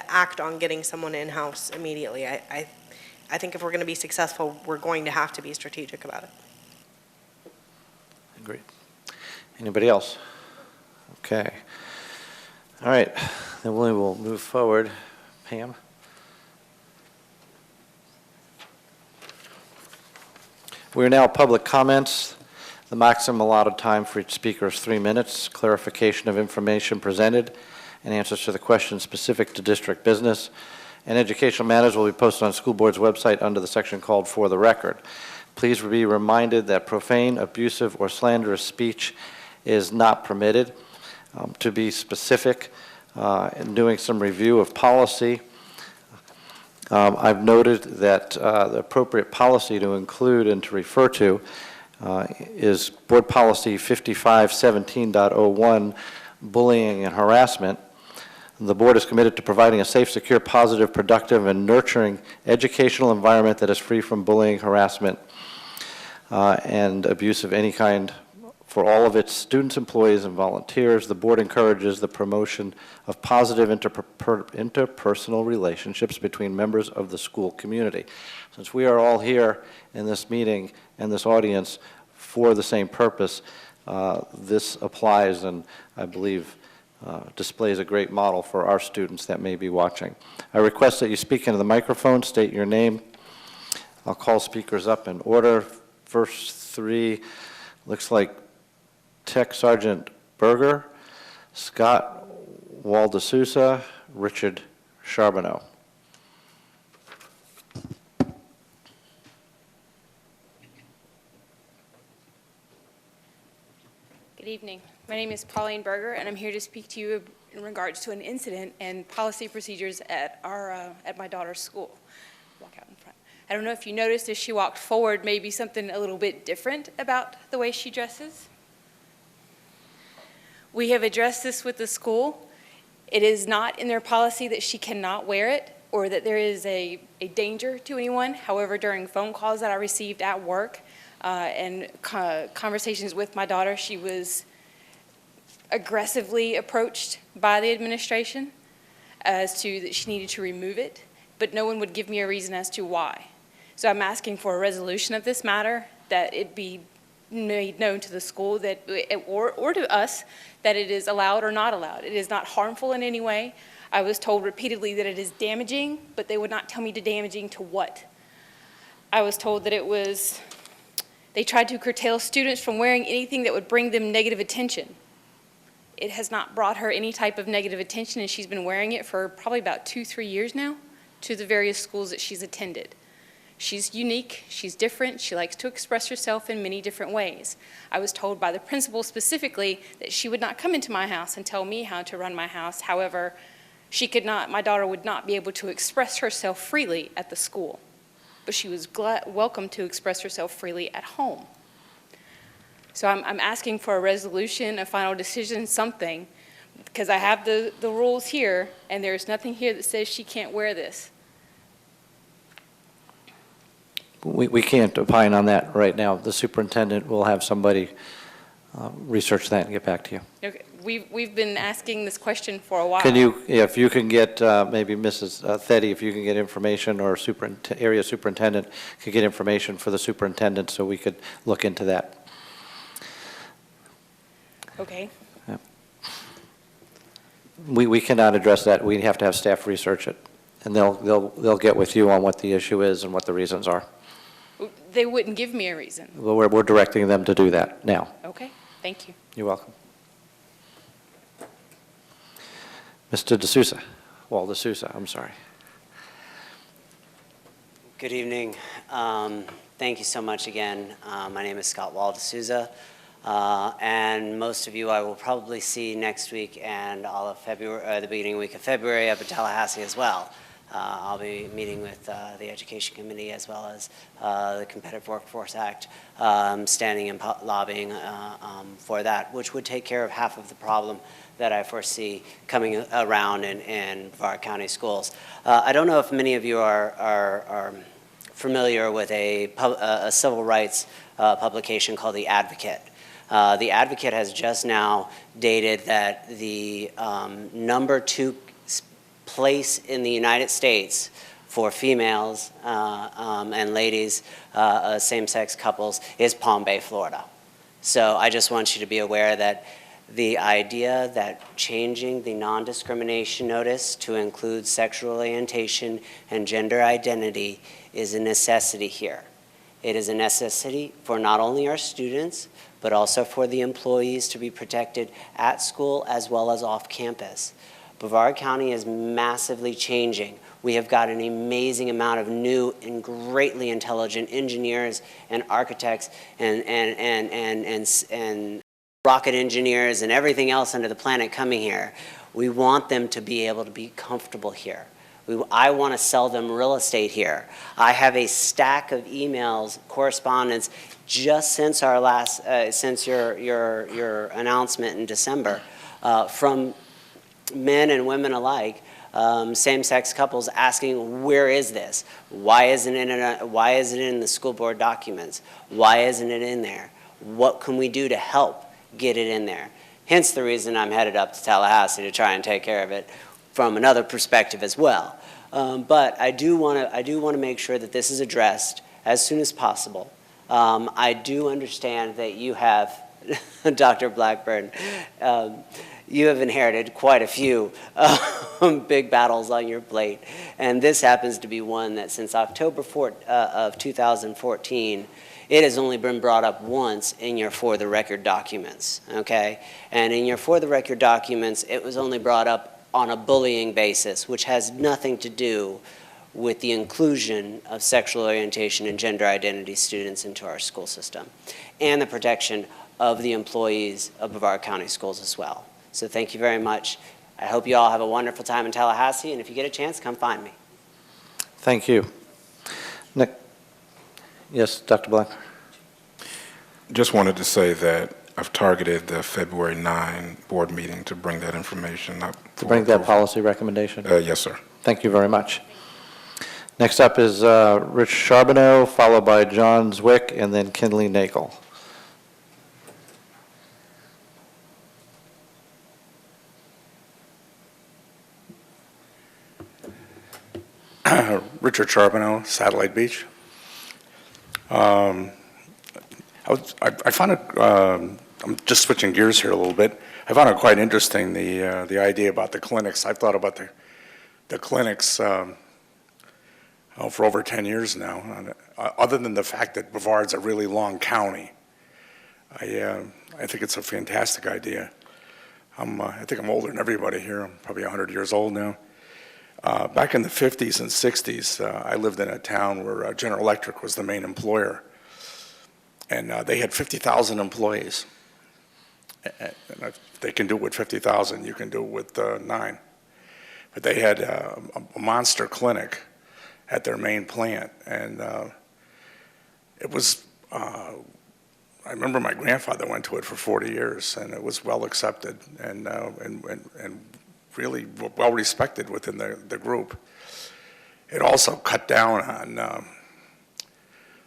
act on getting someone in-house immediately. I think if we're going to be successful, we're going to have to be strategic about it. Agreed. Anybody else? Okay. All right. Then we will move forward. Pam? We are now public comments. The maximum allotted time for each speaker is 3 minutes. Clarification of information presented and answers to the questions specific to district business and educational matters will be posted on the school board's website under the section called For the Record. Please be reminded that profane, abusive, or slanderous speech is not permitted. To be specific, in doing some review of policy, I've noted that the appropriate policy to include and to refer to is Board Policy 5517.01, bullying and harassment. The board is committed to providing a safe, secure, positive, productive, and nurturing educational environment that is free from bullying, harassment, and abuse of any kind for all of its students, employees, and volunteers. The board encourages the promotion of positive interpersonal relationships between members of the school community. Since we are all here in this meeting and this audience for the same purpose, this applies and I believe displays a great model for our students that may be watching. I request that you speak into the microphone, state your name. I'll call speakers up in order. First 3 Looks like Tech Sergeant Berger, Scott Waldesousa, Richard Charbonneau. Good evening. My name is Pauline Berger, and I'm here to speak to you in regards to an incident and policy procedures at my daughter's school. Walk out in front. I don't know if you noticed as she walked forward, maybe something a little bit different about the way she dresses. We have addressed this with the school. It is not in their policy that she cannot wear it or that there is a danger to anyone. However, during phone calls that I received at work and conversations with my daughter, she was aggressively approached by the administration as to that she needed to remove it, but no one would give me a reason as to why. So I'm asking for a resolution of this matter, that it be made known to the school that, or to us, that it is allowed or not allowed. It is not harmful in any way. I was told repeatedly that it is damaging, but they would not tell me damaging to what. I was told that it was, they tried to curtail students from wearing anything that would bring them negative attention. It has not brought her any type of negative attention, and she's been wearing it for probably about 2-3 years now to the various schools that she's attended. She's unique, she's different, she likes to express herself in many different ways. I was told by the principal specifically that she would not come into my house and tell me how to run my house. However, she could not, my daughter would not be able to express herself freely at the school, but she was welcome to express herself freely at home. So I'm asking for a resolution, a final decision, something, because I have the rules here, and there's nothing here that says she can't wear this. We can't opine on that right now. The superintendent will have somebody research that and get back to you. Okay. We've been asking this question for a while. Can you, if you can get, maybe Mrs. Theddy, if you can get information, or area superintendent could get information for the superintendent so we could look into that. Okay. Yeah. We cannot address that. We have to have staff research it, and they'll get with you on what the issue is and what the reasons are. They wouldn't give me a reason. Well, we're directing them to do that now. Okay, thank you. You're welcome. Mr. D'Souza, D'Souza, I'm sorry. Good evening. Thank you so much again. My name is Scott D'Souza, and most of you I will probably see next week and all of February, the beginning week of February up at Tallahassee as well. I'll be meeting with the Education Committee as well as the Competitive Workforce Act, standing and lobbying for that, which would take care of half of the problem that I foresee coming around in Brevard County schools. I don't know if many of you are familiar with a civil rights publication called The Advocate. The Advocate has just now dated that the #2 place in the United States for females and ladies, same-sex couples, is Palm Bay, Florida. So I just want you to be aware that the idea that changing the non-discrimination notice to include sexual orientation and gender identity is a necessity here. It is a necessity for not only our students, but also for the employees to be protected at school as well as off campus. Brevard County is massively changing. We have got an amazing amount of new and greatly intelligent engineers and architects and rocket engineers and everything else under the planet coming here. We want them to be able to be comfortable here. I want to sell them real estate here. I have a stack of emails, correspondence, just since our last, since your announcement in December, from men and women alike, same-sex couples asking, where is this? Why isn't it in the school board documents? Why isn't it in there? What can we do to help get it in there? Hence the reason I'm headed up to Tallahassee to try and take care of it from another perspective as well. But I do want to make sure that this is addressed as soon as possible. I do understand that you have Dr. Blackburn, you have inherited quite a few big battles on your plate, and this happens to be one that since October of 2014, it has only been brought up once in your for the record documents, okay? And in your for the record documents, it was only brought up on a bullying basis, which has nothing to do with the inclusion of sexual orientation and gender identity students into our school system, and the protection of the employees of Brevard County Schools as well. So thank you very much. I hope you all have a wonderful time in Tallahassee, and if you get a chance, come find me. Thank you. Nick? Yes, Dr. Black? Just wanted to say that I've targeted the February 9 board meeting to bring that information up. To bring that policy recommendation? Yes, sir. Thank you very much. Next up is Rich Charbonneau, followed by John Zwick, and then Kinley Nagel. Richard Charbonneau, Satellite Beach. I found it, I'm just switching gears here a little bit. I found it quite interesting, the idea about the clinics. I've thought about the clinics for over 10 years now. Other than the fact that Brevard's a really long county, I think it's a fantastic idea. I think I'm older than everybody here. I'm probably 100 years old now. Back in the 50s and 60s, I lived in a town where General Electric was the main employer. And they had 50,000 employees. And if they can do it with 50,000, you can do it with 9. But they had a monster clinic at their main plant. And it was, I remember my grandfather went to it for 40 years, and it was well accepted and really well respected within the group. It also cut down on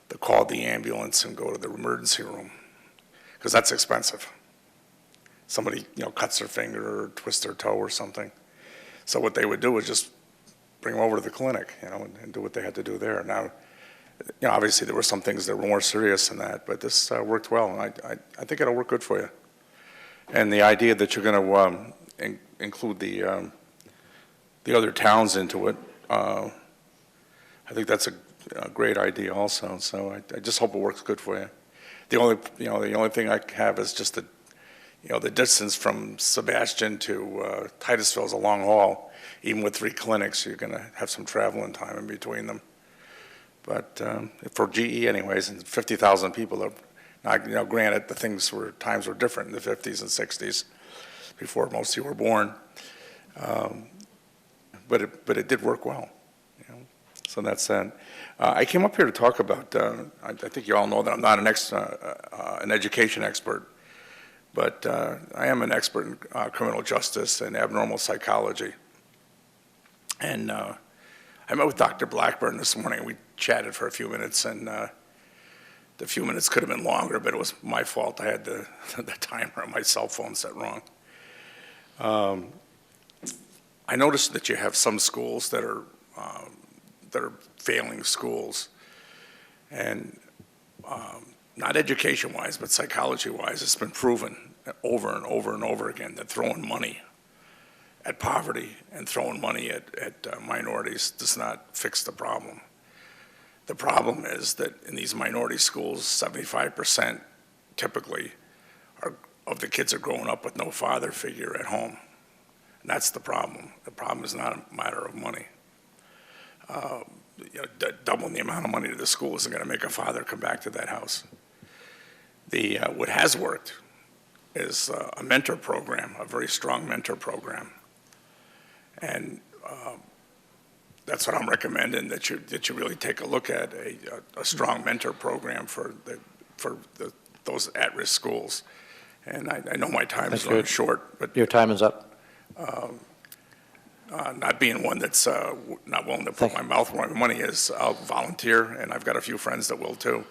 the call the ambulance and go to the emergency room, because that's expensive. Somebody, cuts their finger or twists their toe or something. So what they would do is just bring them over to the clinic, and do what they had to do there. Now, obviously there were some things that were more serious than that, but this worked well, and I think it'll work good for you. And the idea that you're going to include the other towns into it, I think that's a great idea also. So I just hope it works good for you. The only thing I have is just that, the distance from Sebastian to Titusville is a long haul. Even with 3 clinics, you're going to have some traveling time in between them. But for GE, anyways, and 50,000 people. Now, granted, times were different in the 50s and 60s, before most of you were born. But it did work well. So that's that. I came up here to talk about, I think you all know that I'm not an education expert, but I am an expert in criminal justice and abnormal psychology. And I met with Dr. Blackburn this morning. We chatted for a few minutes, and the few minutes could have been longer, but it was my fault. I had the timer on my cell phone set wrong. I noticed that you have some schools that are failing schools, and not education-wise, but psychology-wise, it's been proven over and over and over again that throwing money at poverty and throwing money at minorities does not fix the problem. The problem is that in these minority schools, 75% typically of the kids are growing up with no father figure at home. And that's the problem. The problem is not a matter of money. Doubling the amount of money to the school isn't going to make a father come back to that house. What has worked is a mentor program, a very strong mentor program. And that's what I'm recommending, that you really take a look at a strong mentor program for those at-risk schools. And I know my time is running short, but your time is up. Not being one that's not willing to put my mouth where my money is, I'll volunteer, and I've got a few friends that will too.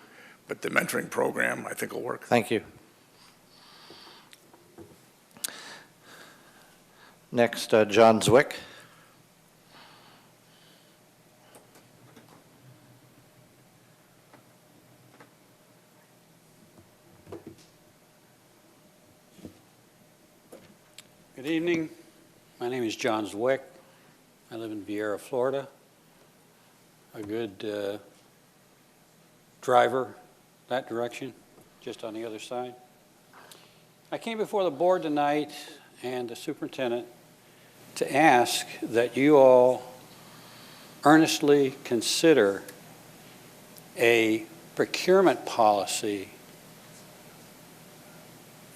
But the mentoring program, I think, will work. Thank you. Next, John Zwick. Good evening. My name is John Zwick. I live in Vieira, Florida. A good driver that direction, just on the other side. I came before the board tonight and the superintendent to ask that you all earnestly consider a procurement policy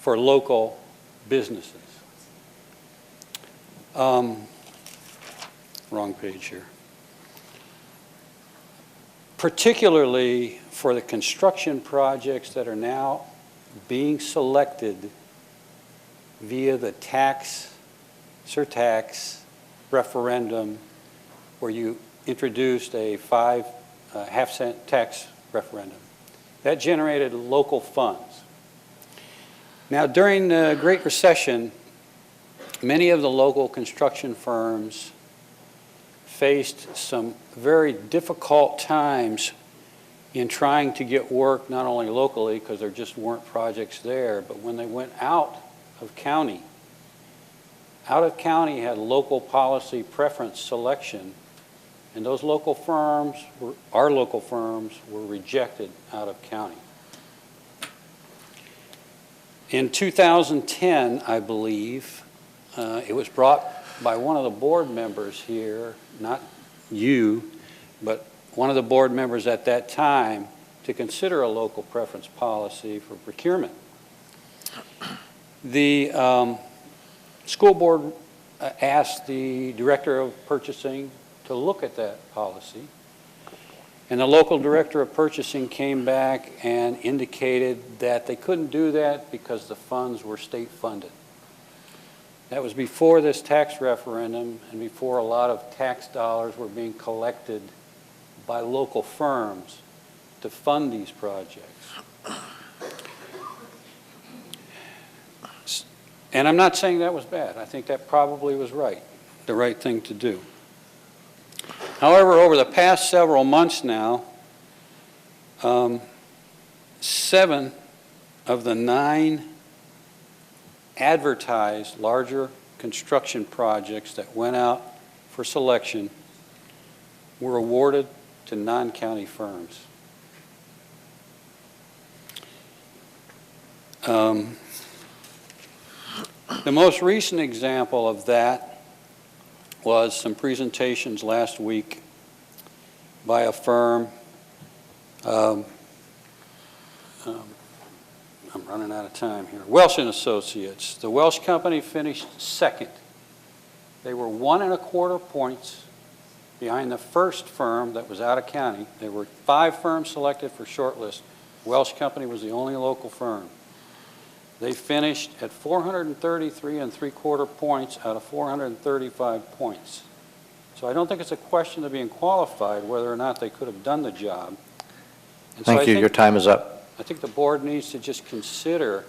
for local businesses. Wrong page here. Particularly for the construction projects that are now being selected via the surtax referendum, where you introduced a half-cent tax referendum. That generated local funds. Now, during the Great Recession, many of the local construction firms faced some very difficult times in trying to get work not only locally, because there just weren't projects there, but when they went out of county had local policy preference selection, and those local firms, our local firms, were rejected out of county. In 2010, I believe, it was brought by one of the board members here, not you, but one of the board members at that time, to consider a local preference policy for procurement. The school board asked the director of purchasing to look at that policy, and the local director of purchasing came back and indicated that they couldn't do that because the funds were state funded. That was before this tax referendum and before a lot of tax dollars were being collected by local firms to fund these projects. And I'm not saying that was bad. I think that probably was right, the right thing to do. However, over the past several months now, 7 of the 9 advertised larger construction projects that went out for selection were awarded to non-county firms. The most recent example of that was some presentations last week by a firm. I'm running out of time here. Welsh & Associates. The Welsh company finished second. They were 1.25 points behind the first firm that was out of county. There were 5 firms selected for shortlist. Welsh company was the only local firm. They finished at 433.75 points out of 435 points. So I don't think it's a question of being qualified, whether or not they could have done the job. And Thank you. Your time is up. I think the board needs to just consider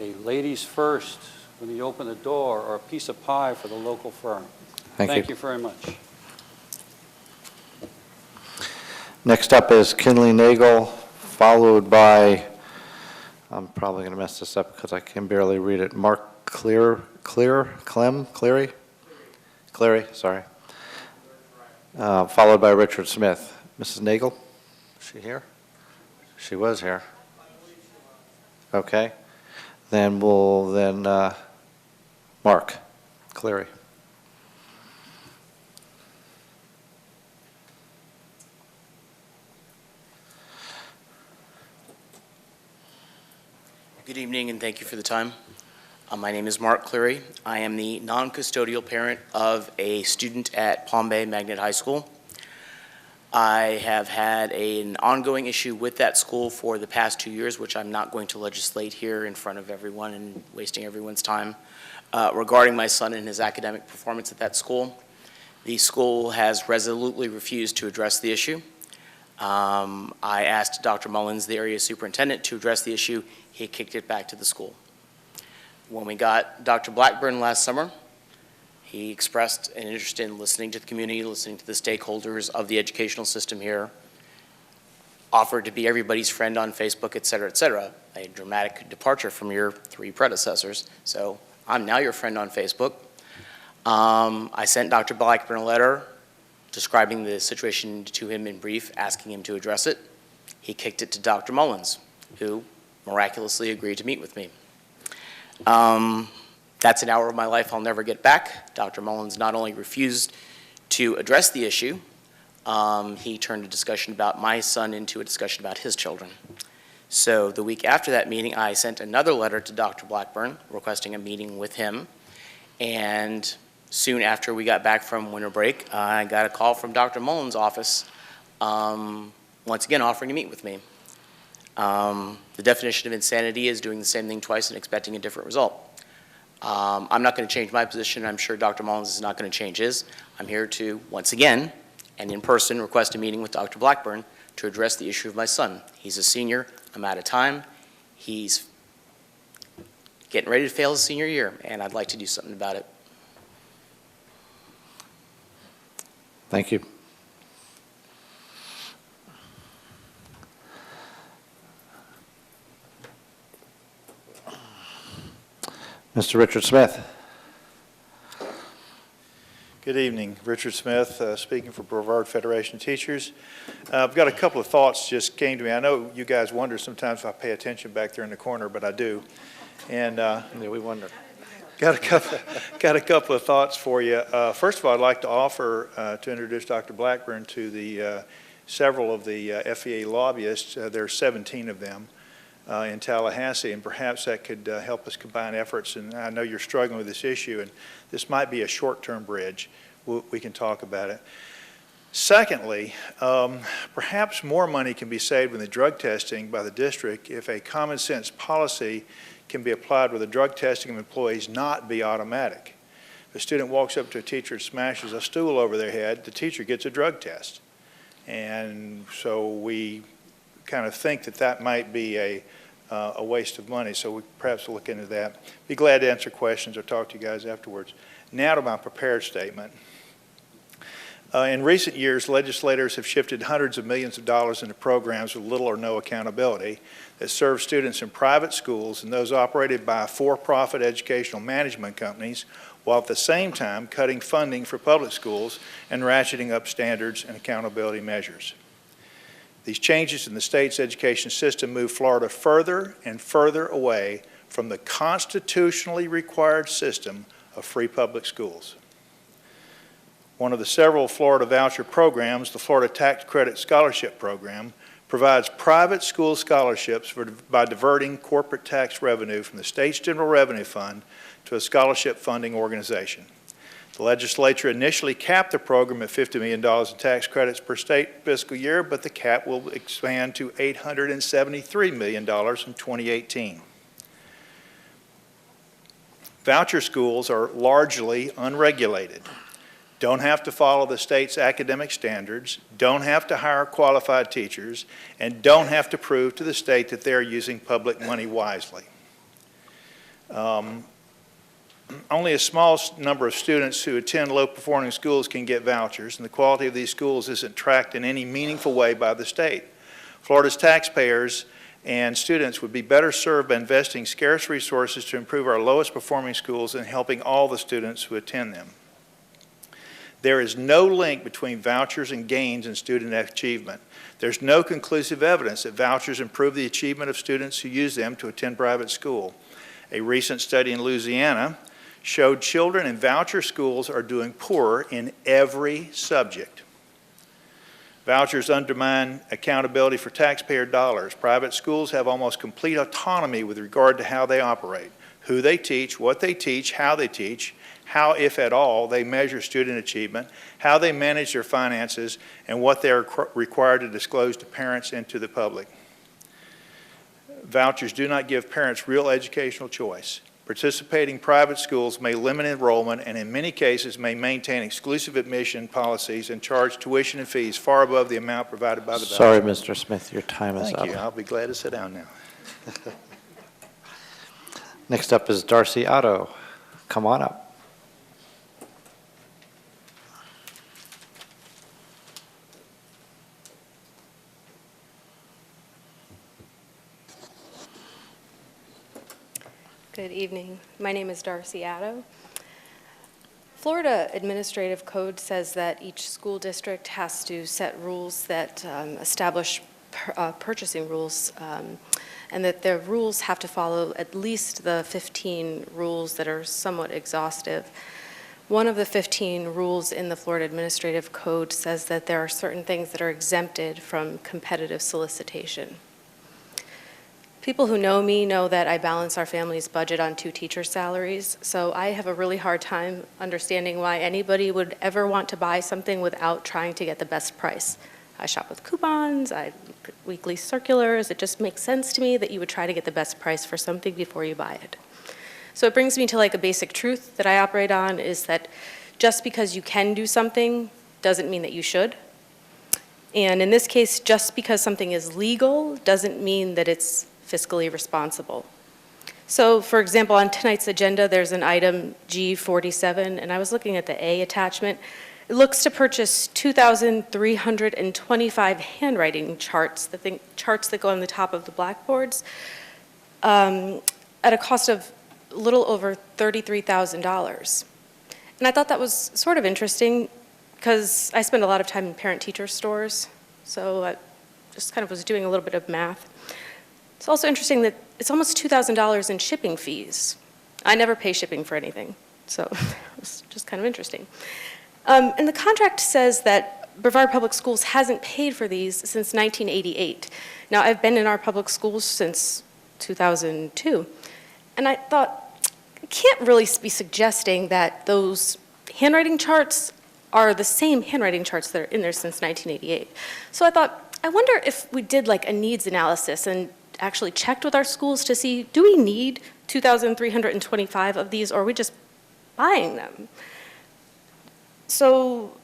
a ladies first when you open the door, or a piece of pie for the local firm. Thank you very much. Next up is Kinley Nagel, followed by, I'm probably going to mess this up because I can barely read it, Mark Cleary, sorry. Followed by Richard Smith. Mrs. Nagel, is she here? She was here. Okay. Then Mark Cleary. Good evening, and thank you for the time. My name is Mark Cleary. I am the non-custodial parent of a student at Palm Bay Magnet High School. I have had an ongoing issue with that school for the past 2 years, which I'm not going to legislate here in front of everyone and wasting everyone's time, regarding my son and his academic performance at that school. The school has resolutely refused to address the issue. I asked Dr. Mullins, the area superintendent, to address the issue. He kicked it back to the school. When we got Dr. Blackburn last summer, he expressed an interest in listening to the community, listening to the stakeholders of the educational system here, offered to be everybody's friend on Facebook, et cetera, a dramatic departure from your 3 predecessors. So I'm now your friend on Facebook. I sent Dr. Blackburn a letter describing the situation to him in brief, asking him to address it. He kicked it to Dr. Mullins, who miraculously agreed to meet with me. That's an hour of my life I'll never get back. Dr. Mullins not only refused to address the issue, he turned a discussion about my son into a discussion about his children. So the week after that meeting, I sent another letter to Dr. Blackburn requesting a meeting with him. And soon after we got back from winter break, I got a call from Dr. Mullins' office, once again offering to meet with me. The definition of insanity is doing the same thing twice and expecting a different result. I'm not going to change my position. I'm sure Dr. Mullins is not going to change his. I'm here to, once again, and in person, request a meeting with Dr. Blackburn to address the issue of my son. He's a senior. I'm out of time. He's getting ready to fail his senior year, and I'd like to do something about it. Thank you. Mr. Richard Smith. Good evening. Richard Smith, speaking for Brevard Federation of Teachers. I've got a couple of thoughts just came to me. I know you guys wonder sometimes if I pay attention back there in the corner, but I do. And yeah, we wonder. Got a couple of thoughts for you. First of all, I'd like to offer to introduce Dr. Blackburn to the several of the FEA lobbyists. There are 17 of them in Tallahassee, and perhaps that could help us combine efforts. And I know you're struggling with this issue, and this might be a short-term bridge. We can talk about it. Secondly, perhaps more money can be saved in the drug testing by the district if a common sense policy can be applied where the drug testing of employees not be automatic. If a student walks up to a teacher and smashes a stool over their head, the teacher gets a drug test. And so we kind of think that that might be a waste of money, so we perhaps will look into that. Be glad to answer questions or talk to you guys afterwards. Now to my prepared statement. In recent years, legislators have shifted hundreds of millions of dollars into programs with little or no accountability that serve students in private schools and those operated by for-profit educational management companies, while at the same time cutting funding for public schools and ratcheting up standards and accountability measures. These changes in the state's education system move Florida further and further away from the constitutionally required system of free public schools. One of the several Florida voucher programs, the Florida Tax Credit Scholarship Program, provides private school scholarships by diverting corporate tax revenue from the state's general revenue fund to a scholarship funding organization. The legislature initially capped the program at $50 million in tax credits per state fiscal year, but the cap will expand to $873 million in 2018. Voucher schools are largely unregulated, don't have to follow the state's academic standards, don't have to hire qualified teachers, and don't have to prove to the state that they're using public money wisely. Only a small number of students who attend low-performing schools can get vouchers, and the quality of these schools isn't tracked in any meaningful way by the state. Florida's taxpayers and students would be better served by investing scarce resources to improve our lowest-performing schools and helping all the students who attend them. There is no link between vouchers and gains in student achievement. There's no conclusive evidence that vouchers improve the achievement of students who use them to attend private school. A recent study in Louisiana showed children in voucher schools are doing poorer in every subject. Vouchers undermine accountability for taxpayer dollars. Private schools have almost complete autonomy with regard to how they operate, who they teach, what they teach, how, how, if at all, they measure student achievement, how they manage their finances, and what they are required to disclose to parents and to the public. Vouchers do not give parents real educational choice. Participating private schools may limit enrollment and in many cases may maintain exclusive admission policies and charge tuition and fees far above the amount provided by the voucher. Sorry, Mr. Smith, your time is up. Thank you. I'll be glad to sit down now. Next up is Darcy Otto. Come on up. Good evening. My name is Darcy Addo. Florida Administrative Code says that each school district has to set rules that establish purchasing rules, and that their rules have to follow at least the 15 rules that are somewhat exhaustive. One of the 15 rules in the Florida Administrative Code says that there are certain things that are exempted from competitive solicitation. People who know me know that I balance our family's budget on 2 teacher salaries, so I have a really hard time understanding why anybody would ever want to buy something without trying to get the best price. I shop with coupons, I weekly circulars. It just makes sense to me that you would try to get the best price for something before you buy it. So it brings me to like a basic truth that I operate on is that just because you can do something doesn't mean that you should. And in this case, just because something is legal doesn't mean that it's fiscally responsible. So for example, on tonight's agenda, there's an item G47, and I was looking at the A attachment. It looks to purchase 2,325 handwriting charts, charts that go on the top of the blackboards, at a cost of a little over $33,000. And I thought that was sort of interesting because I spend a lot of time in parent-teacher stores, so I just kind of was doing a little bit of math. It's also interesting that it's almost $2,000 in shipping fees. I never pay shipping for anything, so it's just kind of interesting. And the contract says that Brevard Public Schools hasn't paid for these since 1988. Now, I've been in our public schools since 2002, and I thought, I can't really be suggesting that those handwriting charts are the same handwriting charts that are in there since 1988. So I thought, I wonder if we did like a needs analysis and actually checked with our schools to see, do we need 2,325 of these, or are we just buying them? So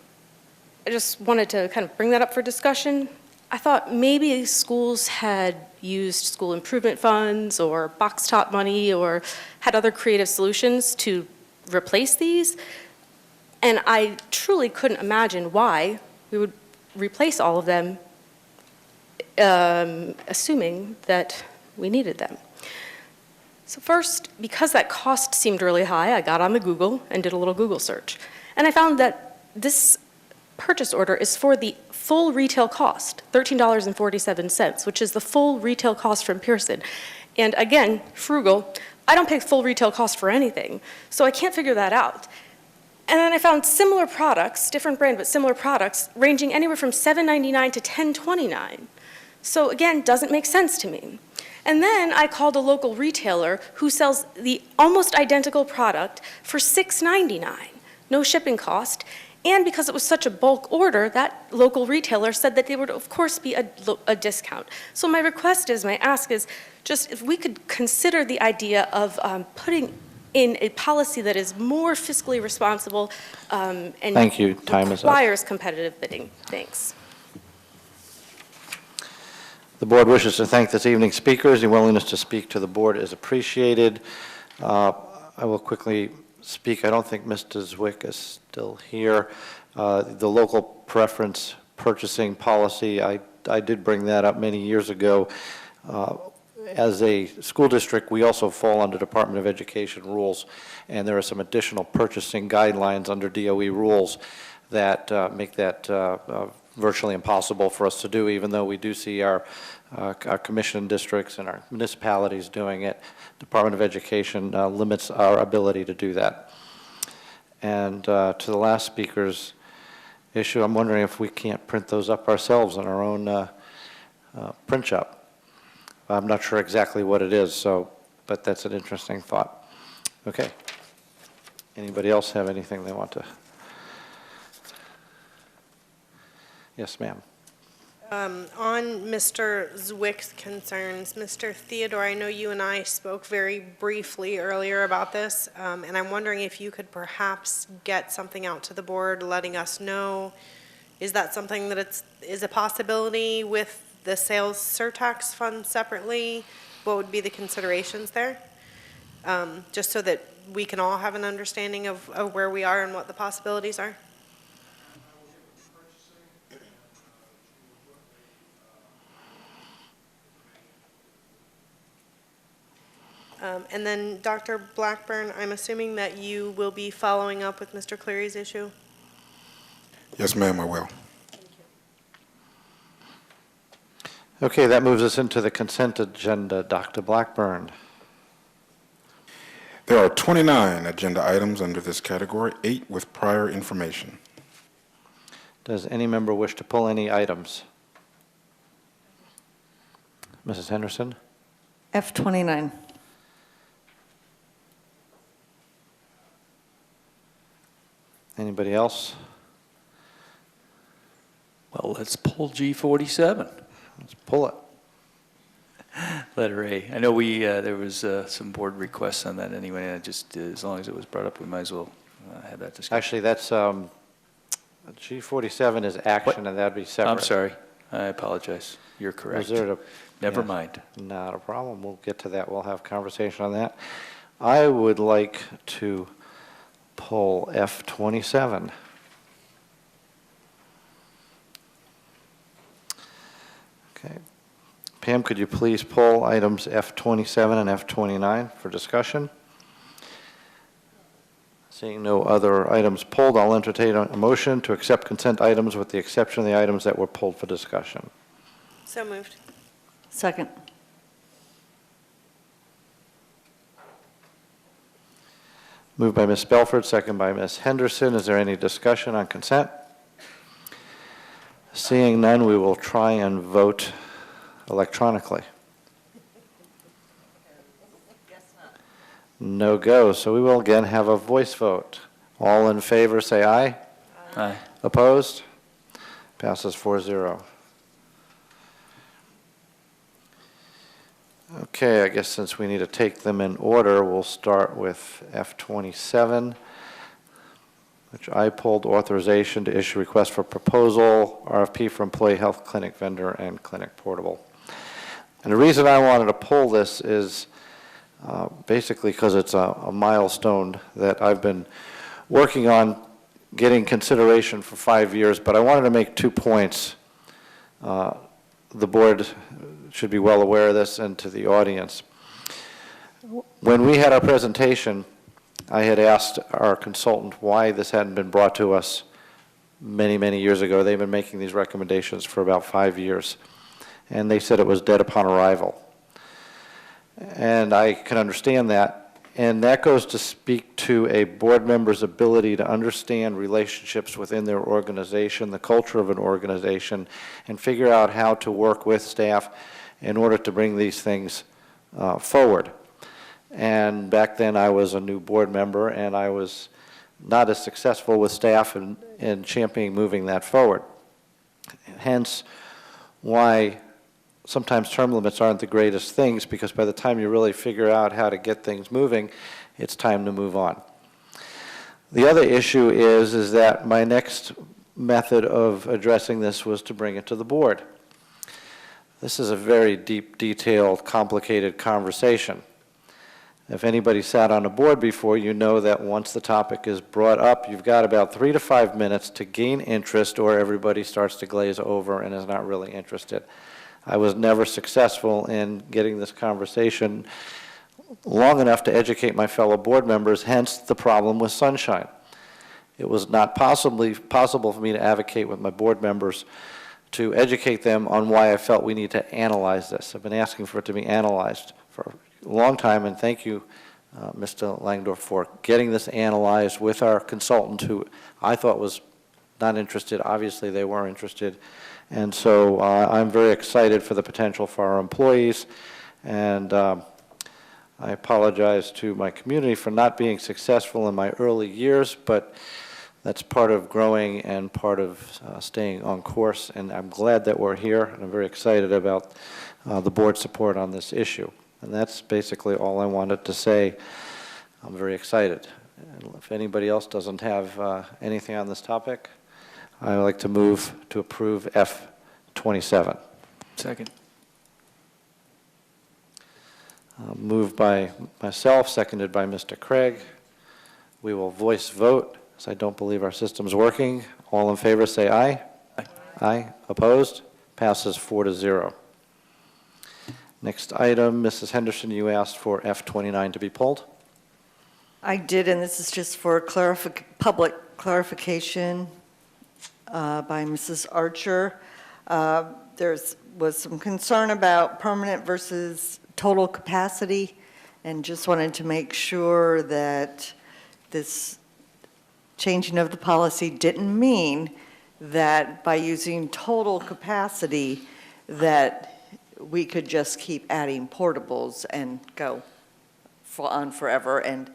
I just wanted to kind of bring that up for discussion. I thought maybe schools had used school improvement funds or box top money or had other creative solutions to replace these. And I truly couldn't imagine why we would replace all of them, assuming that we needed them. So first, because that cost seemed really high, I got on the Google and did a little Google search. And I found that this purchase order is for the full retail cost, $13.47, which is the full retail cost from Pearson. And again, frugal, I don't pay full retail cost for anything, so I can't figure that out. And then I found similar products, different brand, but similar products, ranging anywhere from $7.99 to $10.29. So again, doesn't make sense to me. And then I called a local retailer who sells the almost identical product for $6.99, no shipping cost. And because it was such a bulk order, that local retailer said that there would, of course, be a discount. So my request is, my ask is, just if we could consider the idea of putting in a policy that is more fiscally responsible and Thank you. Time is up. requires competitive bidding. Thanks. The board wishes to thank this evening's speakers. Your willingness to speak to the board is appreciated. I will quickly speak. I don't think Mr. Zwick is still here. The local preference purchasing policy, I did bring that up many years ago. As a school district, we also fall under Department of Education rules, and there are some additional purchasing guidelines under DOE rules that make that virtually impossible for us to do, even though we do see our commission districts and our municipalities doing it. Department of Education limits our ability to do that. And to the last speaker's issue, I'm wondering if we can't print those up ourselves in our own print shop. I'm not sure exactly what it is, but that's an interesting thought. Okay. Anybody else have anything they want to? Yes, ma'am. On Mr. Zwick's concerns, Mr. Theodore, I know you and I spoke very briefly earlier about this, and I'm wondering if you could perhaps get something out to the board letting us know, is that something that is a possibility with the sales surtax fund separately? What would be the considerations there? Just so that we can all have an understanding of where we are and what the possibilities are. And then, Dr. Blackburn, I'm assuming that you will be following up with Mr. Cleary's issue? Yes, ma'am, I will. Okay, that moves us into the consent agenda. Dr. Blackburn. There are 29 agenda items under this category, 8 with prior information. Does any member wish to pull any items? Mrs. Henderson? F29. Anybody else? Well, let's pull G47. Let's pull it. Letter A. I know we, there was some board requests on that anyway, and I just, as long as it was brought up, we might as well have that discussion. Actually, that's, G47 is action, and that'd be separate. I'm sorry. I apologize. You're correct. Never mind. Not a problem. We'll get to that. We'll have conversation on that. I would like to pull F27. Okay. Pam, could you please pull items F27 and F29 for discussion? Seeing no other items pulled, I'll entertain a motion to accept consent items with the exception of the items that were pulled for discussion. So moved. Second. Moved by Ms. Belford, second by Ms. Henderson. Is there any discussion on consent? Seeing none, we will try and vote electronically. No go. So we will again have a voice vote. All in favor, say aye. Aye. Opposed? Passes 4-0. Okay, I guess since we need to take them in order, we'll start with F27, which I pulled authorization to issue request for proposal, RFP for employee health clinic vendor and clinic portable. And the reason I wanted to pull this is basically because it's a milestone that I've been working on getting consideration for 5 years, but I wanted to make 2 points. The board should be well aware of this, and to the audience. When we had our presentation, I had asked our consultant why this hadn't been brought to us many, many years ago. They've been making these recommendations for about 5 years, and they said it was dead upon arrival. And I can understand that. And that goes to speak to a board member's ability to understand relationships within their organization, the culture of an organization, and figure out how to work with staff in order to bring these things forward. And back then I was a new board member, and I was not as successful with staff in championing moving that forward. Hence why sometimes term limits aren't the greatest things, because by the time you really figure out how to get things moving, it's time to move on. The other issue is that my next method of addressing this was to bring it to the board. This is a very deep, detailed, complicated conversation. If anybody sat on a board before, you know that once the topic is brought up, you've got about 3 to 5 minutes to gain interest, or everybody starts to glaze over and is not really interested. I was never successful in getting this conversation long enough to educate my fellow board members, hence the problem with Sunshine. It was not possible for me to advocate with my board members to educate them on why I felt we need to analyze this. I've been asking for it to be analyzed for a long time, and thank you, Mr. Langdorf, for getting this analyzed with our consultant, who I thought was not interested. Obviously, they were interested. And so I'm very excited for the potential for our employees, and I apologize to my community for not being successful in my early years, but that's part of growing and part of staying on course, and I'm glad that we're here, and I'm very excited about the board's support on this issue. And that's basically all I wanted to say. I'm very excited. And if anybody else doesn't have anything on this topic, I would like to move to approve F27. Second. Moved by myself, seconded by Mr. Craig. We will voice vote, as I don't believe our system's working. All in favor say aye. Aye. Aye. Opposed? Passes 4-0. Next item, Mrs. Henderson, you asked for F29 to be pulled. I did, and this is just for public clarification by Mrs. Archer. Was some concern about permanent versus total capacity, and just wanted to make sure that this changing of the policy didn't mean that by using total capacity that we could just keep adding portables and go on forever, and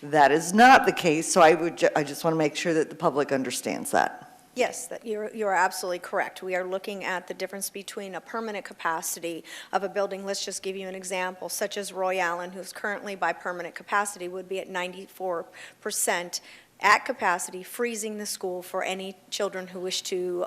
that is not the case. So I just want to make sure that the public understands that. Yes, you're absolutely correct. We are looking at the difference between a permanent capacity of a building. Let's just give you an example, such as Roy Allen, who's currently by permanent capacity, would be at 94% at capacity, freezing the school for any children who wish to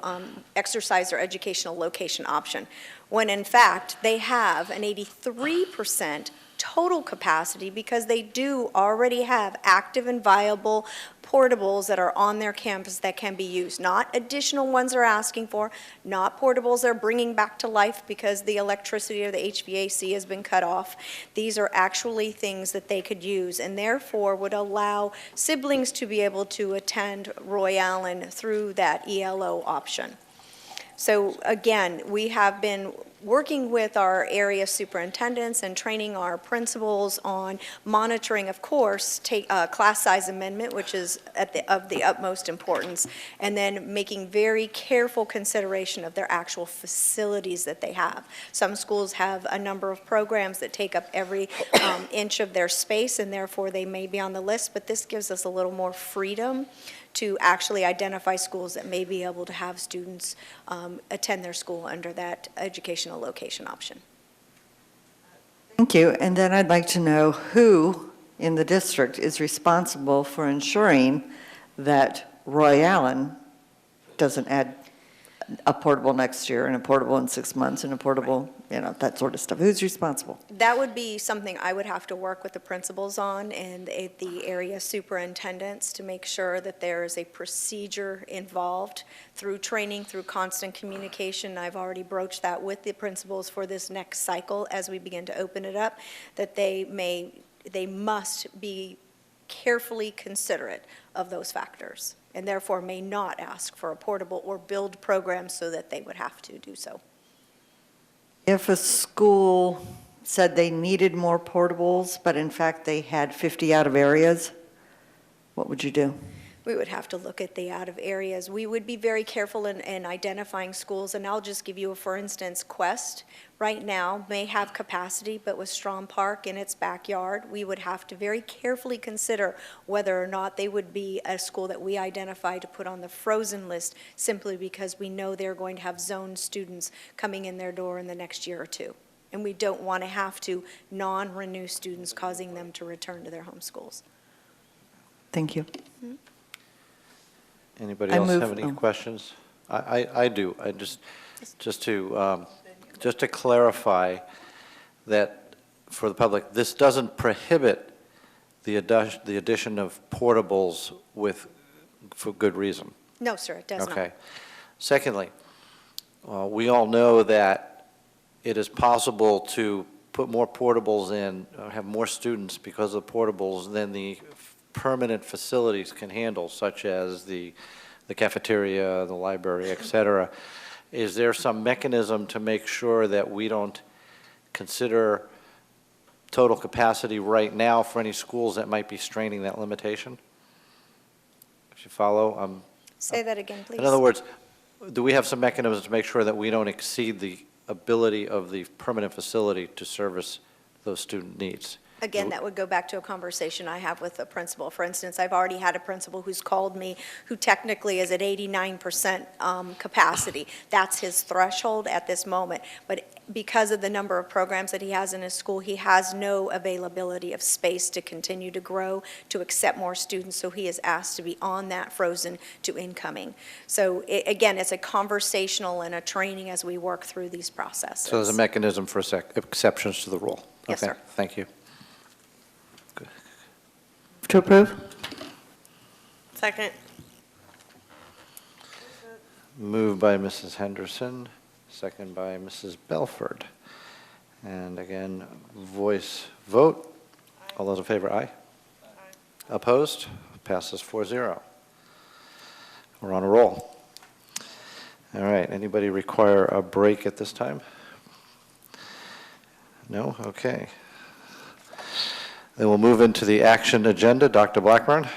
exercise their educational location option, when in fact they have an 83% total capacity because they do already have active and viable portables that are on their campus that can be used. Not additional ones they're asking for, not portables they're bringing back to life because the electricity or the HVAC has been cut off. These are actually things that they could use and therefore would allow siblings to be able to attend Roy Allen through that ELO option. So again, we have been working with our area superintendents and training our principals on monitoring, of course, class size amendment, which is of the utmost importance, and then making very careful consideration of their actual facilities that they have. Some schools have a number of programs that take up every inch of their space, and therefore they may be on the list, but this gives us a little more freedom to actually identify schools that may be able to have students attend their school under that educational location option. Thank you. And then I'd like to know who in the district is responsible for ensuring that Roy Allen doesn't add a portable next year and a portable in 6 months and a portable, that sort of stuff. Who's responsible? That would be something I would have to work with the principals on and the area superintendents to make sure that there is a procedure involved through training, through constant communication. I've already broached that with the principals for this next cycle as we begin to open it up, that they must be carefully considerate of those factors, and therefore may not ask for a portable or build programs so that they would have to do so. If a school said they needed more portables, but in fact they had 50 out of areas, what would you do? We would have to look at the out of areas. We would be very careful in identifying schools, and I'll just give you a for instance. Quest right now may have capacity, but with Strom Park in its backyard, we would have to very carefully consider whether or not they would be a school that we identify to put on the frozen list simply because we know they're going to have zone students coming in their door in the next year or two. And we don't want to have to non-renew students, causing them to return to their home schools. Thank you. Mm-hmm. Anybody else have any questions? I do. I just to clarify that for the public, this doesn't prohibit the addition of portables for good reason. No, sir, it does not. Okay. Secondly, we all know that it is possible to put more portables in, have more students because of portables than the permanent facilities can handle, such as the cafeteria, the library, et cetera. Is there some mechanism to make sure that we don't consider total capacity right now for any schools that might be straining that limitation? If you follow? Say that again, please. In other words, do we have some mechanisms to make sure that we don't exceed the ability of the permanent facility to service those student needs? Again, that would go back to a conversation I have with a principal. For instance, I've already had a principal who's called me who technically is at 89% capacity. That's his threshold at this moment. But because of the number of programs that he has in his school, he has no availability of space to continue to grow, to accept more students. So he is asked to be on that frozen to incoming. So again, it's a conversational and a training as we work through these processes. So there's a mechanism for exceptions to the rule? Yes, okay. sir. Thank you. To approve? Second. Moved by Mrs. Henderson, second by Mrs. Belford. And again, voice vote. All those in favor, aye. Opposed? Passes 4-0. We're on a roll. All right, anybody require a break at this time? No? Okay. Then we'll move into the action agenda. Dr. Blackburn?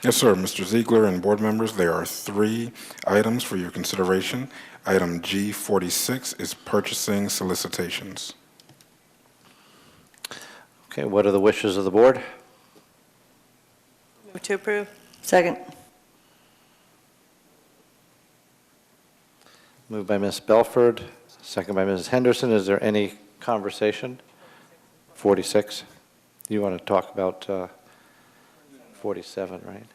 Yes, sir. Mr. Ziegler and board members, there are 3 items for your consideration. Item G46 is purchasing solicitations. Okay, what are the wishes of the board? Move to approve. Second. Moved by Ms. Belford, second by Mrs. Henderson. Is there any conversation? 46. You want to talk about 47, right?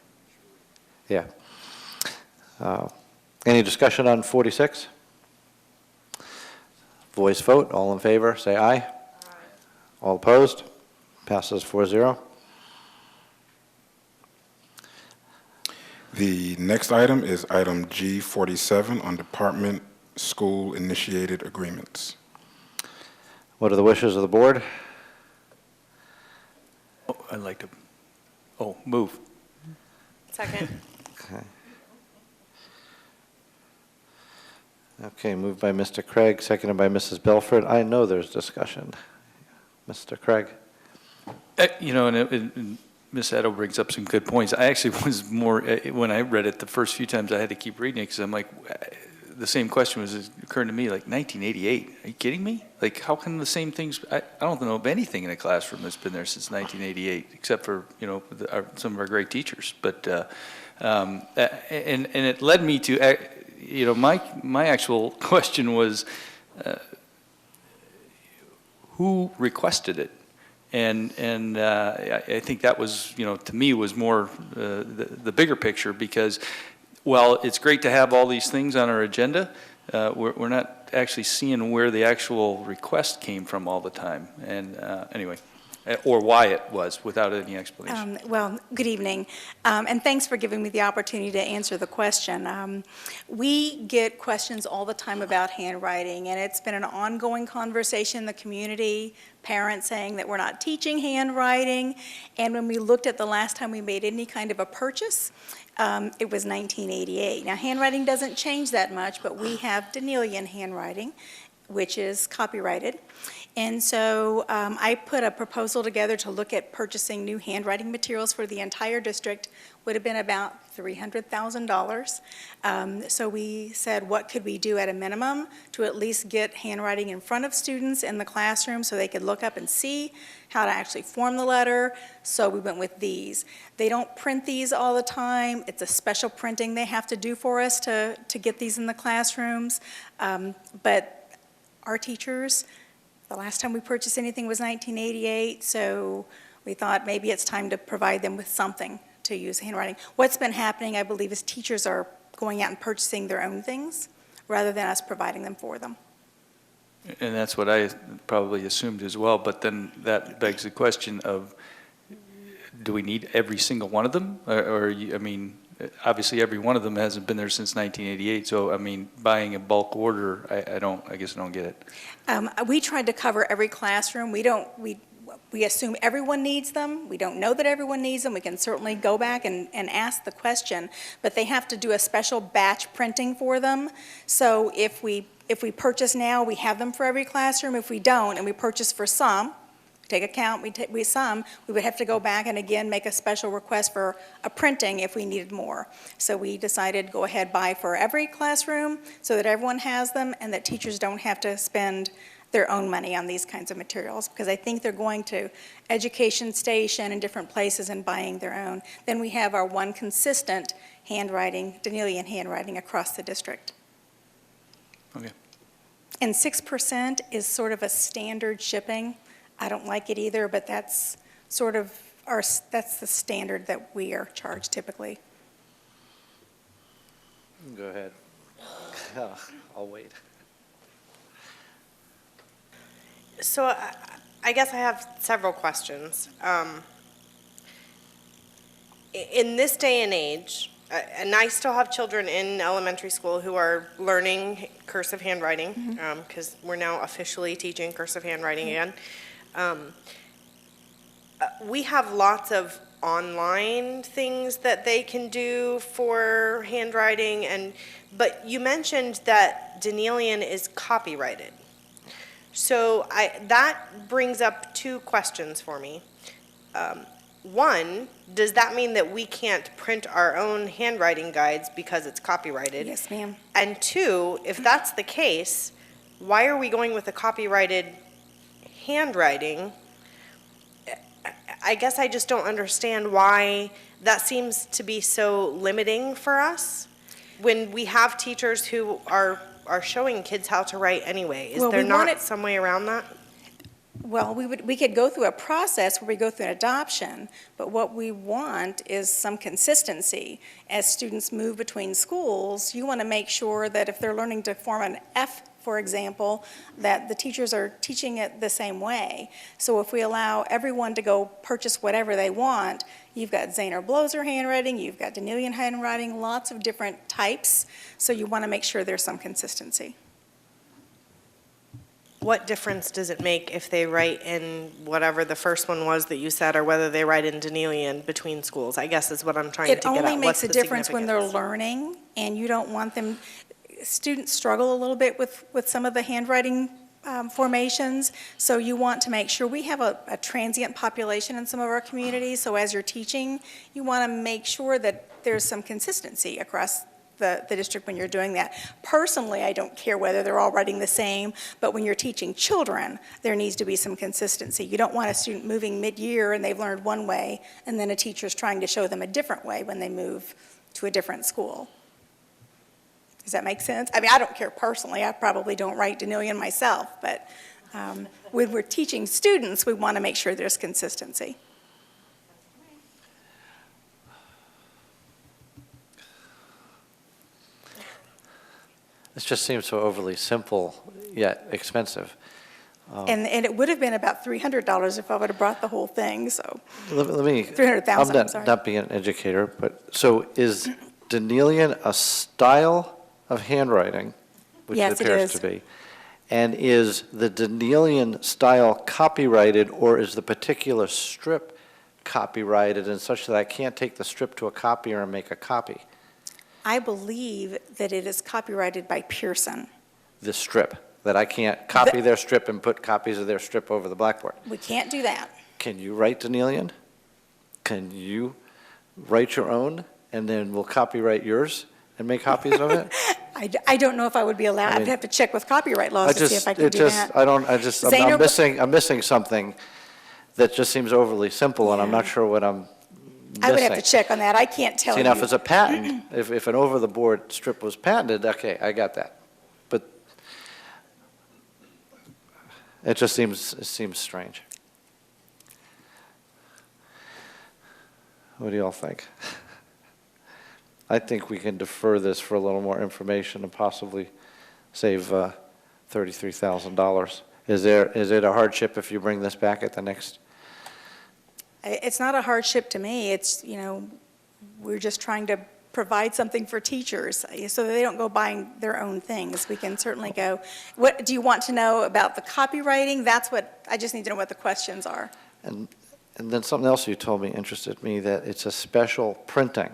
Yeah. Any discussion on 46? Voice vote. All in favor, say aye. Aye. All opposed? Passes 4-0. The next item is item G47 on department school initiated agreements. What are the wishes of the board? Oh, I'd like to, move. Second. Okay. Okay, moved by Mr. Craig, seconded by Mrs. Belford. I know there's discussion. Mr. Craig? And Ms. Addo brings up some good points. I actually was more, when I read it the first few times, I had to keep reading it because I'm like, the same question was occurring to me, like 1988. Are you kidding me? Like, how can the same things? I don't know of anything in a classroom that's been there since 1988, except for some of our great teachers. But and it led me to my actual question was, who requested it? And I think that was, to me, was more the bigger picture because, while it's great to have all these things on our agenda, we're not actually seeing where the actual request came from all the time. And anyway, or why it was without any explanation. Well, good evening, and thanks for giving me the opportunity to answer the question. We get questions all the time about handwriting, and it's been an ongoing conversation in the community, parents saying that we're not teaching handwriting, and when we looked at the last time we made any kind of a purchase, it was 1988. Now, handwriting doesn't change that much, but we have Danielian handwriting, which is copyrighted. And so I put a proposal together to look at purchasing new handwriting materials for the entire district. Would have been about $300,000. So we said, what could we do at a minimum to at least get handwriting in front of students in the classroom so they could look up and see how to actually form the letter. So we went with these. They don't print these all the time. It's a special printing they have to do for us to get these in the classrooms. But our teachers, the last time we purchased anything was 1988, so we thought maybe it's time to provide them with something to use handwriting. What's been happening, I believe, is teachers are going out and purchasing their own things rather than us providing them for them. And that's what I probably assumed as well, but then that begs the question of, do we need every single one of them? Obviously every one of them hasn't been there since 1988, so buying a bulk order, I guess I don't get it. We tried to cover every classroom. We assume everyone needs them. We don't know that everyone needs them. We can certainly go back and ask the question, but they have to do a special batch printing for them. So if we purchase now, we have them for every classroom. If we don't, and we purchase for some, take a count, we would have to go back and again make a special request for a printing if we needed more. So we decided go ahead, buy for every classroom so that everyone has them and that teachers don't have to spend their own money on these kinds of materials, because I think they're going to Education Station and different places and buying their own. Then we have our one consistent handwriting, Danielian handwriting across the district. Okay. And 6% is sort of a standard shipping. I don't like it either, but that's sort of that's the standard that we are charged typically. Go ahead. I'll wait. So I guess I have several questions. In this day and age, and I still have children in elementary school who are learning cursive handwriting, because we're now officially teaching cursive handwriting again. We have lots of online things that they can do for handwriting, but you mentioned that Danielian is copyrighted. So that brings up two questions for me. One, does that mean that we can't print our own handwriting guides because it's copyrighted? Yes, ma'am. And two, if that's the case, why are we going with a copyrighted handwriting? I guess I just don't understand why that seems to be so limiting for us when we have teachers who are showing kids how to write anyway. Is Well, there we not wanted- some way around that? Well, we could go through a process where we go through an adoption, but what we want is some consistency. As students move between schools, you want to make sure that if they're learning to form an F, for example, that the teachers are teaching it the same way. So if we allow everyone to go purchase whatever they want, you've got Zaner Bloser handwriting, you've got Danielian handwriting, lots of different types, so you want to make sure there's some consistency. What difference does it make if they write in whatever the first one was that you said, or whether they write in Danielian between schools? I guess is what I'm trying to get at. It only makes What's a the difference when they're significance? learning, and you don't want them, students struggle a little bit with some of the handwriting formations, so you want to make sure, we have a transient population in some of our communities, so as you're teaching, you want to make sure that there's some consistency across the district when you're doing that. Personally, I don't care whether they're all writing the same, but when you're teaching children, there needs to be some consistency. You don't want a student moving mid-year and they've learned one way, and then a teacher's trying to show them a different way when they move to a different school. Does that make sense? I mean, I don't care personally. I probably don't write Danielian myself, but when we're teaching students, we want to make sure there's consistency. This just seems so overly simple yet expensive. And it would have been about $300 if I would have brought the whole thing, so. Let me, 300,000, I'm sorry. not being an educator, but, so is Danielian a style of handwriting? Which Yes, it it appears is. to be. And is the Danielian style copyrighted, or is the particular strip copyrighted and such that I can't take the strip to a copier and make a copy? I believe that it is copyrighted by Pearson. The strip, that I can't copy their strip and put copies of their strip over the blackboard. We can't do that. Can you write Danielian? Can you write your own, and then we'll copyright yours and make copies of it? I don't know if I would be allowed. I mean, I'd have to check with copyright laws to see if I could do that. I'm missing something that just seems overly simple, and I'm not sure what I'm missing. I would have to check on that. I can't tell See, you. now, if it's a patent, if an over-the-board strip was patented, okay, I got that. But it just seems strange. What do y'all think? I think we can defer this for a little more information and possibly save $33,000. Is it a hardship if you bring this back at the next? It's not a hardship to me. It's, we're just trying to provide something for teachers so that they don't go buying their own things. We can certainly go. What do you want to know about the copywriting? That's what, I just need to know what the questions are. And then something else you told me interested me, that it's a special printing.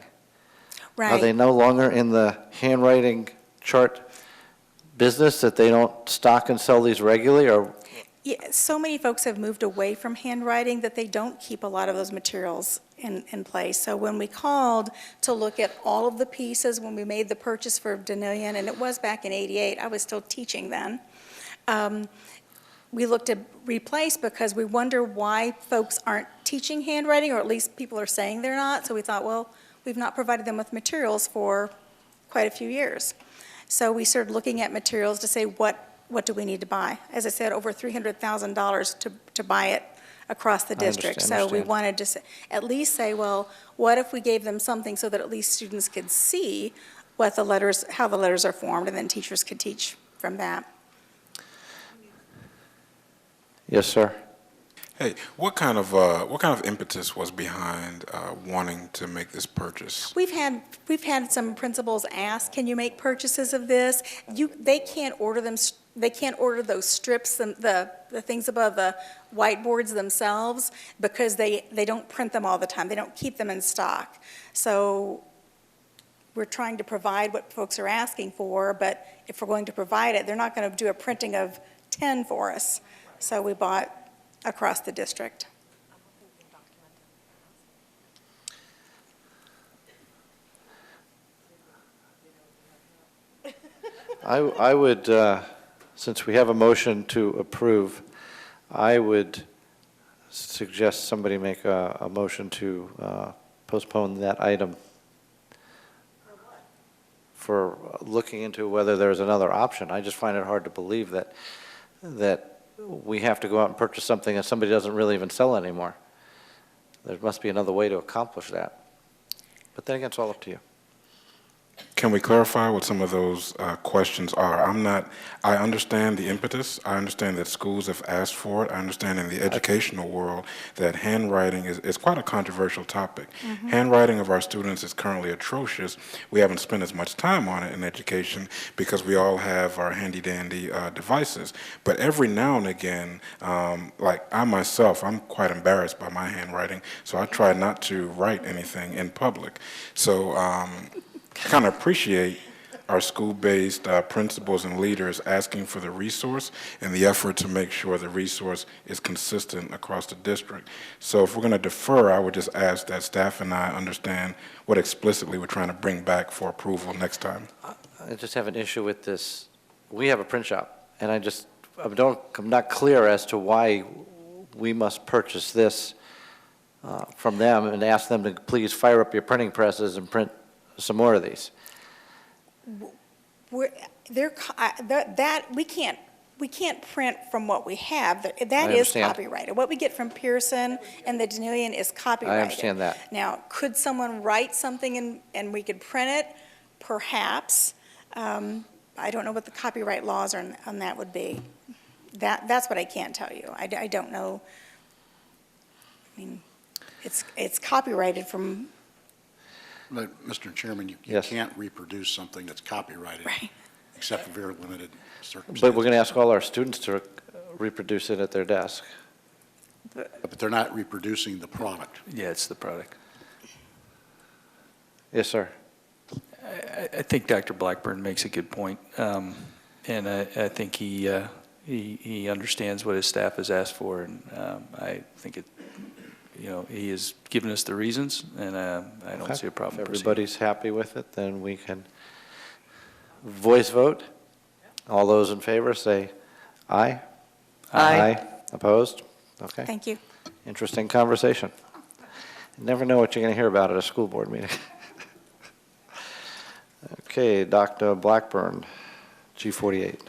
Right. Are they no longer in the handwriting chart business, that they don't stock and sell these regularly, or? Yeah, so many folks have moved away from handwriting that they don't keep a lot of those materials in place. So when we called to look at all of the pieces, when we made the purchase for Danielian, and it was back in '88, I was still teaching then, we looked to replace because we wonder why folks aren't teaching handwriting, or at least people are saying they're not. So we thought, well, we've not provided them with materials for quite a few years. So we started looking at materials to say, what do we need to buy? As I said, over $300,000 to buy it across the district. So we wanted to at least say, well, what if we gave them something so that at least students could see what the letters, how the letters are formed, and then teachers could teach from that. Yes, sir. Hey, what kind of impetus was behind wanting to make this purchase? We've had some principals ask, can you make purchases of this? They can't order them, they can't order those strips, the things above the whiteboards themselves, because they don't print them all the time. They don't keep them in stock. So we're trying to provide what folks are asking for, but if we're going to provide it, they're not going to do a printing of 10 for us. So we bought across the district. I would, since we have a motion to approve, I would suggest somebody make a motion to postpone that item for looking into whether there's another option. I just find it hard to believe that we have to go out and purchase something that somebody doesn't really even sell anymore. There must be another way to accomplish that. But then again, it's all up to you. Can we clarify what some of those questions are? I understand the impetus. I understand that schools have asked for it. I understand in the educational world that handwriting is quite a controversial topic. Mm-hmm. Handwriting of our students is currently atrocious. We haven't spent as much time on it in education because we all have our handy-dandy devices. But every now and again, like I myself, I'm quite embarrassed by my handwriting, so I try not to write anything in public. So kind of appreciate our school-based principals and leaders asking for the resource and the effort to make sure the resource is consistent across the district. So if we're going to defer, I would just ask that staff and I understand what explicitly we're trying to bring back for approval next time. I just have an issue with this. We have a print shop, and I'm not clear as to why we must purchase this from them and ask them to please fire up your printing presses and print some more of these. We can't print from what we have. That is understand. copyrighted. What we get from Pearson and the Denillion is copyrighted. I understand that. Now, could someone write something and we could print it? Perhaps. I don't know what the copyright laws on that would be. That's what I can't tell you. I don't know. I mean, it's copyrighted from. But, Mr. Chairman, you Yes. can't reproduce something that's copyrighted. Right. Except for very limited circumstances. But we're going to ask all our students to reproduce it at their desk. But they're not reproducing the product. Yeah, it's the product. Yes, sir. I think Dr. Blackburn makes a good point, and I think he understands what his staff has asked for, and I think he has given us the reasons, and I don't Okay. see a problem. If proceeding. everybody's happy with it, then we can voice vote. All those in favor say aye. Aye. Opposed? Okay. Thank you. Interesting conversation. You never know what you're going to hear about at a school board meeting. Okay, Dr. Blackburn, G48.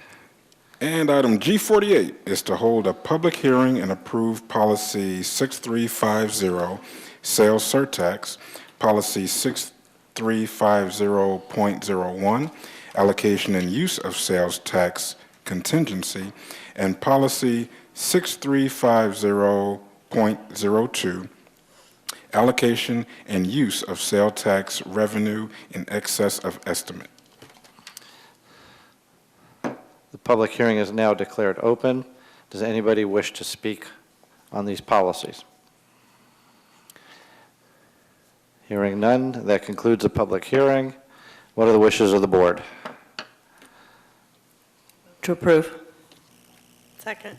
And item G48 is to hold a public hearing and approve policy 6350, sales surtax, policy 6350.01, allocation and use of sales tax contingency, and policy 6350.02, allocation and use of sales tax revenue in excess of estimate. The public hearing is now declared open. Does anybody wish to speak on these policies? Hearing none, that concludes the public hearing. What are the wishes of the board? To approve. Second.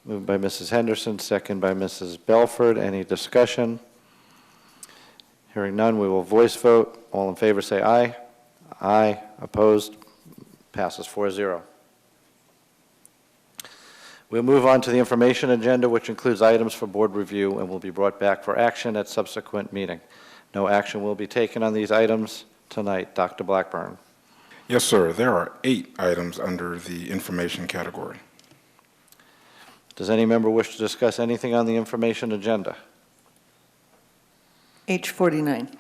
Moved by Mrs. Henderson, second by Mrs. Belford. Any discussion? Hearing none, we will voice vote. All in favor say aye. Aye. Opposed? Passes 4-0. We'll move on to the information agenda, which includes items for board review and will be brought back for action at subsequent meeting. No action will be taken on these items tonight. Dr. Blackburn. Yes, sir. There are 8 items under the information category. Does any member wish to discuss anything on the information agenda? H49.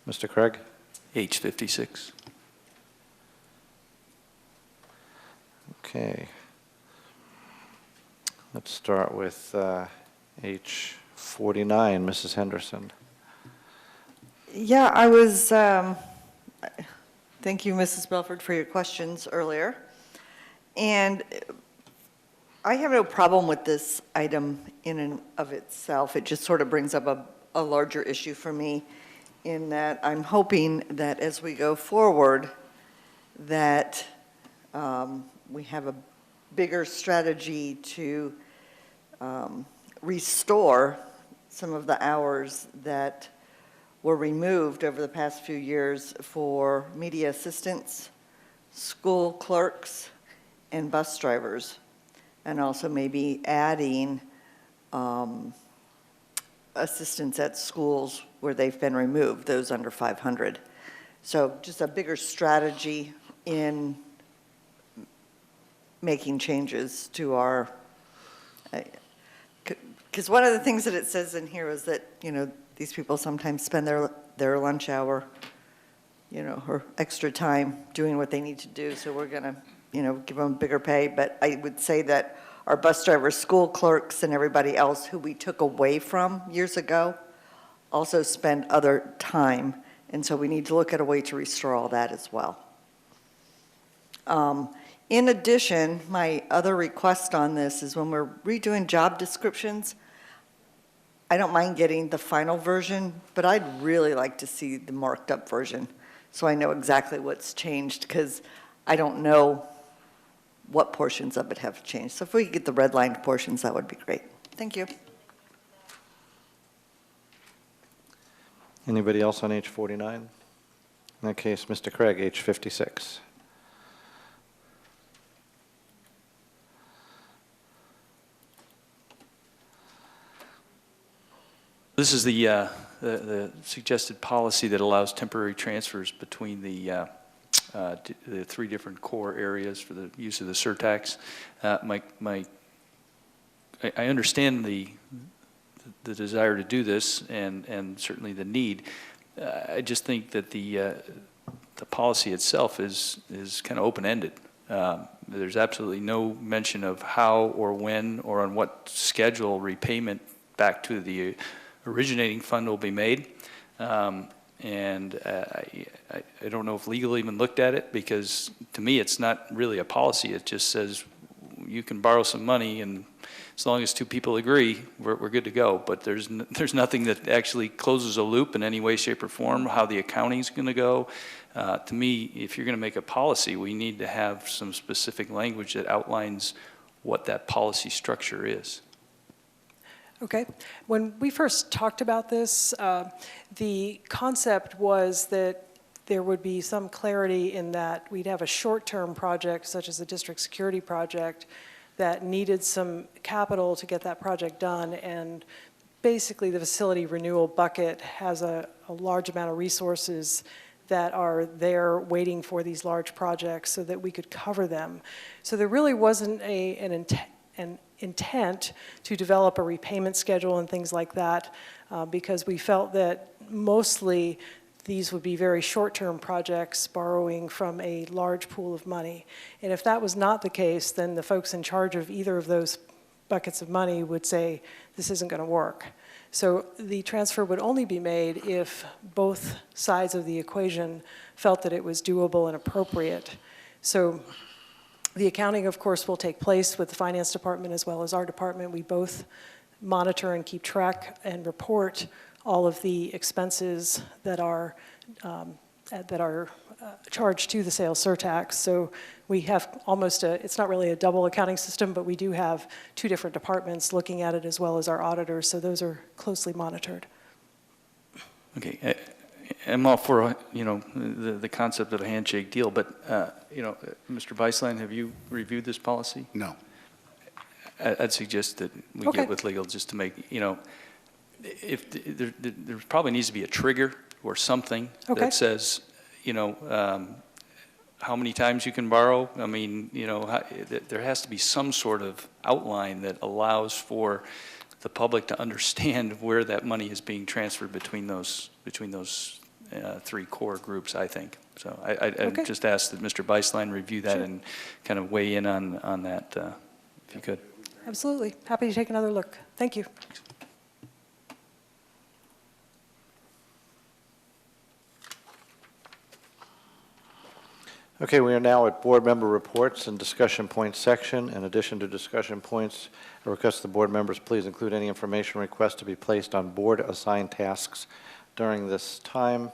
Mr. Craig? H56. Okay. Let's start with H49, Mrs. Henderson. Yeah, I was, thank you, Mrs. Belford, for your questions earlier. And I have no problem with this item in and of itself. It just sort of brings up a larger issue for me in that I'm hoping that as we go forward, that we have a bigger strategy to restore some of the hours that were removed over the past few years for media assistants, school clerks, and bus drivers, and also maybe adding assistants at schools where they've been removed, those under 500. So just a bigger strategy in making changes to our, because one of the things that it says in here is that, you know, these people sometimes spend their lunch hour, you know, or extra time doing what they need to do. So we're going to, you know, give them bigger pay. But I would say that our bus drivers, school clerks, and everybody else who we took away from years ago also spend other time. And so we need to look at a way to restore all that as well. In addition, my other request on this is when we're redoing job descriptions, I don't mind getting the final version, but I'd really like to see the marked up version so I know exactly what's changed, because I don't know what portions of it have changed. So if we could get the redlined portions, that would be great. Thank you. Anybody else on H49? In that case, Mr. Craig, H56. This is the suggested policy that allows temporary transfers between the three different core areas for the use of the surtax. I understand the desire to do this and certainly the need. I just think that the policy itself is kind of open-ended. There's absolutely no mention of how or when or on what schedule repayment back to the originating fund will be made. I don't know if legal even looked at it, because to me it's not really a policy. It just says you can borrow some money, and as long as two people agree, we're good to go. But there's nothing that actually closes a loop in any way, shape, or form, how the accounting's going to go. To me, if you're going to make a policy, we need to have some specific language that outlines what that policy structure is. Okay. When we first talked about this, the concept was that there would be some clarity in that we'd have a short-term project, such as a district security project, that needed some capital to get that project done, and basically the facility renewal bucket has a large amount of resources that are there waiting for these large projects so that we could cover them. So there really wasn't an intent to develop a repayment schedule and things like that, because we felt that mostly these would be very short-term projects borrowing from a large pool of money. And if that was not the case, then the folks in charge of either of those buckets of money would say, this isn't going to work. So the transfer would only be made if both sides of the equation felt that it was doable and appropriate. So the accounting, of course, will take place with the finance department as well as our department. We both monitor and keep track and report all of the expenses that are charged to the sales surtax. So we have almost it's not really a double accounting system, but we do have two different departments looking at it as well as our auditors. So those are closely monitored. Okay. I'm all for, the concept of a handshake deal, but, Mr. Beisland, have you reviewed this policy? No. I'd suggest that we get with legal just to make, if there probably needs to be a trigger or something that says, how many times you can borrow. I mean, there has to be some sort of outline that allows for the public to understand where that money is being transferred between those three core groups, I think. So I Okay. just ask that Mr. Beislein review that Sure. and kind of weigh in on that, if you could. Absolutely. Happy to take another look. Thank you. Okay, we are now at board member reports and discussion points section. In addition to discussion points, I request the board members please include any information requests to be placed on board assigned tasks during this time.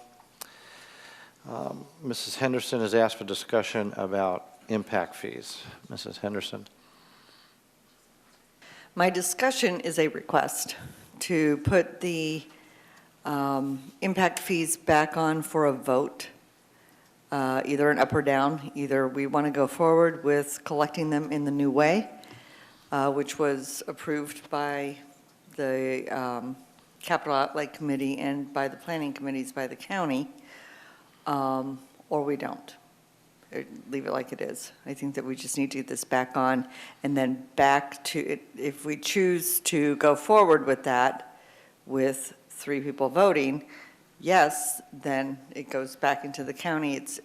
Mrs. Henderson has asked for discussion about impact fees. Mrs. Henderson. My discussion is a request to put the impact fees back on for a vote, either an up or down. Either we want to go forward with collecting them in the new way, which was approved by the Capital Outlay Committee and by the planning committees by the county, or we don't. Leave it like it is. I think that we just need to get this back on, and then back to it. If we choose to go forward with that, with 3 people voting, yes, then it goes back into the county. It's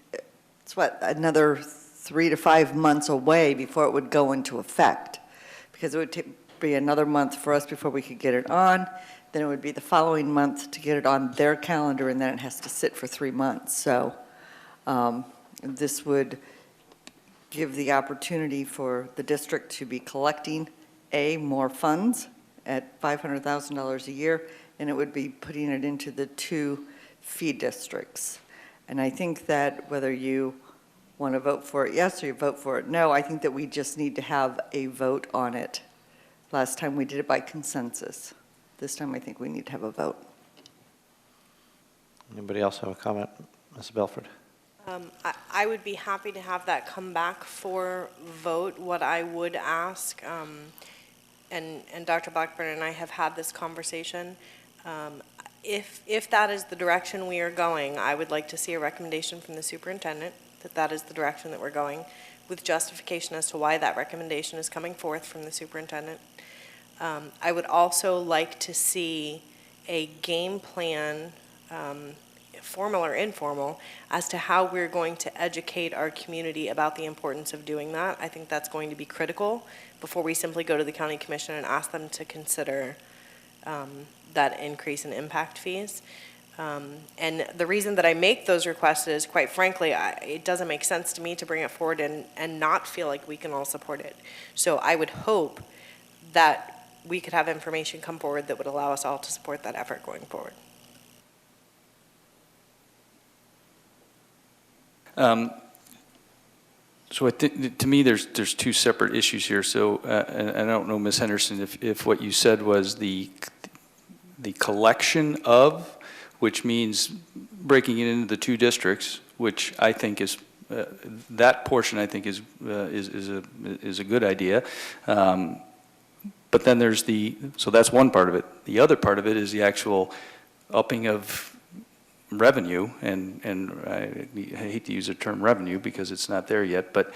what, another 3 to 5 months away before it would go into effect, because it would be another month for us before we could get it on. Then it would be the following month to get it on their calendar, and then it has to sit for 3 months. So this would give the opportunity for the district to be collecting, more funds at $500,000 a year, and it would be putting it into the 2 fee districts. And I think that whether you want to vote for it yes or you vote for it no, I think that we just need to have a vote on it. Last time we did it by consensus. This time I think we need to have a vote. Anybody else have a comment? Ms. Belford. I would be happy to have that come back for vote. What I would ask, and Dr. Blackburn and I have had this conversation, if that is the direction we are going, I would like to see a recommendation from the superintendent that that is the direction that we're going, with justification as to why that recommendation is coming forth from the superintendent. I would also like to see a game plan, formal or informal, as to how we're going to educate our community about the importance of doing that. I think that's going to be critical before we simply go to the county commission and ask them to consider that increase in impact fees. And the reason that I make those requests is, quite frankly, it doesn't make sense to me to bring it forward and not feel like we can all support it. So I would hope that we could have information come forward that would allow us all to support that effort going forward. So to me, there's 2 separate issues here. So, and I don't know, Ms. Henderson, if what you said was the collection of, which means breaking it into the 2 districts, which I think is that portion I think is a good idea. But then there's so that's one part of it. The other part of it is the actual upping of revenue, and I hate to use the term revenue because it's not there yet, but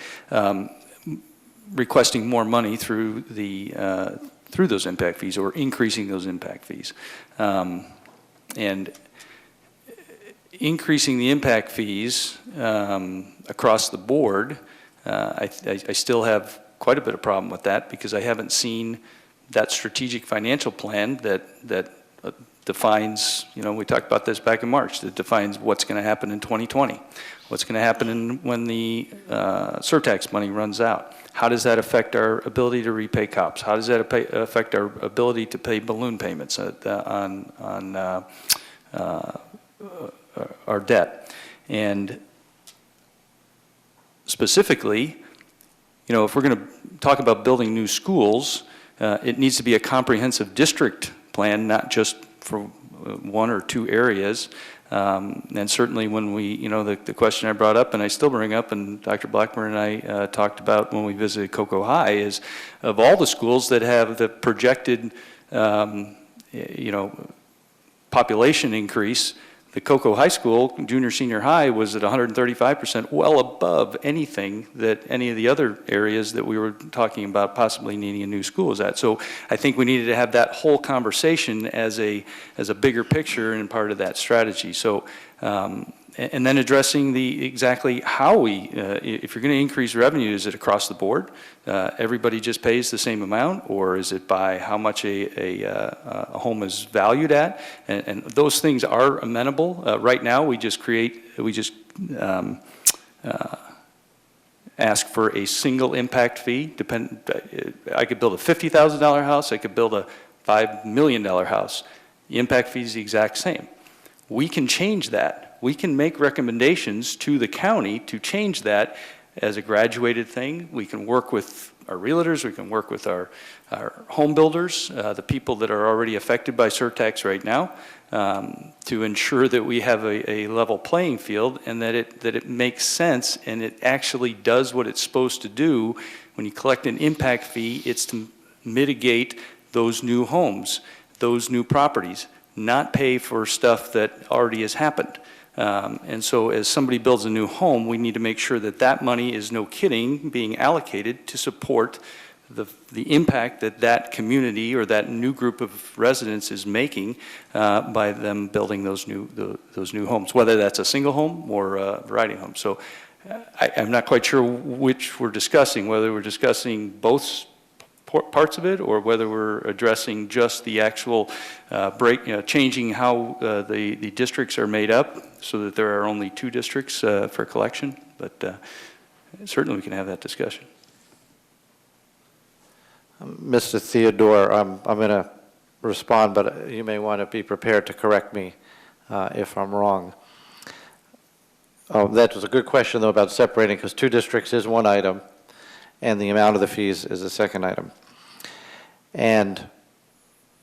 requesting more money through through those impact fees, or increasing those impact fees. And increasing the impact fees across the board, I still have quite a bit of problem with that, because I haven't seen that strategic financial plan that defines, we talked about this back in March, that defines what's going to happen in 2020, what's going to happen when the surtax money runs out. How does that affect our ability to repay COPS? How does that affect our ability to pay balloon payments on our debt? And specifically, if we're going to talk about building new schools, it needs to be a comprehensive district plan, not just for 1 or 2 areas. And certainly when we, the question I brought up, and I still bring up, and Dr. Blackburn and I talked about when we visited Cocoa High, is of all the schools that have the projected, population increase, The Cocoa High School, junior, senior high, was at 135%, well above anything that any of the other areas that we were talking about possibly needing a new school is at. So I think we needed to have that whole conversation as a bigger picture and part of that strategy. So, and then addressing exactly how we, if you're going to increase revenue, is it across the board? Everybody just pays the same amount, or is it by how much a home is valued at? And those things are amenable. Right now, we just ask for a single impact fee. I could build a $50,000 house. I could build a $5 million house. The impact fee is the exact same. We can change that. We can make recommendations to the county to change that as a graduated thing. We can work with our realtors, we can work with our home builders, the people that are already affected by surtax right now, to ensure that we have a level playing field and that it makes sense and it actually does what it's supposed to do. When you collect an impact fee, it's to mitigate those new homes, those new properties, not pay for stuff that already has happened. And so as somebody builds a new home, we need to make sure that that money is, no kidding, being allocated to support the impact that that community or that new group of residents is making by them building those new homes, whether that's a single home or a variety of homes. So I'm not quite sure which we're discussing, whether we're discussing both parts of it, or whether we're addressing just the actual changing how the districts are made up so that there are only 2 districts for collection. But certainly we can have that discussion. Mr. Theodore, I'm going to respond, but you may want to be prepared to correct me if I'm wrong. That was a good question, though, about separating, because 2 districts is one item, and the amount of the fees is a second item. And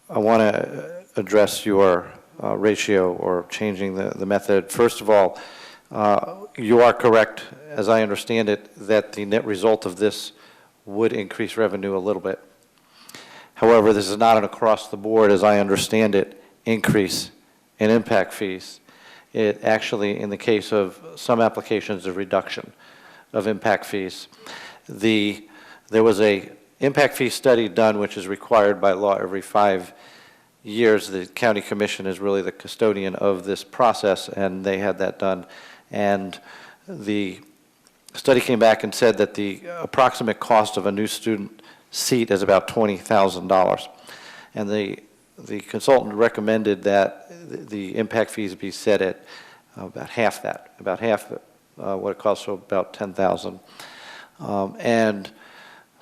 I want to address your ratio or changing the method. First of all, you are correct, as I understand it, that the net result of this would increase revenue a little bit. However, this is not an across-the-board, as I understand it, increase in impact fees. It actually, in the case of some applications, a reduction of impact fees. There was a impact fee study done, which is required by law every 5 years. The county commission is really the custodian of this process, and they had that done. And the study came back and said that the approximate cost of a new student seat is about $20,000. And the consultant recommended that the impact fees be set at about half that, about half what it costs, so about $10,000. And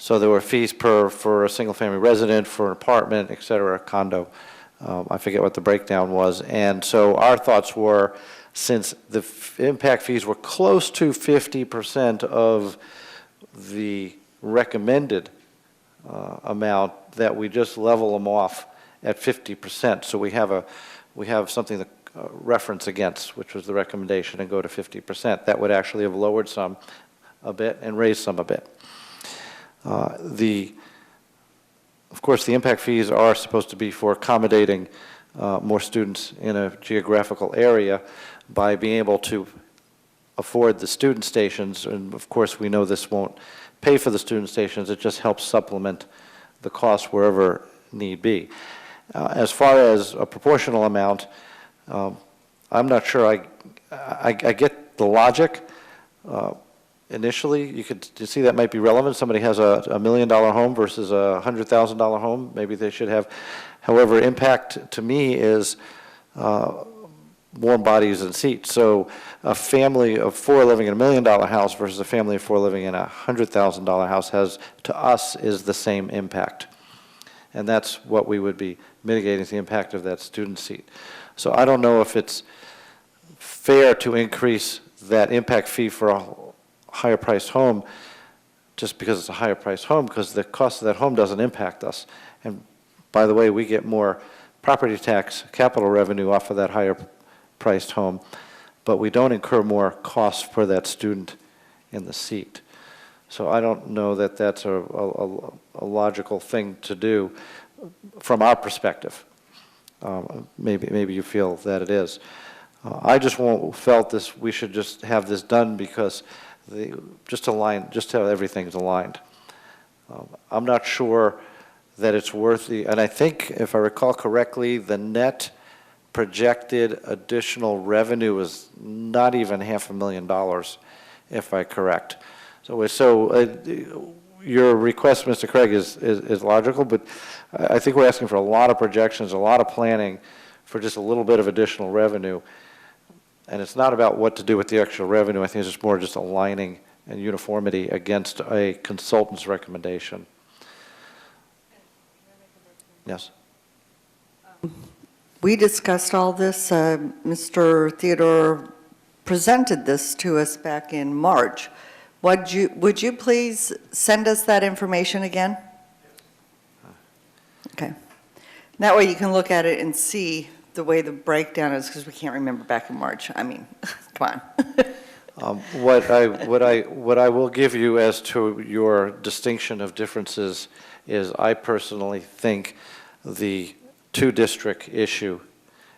so there were fees for a single-family resident, for an apartment, et cetera, condo. I forget what the breakdown was. And so our thoughts were, since the impact fees were close to 50% of the recommended amount, that we just level them off at 50%. So we have something to reference against, which was the recommendation, and go to 50%. That would actually have lowered some a bit and raised some a bit. Of course, the impact fees are supposed to be for accommodating more students in a geographical area by being able to afford the student stations. And of course, we know this won't pay for the student stations. It just helps supplement the cost wherever need be. As far as a proportional amount, I'm not sure I get the logic. Initially, you could see that might be relevant. Somebody has a $1 million home versus a $100,000 home. Maybe they should have. However, impact to me is warm bodies and seats. So a family of 4 living in a $1 million house versus a family of 4 living in a $100,000 house has, to us, is the same impact. And that's what we would be mitigating, the impact of that student seat. So I don't know if it's fair to increase that impact fee for a higher priced home just because it's a higher priced home, because the cost of that home doesn't impact us. And by the way, we get more property tax capital revenue off of that higher priced home, but we don't incur more costs for that student in the seat. So I don't know that that's a logical thing to do from our perspective. Maybe you feel that it is. I just felt we should just have this done because just how everything's aligned. I'm not sure that it's worth and I think, if I recall correctly, the net projected additional revenue is not even $500,000, if I correct. So your request, Mr. Craig, is logical, but I think we're asking for a lot of projections, a lot of planning for just a little bit of additional revenue. And it's not about what to do with the extra revenue. I think it's just more just aligning and uniformity against a consultant's recommendation. Yes. We discussed all this. Mr. Theodore presented this to us back in March. Would you please send us that information again? Okay. That way you can look at it and see the way the breakdown is, because we can't remember back in March. I mean, come on. What I will give you as to your distinction of differences is I personally think the two-district issue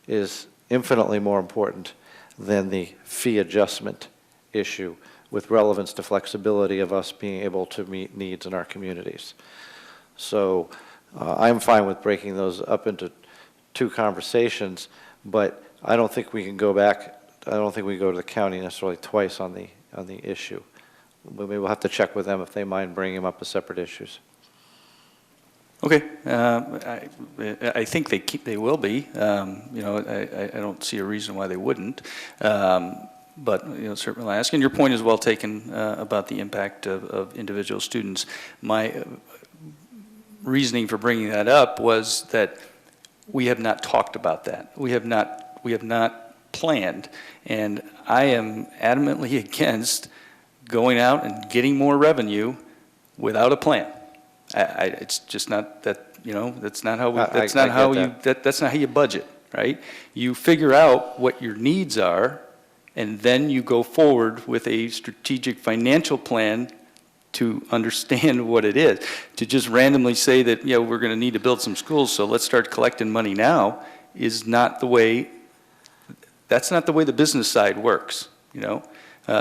is infinitely more important than the fee adjustment issue with relevance to flexibility of us being able to meet needs in our communities. So I'm fine with breaking those up into two conversations, but I don't think we can go back. I don't think we go to the county necessarily twice on the issue. Maybe we'll have to check with them if they mind bringing them up as separate issues. Okay, I think they will be. I don't see a reason why they wouldn't. But certainly I'll ask. And your point is well taken about the impact of individual students. My reasoning for bringing that up was that we have not talked about that. We have not planned, and I am adamantly against going out and getting more revenue without a plan. It's just not that, that's not how that's not how you budget, right? You figure out what your needs are, and then you go forward with a strategic financial plan to understand what it is. To just randomly say that, we're going to need to build some schools, so let's start collecting money now, is not the way, that's not the way the business side works,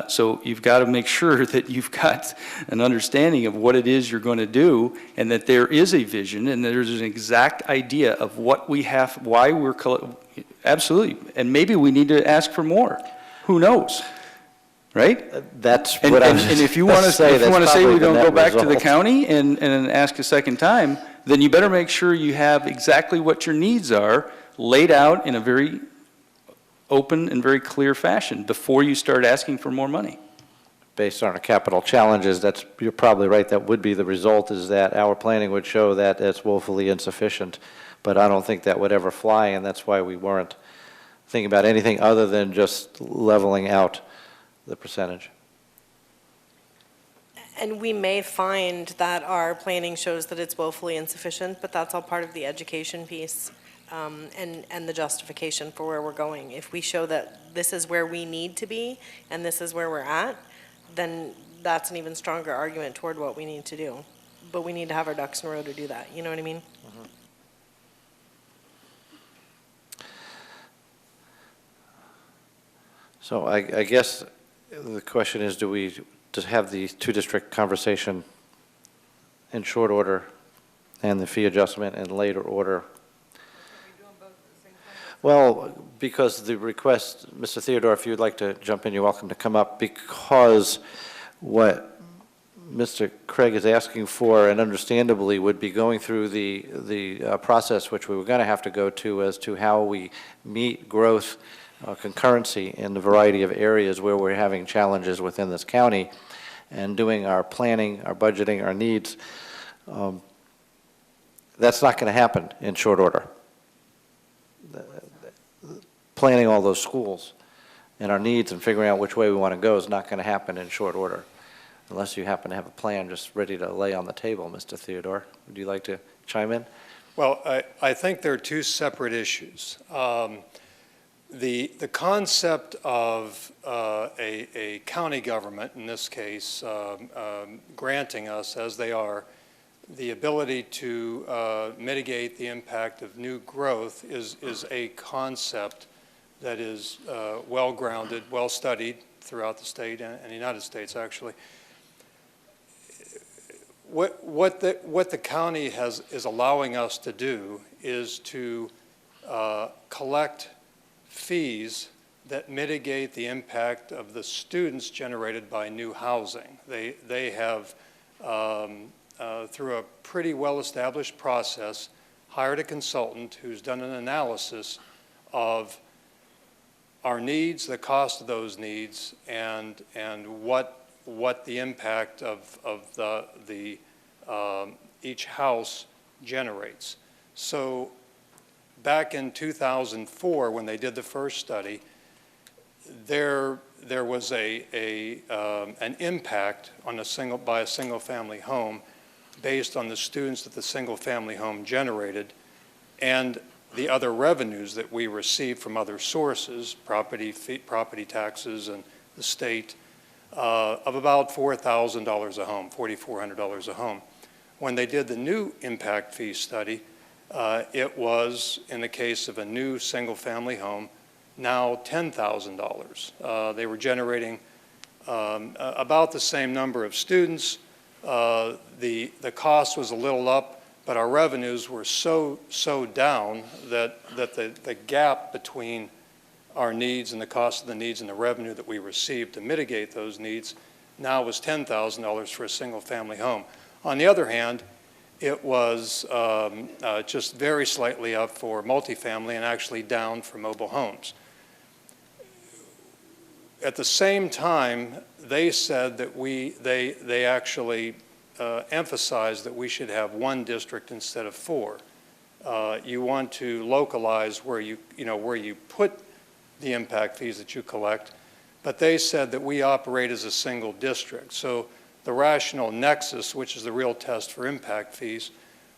So you've got to make sure that you've got an understanding of what it is you're going to do, and that there is a vision, and there's an exact idea of what we have, why we're, absolutely, and maybe we need to ask for more. Who knows? Right? That's and, what I'm and if you want to say we don't go back to the county and ask a second time, then you better make sure you have exactly what your needs are laid out in a very open and very clear fashion before you start asking for more money. Based on our capital challenges, you're probably right. That would be the result, is that our planning would show that it's woefully insufficient. But I don't think that would ever fly, and that's why we weren't thinking about anything other than just leveling out the percentage. And we may find that our planning shows that it's woefully insufficient, but that's all part of the education piece and the justification for where we're going. If we show that this is where we need to be and this is where we're at, then that's an even stronger argument toward what we need to do. But we need to have our ducks in a row to do that. You know what I mean? Mm-hmm. So I guess the question is, do we just have the two-district conversation in short order and the fee adjustment in later order? Well, because the request, Mr. Theodore, if you'd like to jump in, you're welcome to come up, because what Mr. Craig is asking for, and understandably, would be going through the process which we were going to have to go to as to how we meet growth concurrency in the variety of areas where we're having challenges within this county, and doing our planning, our budgeting, our needs. That's not going to happen in short order. Planning all those schools and our needs and figuring out which way we want to go is not going to happen in short order, unless you happen to have a plan just ready to lay on the table. Mr. Theodore, would you like to chime in? Well, I think there are two separate issues. The concept of a county government, in this case, granting us, as they are, the ability to mitigate the impact of new growth is a concept that is well-grounded, well-studied throughout the state and the United States, actually. What the county is allowing us to do is to collect fees that mitigate the impact of the students generated by new housing. They have, through a pretty well-established process, hired a consultant who's done an analysis of our needs, the cost of those needs, and what the impact of each house generates. So back in 2004, when they did the first study, there was an impact on by a single-family home based on the students that the single-family home generated and the other revenues that we received from other sources, property taxes and the state, of about $4,000 a home, $4,400 a home. When they did the new impact fee study, it was, in the case of a new single-family home, now $10,000. They were generating about the same number of students. The cost was a little up, but our revenues were so down that the gap between our needs and the cost of the needs and the revenue that we received to mitigate those needs now was $10,000 for a single-family home. On the other hand, it was just very slightly up for multifamily and actually down for mobile homes. At the same time, they said that they actually emphasized that we should have one district instead of four. You want to localize where you put the impact fees that you collect, but they said that we operate as a single district. So the rational nexus, which is the real test for impact fees,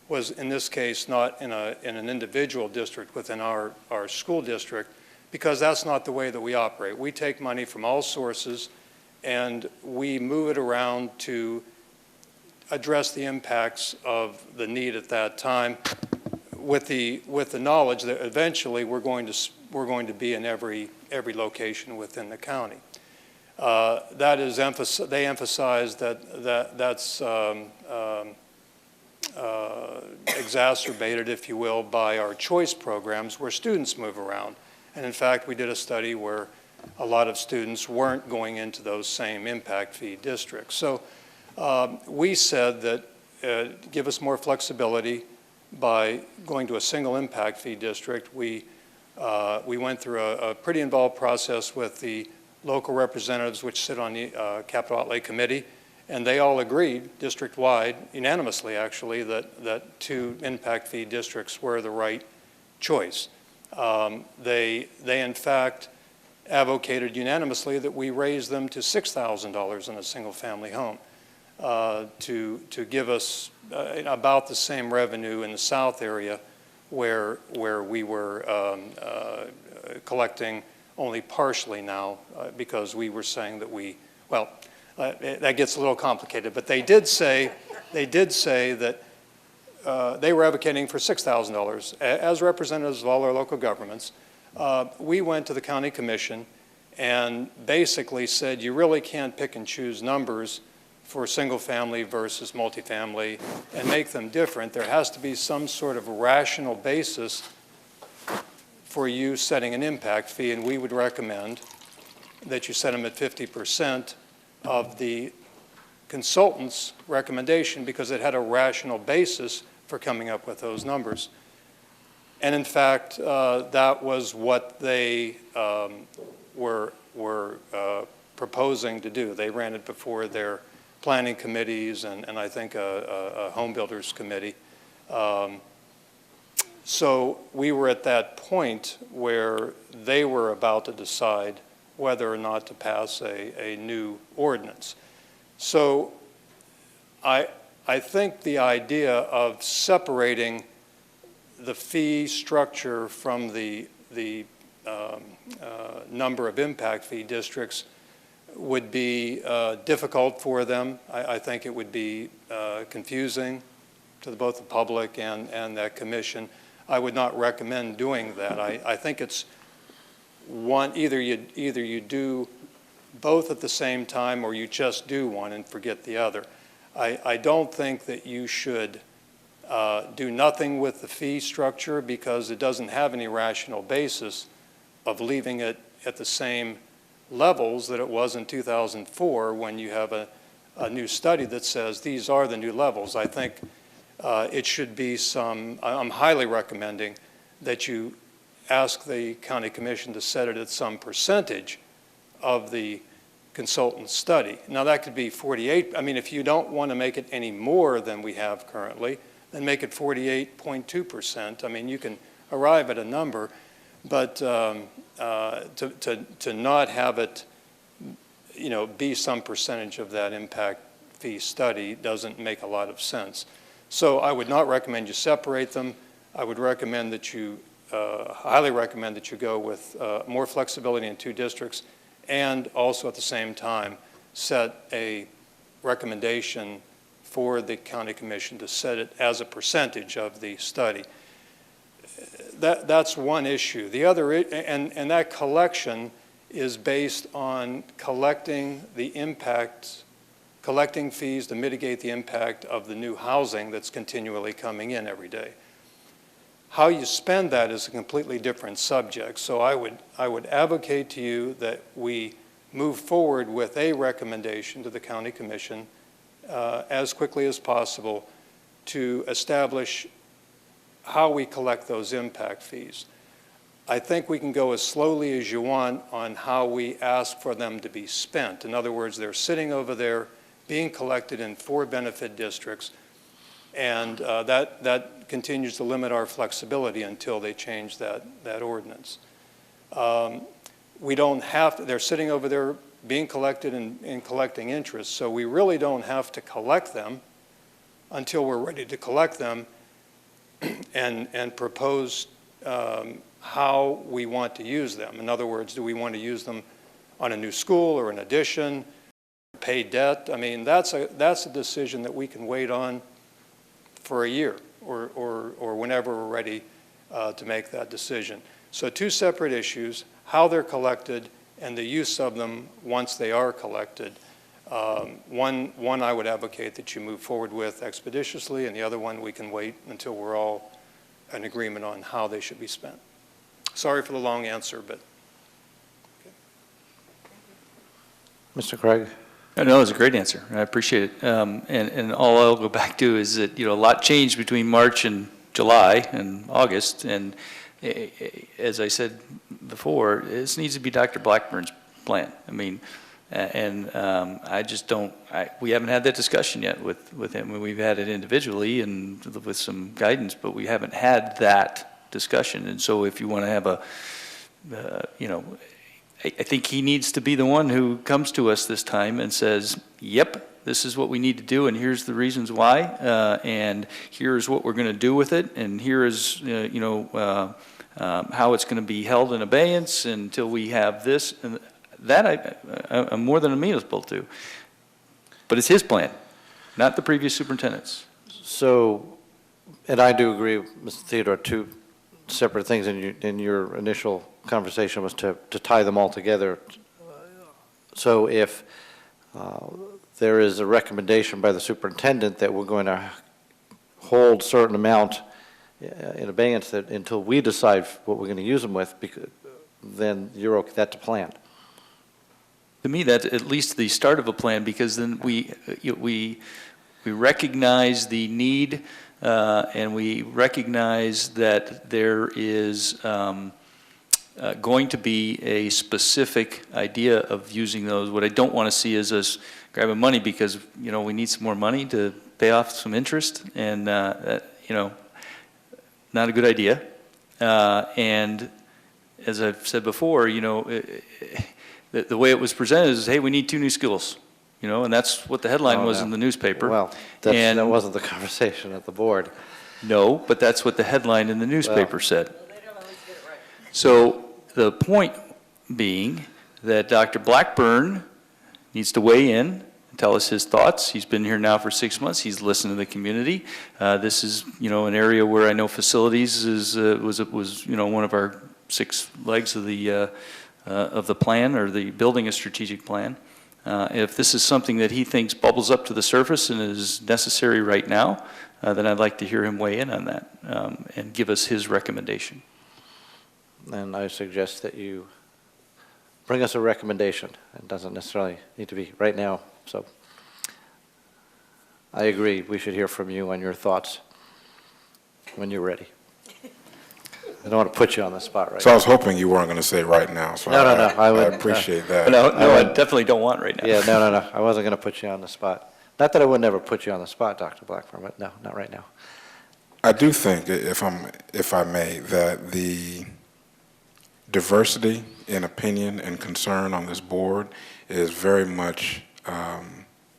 was in this case not in an individual district within our school district, because that's not the way that we operate. We take money from all sources and we move it around to address the impacts of the need at that time with the knowledge that eventually we're going to be in every location within the county. That is they emphasize that's exacerbated, if you will, by our choice programs where students move around. And in fact, we did a study where a lot of students weren't going into those same impact fee districts. So we said that give us more flexibility by going to a single impact fee district. We went through a pretty involved process with the local representatives which sit on the Capital Outlay Committee, and they all agreed, district-wide, unanimously actually, that two impact fee districts were the right choice. They in fact advocated unanimously that we raise them to $6,000 in a single-family home to give us about the same revenue in the south area where we were collecting only partially now because we were saying that that gets a little complicated, but they did say that they were advocating for $6,000. As representatives of all our local governments, we went to the county commission and basically said you really can't pick and choose numbers for single family versus multifamily and make them different. There has to be some sort of rational basis for you setting an impact fee, and we would recommend that you set them at 50% of the consultant's recommendation because it had a rational basis for coming up with those numbers. And in fact, that was what they were proposing to do. They ran it before their planning committees and I think a home builders committee. So we were at that point where they were about to decide whether or not to pass a new ordinance. So I think the idea of separating the fee structure from the number of impact fee districts would be difficult for them. I think it would be confusing to both the public and that commission. I would not recommend doing that. I think it's either you do both at the same time or you just do one and forget the other. I don't think that you should do nothing with the fee structure because it doesn't have any rational basis of leaving it at the same levels that it was in 2004 when you have a new study that says these are the new levels. I think it should be I'm highly recommending that you ask the county commission to set it at some percentage of the consultant study. Now that could be 48. I mean, if you don't want to make it any more than we have currently, then make it 48.2%. I mean, you can arrive at a number, but to not have it, be some percentage of that impact fee study doesn't make a lot of sense. So I would not recommend you separate them. I would recommend that you, highly recommend that you go with more flexibility in 2 districts and also at the same time set a recommendation for the county commission to set it as a percentage of the study. That's one issue. The other, and that collection is based on collecting fees to mitigate the impact of the new housing that's continually coming in every day. How you spend that is a completely different subject. So I would advocate to you that we move forward with a recommendation to the county commission as quickly as possible to establish how we collect those impact fees. I think we can go as slowly as you want on how we ask for them to be spent. In other words, they're sitting over there being collected in 4 benefit districts, and that continues to limit our flexibility until they change that ordinance. We don't have to, they're sitting over there being collected and collecting interest, so we really don't have to collect them until we're ready to collect them and propose how we want to use them. In other words, do we want to use them on a new school or an addition, pay debt? I mean, that's a decision that we can wait on for a year or whenever we're ready to make that decision. So 2 separate issues, how they're collected and the use of them once they are collected. One I would advocate that you move forward with expeditiously, and the other one we can wait until we're all in agreement on how they should be spent. Sorry for the long answer, but. Mr. Craig? No, it's a great answer. I appreciate it. And all I'll go back to is that, a lot changed between March and July and August. And as I said before, this needs to be Dr. Blackburn's plan. I mean, I just don't, we haven't had that discussion yet with him. We've had it individually and with some guidance, but we haven't had that discussion. And so if you want to have I think he needs to be the one who comes to us this time and says, yep, this is what we need to do, and here's the reasons why, and here's what we're going to do with it, and here is, how it's going to be held in abeyance until we have this. And that I'm more than amenable to. But it's his plan, not the previous superintendent's. So, and I do agree, Mr. Theodore, 2 separate things in your initial conversation was to tie them all together. So if there is a recommendation by the superintendent that we're going to hold certain amount in abeyance that until we decide what we're going to use them with, then you're okay, that's a plan. To me, that's at least the start of a plan, because then we recognize the need, and we recognize that there is going to be a specific idea of using those. What I don't want to see is us grabbing money because, we need some more money to pay off some interest, and, not a good idea. And as I've said before, the way it was presented is, hey, we need 2 new schools, and that's what the headline was in the newspaper. Well, that wasn't the conversation at the board. No, but that's what the headline in the newspaper said. So the point being that Dr. Blackburn needs to weigh in and tell us his thoughts. He's been here now for 6 months. He's listened to the community. This is, an area where I know facilities was one of our six legs of the plan, or the building a strategic plan. If this is something that he thinks bubbles up to the surface and is necessary right now, then I'd like to hear him weigh in on that and give us his recommendation. And I suggest that you bring us a recommendation. It doesn't necessarily need to be right now, so I agree. We should hear from you on your thoughts when you're ready. I don't want to put you on the spot right So now. I was hoping you weren't going to say right now, so No, I would appreciate that. No, I definitely don't want right now. Yeah, no. I wasn't going to put you on the spot. Not that I would never put you on the spot, Dr. Blackburn, but no, not right now. I do think, if I may, that the diversity in opinion and concern on this board is very much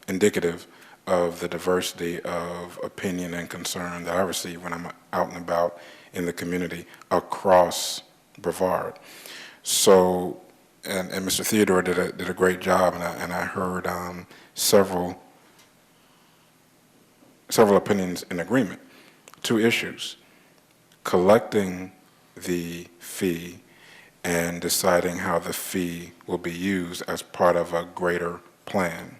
indicative of the diversity of opinion and concern that I receive when I'm out and about in the community across Brevard. So, and Mr. Theodore did a great job, and I heard several opinions in agreement. Two issues: collecting the fee and deciding how the fee will be used as part of a greater plan.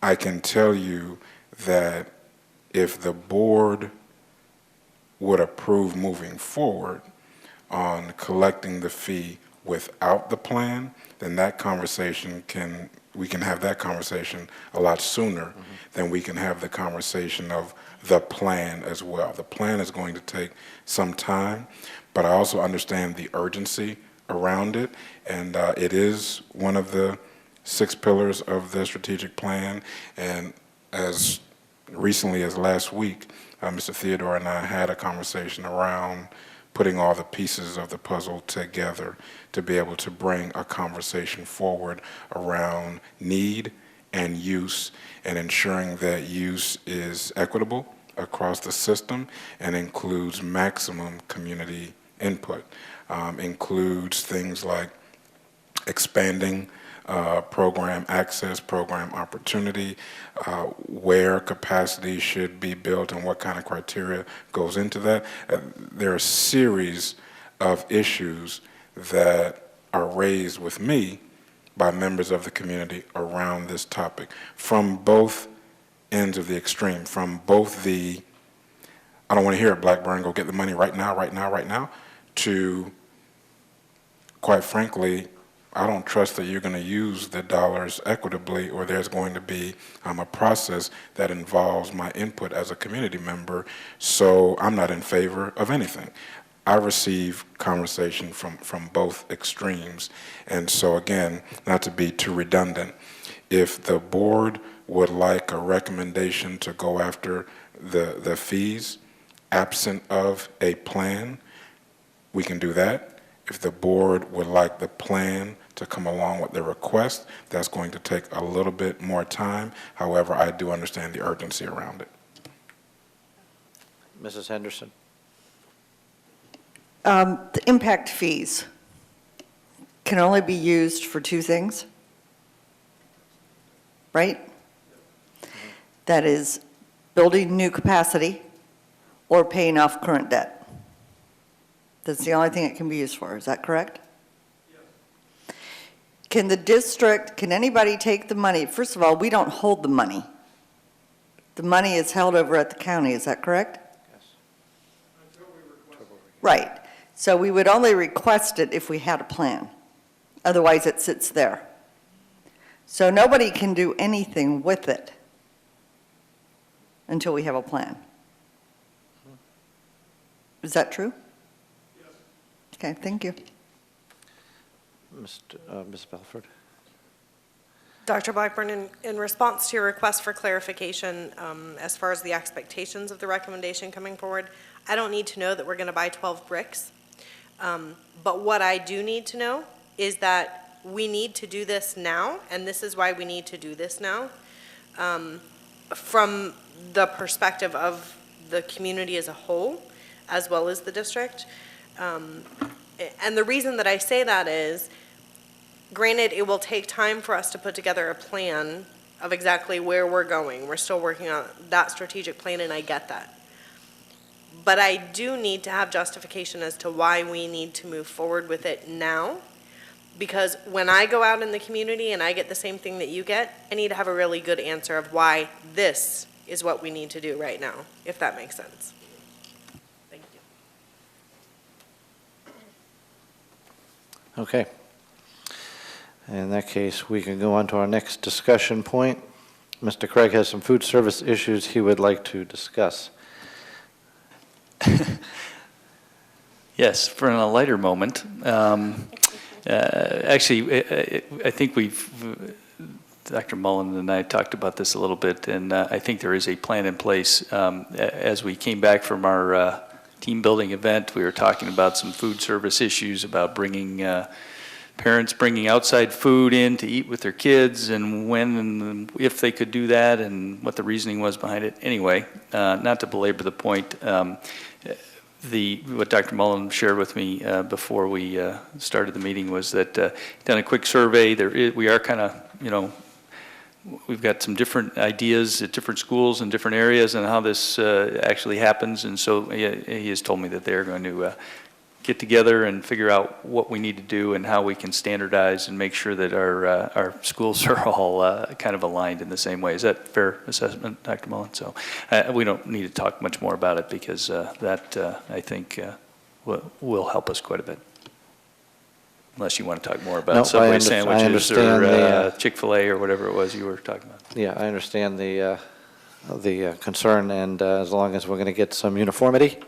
I can tell you that if the board would approve moving forward on collecting the fee without the plan, then that conversation we can have that conversation a lot sooner than we can have the conversation of the plan as well. The plan is going to take some time, but I also understand the urgency around it, and it is one of the 6 pillars of the strategic plan. And as recently as last week, Mr. Theodore and I had a conversation around putting all the pieces of the puzzle together to be able to bring a conversation forward around need and use, and ensuring that use is equitable across the system and includes maximum community input, includes things like expanding program access, program opportunity, where capacity should be built and what kind of criteria goes into that. There are a series of issues that are raised with me by members of the community around this topic, from both ends of the extreme, from both the, I don't want to hear it, Blackburn, go get the money right now, to, quite frankly, I don't trust that you're going to use the dollars equitably, or there's going to be a process that involves my input as a community member, so I'm not in favor of anything. I receive conversation from both extremes, and so again, not to be too redundant, if the board would like a recommendation to go after the fees, absent of a plan, we can do that. If the board would like the plan to come along with the request, that's going to take a little bit more time. However, I do understand the urgency around it. Mrs. Henderson? The impact fees can only be used for 2 things, right? That is building new capacity or paying off current debt. That's the only thing it can be used for. Is that correct? Yes. Can the district, can anybody take the money? First of all, we don't hold the money. The money is held over at the county. Is that correct? Yes. Right. So we would only request it if we had a plan. Otherwise, it sits there. So nobody can do anything with it until we have a plan. Is that true? Okay, thank you. Ms. Belford? Dr. Blackburn, in response to your request for clarification, as far as the expectations of the recommendation coming forward, I don't need to know that we're going to buy 12 bricks. But what I do need to know is that we need to do this now, and this is why we need to do this now, from the perspective of the community as a whole, as well as the district. And the reason that I say that is, granted, it will take time for us to put together a plan of exactly where we're going. We're still working on that strategic plan, and I get that. But I do need to have justification as to why we need to move forward with it now. Because when I go out in the community and I get the same thing that you get, I need to have a really good answer of why this is what we need to do right now, if that makes sense. Thank you. Okay. In that case, we can go on to our next discussion point. Mr. Craig has some food service issues he would like to discuss. Yes, for a lighter moment. Actually, I think Dr. Mullen and I talked about this a little bit, and I think there is a plan in place. As we came back from our team building event, we were talking about some food service issues, about parents bringing outside food in to eat with their kids, and when and if they could do that, and what the reasoning was behind it. Anyway, not to belabor the point, what Dr. Mullen shared with me before we started the meeting was that done a quick survey. We are kind of, we've got some different ideas at different schools in different areas and how this actually happens. And so he has told me that they're going to get together and figure out what we need to do and how we can standardize and make sure that our schools are all kind of aligned in the same way. Is that a fair assessment, Dr. Mullen? So we don't need to talk much more about it because that, I think, will help us quite a bit. Unless you want to talk more about Subway sandwiches or Chick-fil-A or whatever it was you were talking about. Yeah, I understand the concern, and as long as we're going to get some uniformity,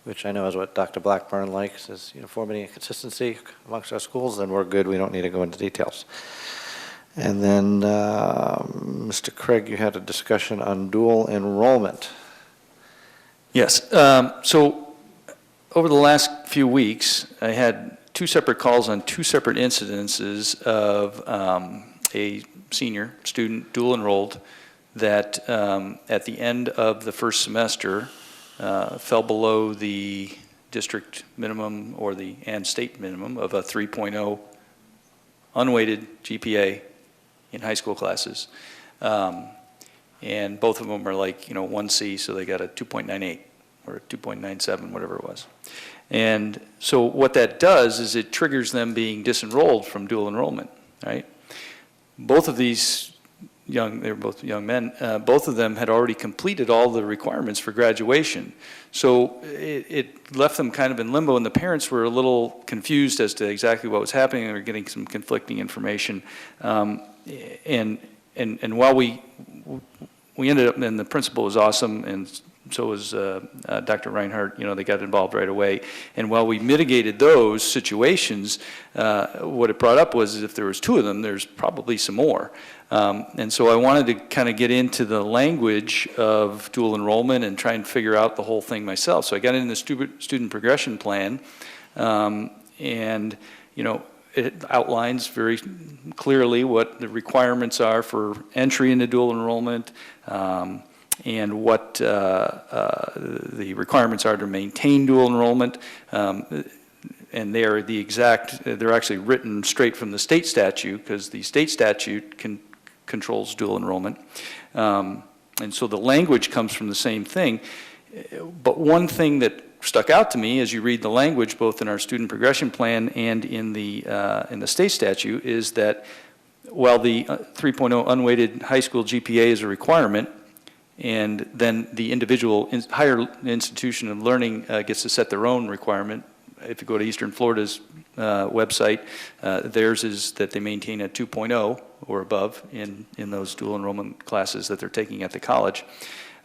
which I know is what Dr. Blackburn likes, is uniformity and consistency amongst our schools, then we're good. We don't need to go into details. And then, Mr. Craig, you had a discussion on dual enrollment. Yes. So over the last few weeks, I had 2 separate calls on 2 separate incidences of a senior student, dual enrolled, that at the end of the first semester fell below the district minimum or and state minimum of a 3.0 unweighted GPA in high school classes. And both of them are like, 1C, so they got a 2.98 or a 2.97, whatever it was. And so what that does is it triggers them being disenrolled from dual enrollment, right? Both of these they were both young men, both of them had already completed all the requirements for graduation. So it left them kind of in limbo, and the parents were a little confused as to exactly what was happening. They were getting some conflicting information. And while we ended up, and the principal was awesome, and so was Dr. Reinhardt, they got involved right away. And while we mitigated those situations, what it brought up was if there was 2 of them, there's probably some more. And so I wanted to kind of get into the language of dual enrollment and try and figure out the whole thing myself. So I got into the student progression plan, and it outlines very clearly what the requirements are for entry into dual enrollment, and what the requirements are to maintain dual enrollment. And they're actually written straight from the state statute, because the state statute controls dual enrollment. And so the language comes from the same thing. But one thing that stuck out to me as you read the language, both in our student progression plan and in the state statute, is that while the 3.0 unweighted high school GPA is a requirement, and then the individual higher institution of learning gets to set their own requirement. If you go to Eastern Florida's website, theirs is that they maintain a 2.0 or above in those dual enrollment classes that they're taking at the college.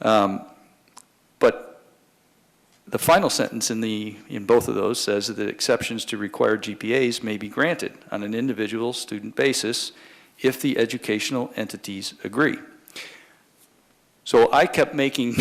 But the final sentence in both of those says that exceptions to required GPAs may be granted on an individual student basis if the educational entities agree. So I kept making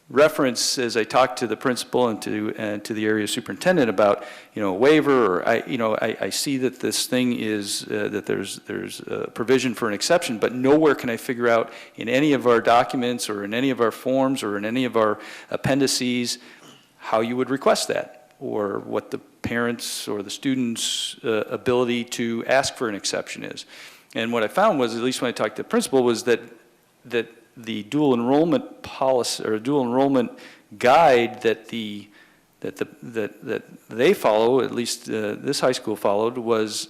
reference as I talked to the principal and to the area superintendent about, a waiver, or I see that this thing is that there's a provision for an exception, but nowhere can I figure out in any of our documents or in any of our forms or in any of our appendices how you would request that, or what the parents or the students' ability to ask for an exception is. And what I found was, at least when I talked to the principal, was that the dual enrollment policy, or dual enrollment guide that that they follow, at least this high school followed, was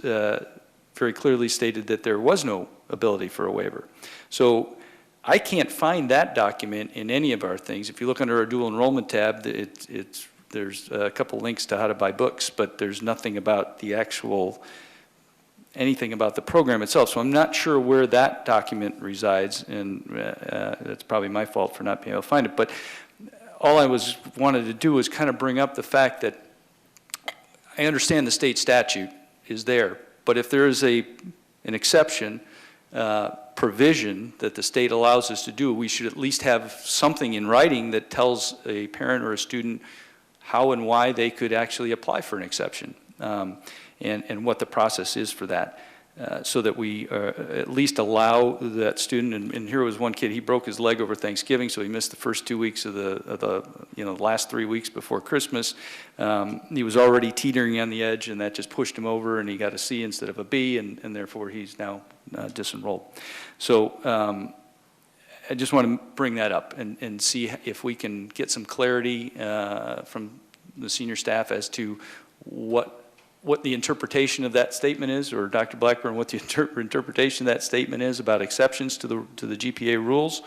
very clearly stated that there was no ability for a waiver. So I can't find that document in any of our things. If you look under our dual enrollment tab, there's a couple links to how to buy books, but there's nothing about the actual, anything about the program itself. So I'm not sure where that document resides, and that's probably my fault for not being able to find it. But all I wanted to do was kind of bring up the fact that I understand the state statute is there, but if there is an exception, provision that the state allows us to do, we should at least have something in writing that tells a parent or a student how and why they could actually apply for an exception, and what the process is for that, so that we at least allow that student. And here was one kid, he broke his leg over Thanksgiving, so he missed the first 2 weeks of the last 3 weeks before Christmas. He was already teetering on the edge, and that just pushed him over, and he got a C instead of a B, and therefore he's now disenrolled. So I just want to bring that up and see if we can get some clarity from the senior staff as to what the interpretation of that statement is, or Dr. Blackburn, what the interpretation of that statement is about exceptions to the GPA rules,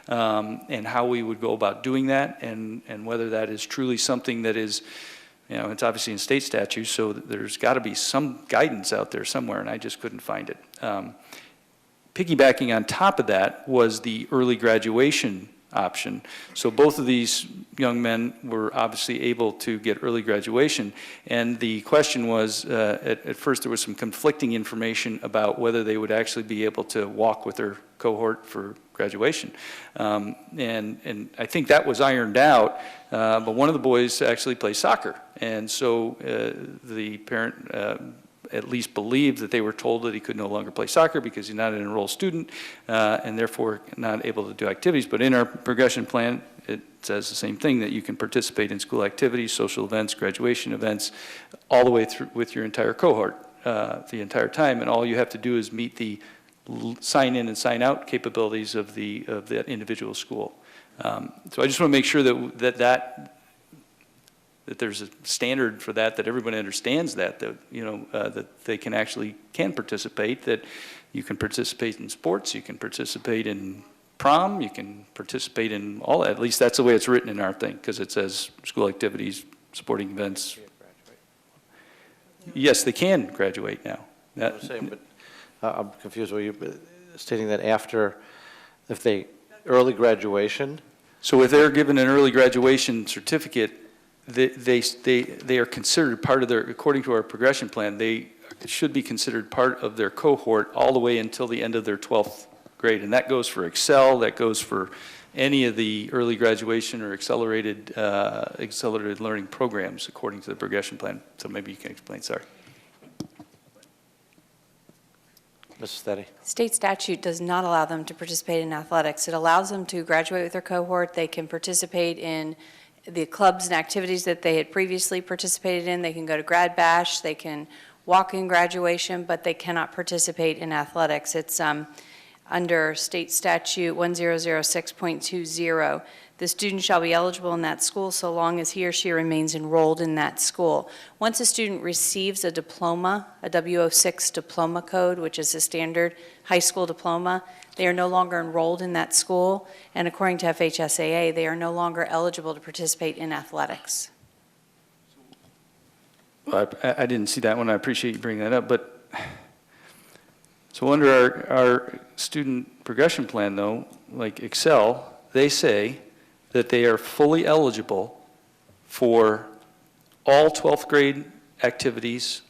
and how we would go about doing that, and whether that is truly something that is, it's obviously in state statute, so there's got to be some guidance out there somewhere, and I just couldn't find it. Piggybacking on top of that was the early graduation option. So both of these young men were obviously able to get early graduation, and the question was, at first there was some conflicting information about whether they would actually be able to walk with their cohort for graduation. And I think that was ironed out, but one of the boys actually plays soccer, and so the parent at least believed that they were told that he could no longer play soccer because he's not an enrolled student, and therefore not able to do activities. But in our progression plan, it says the same thing, that you can participate in school activities, social events, graduation events, all the way through with your entire cohort the entire time, and all you have to do is meet the sign in and sign out capabilities of that individual school. So I just want to make sure that there's a standard for that everybody understands that they can participate, that you can participate in sports, you can participate in prom, you can participate in all that. At least that's the way it's written in our thing, because it says school activities, sporting events. Yes, they can graduate now. I'm confused. Were you stating that early graduation? So if they're given an early graduation certificate, they are considered part of according to our progression plan, they should be considered part of their cohort all the way until the end of their 12th grade. And that goes for Excel, that goes for any of the early graduation or accelerated learning programs according to the progression plan. So maybe you can explain, sorry. Mrs. Steady. State statute does not allow them to participate in athletics. It allows them to graduate with their cohort. They can participate in the clubs and activities that they had previously participated in. They can go to Grad Bash, they can walk in graduation, but they cannot participate in athletics. It's under state statute 1006.20. The student shall be eligible in that school so long as he or she remains enrolled in that school. Once a student receives a diploma, a W06 diploma code, which is a standard high school diploma, they are no longer enrolled in that school, and according to FHSAA, they are no longer eligible to participate in athletics. Well, I didn't see that one. I appreciate you bringing that up. But so under our student progression plan, though, like Excel, they say that they are fully eligible for all 12th grade activities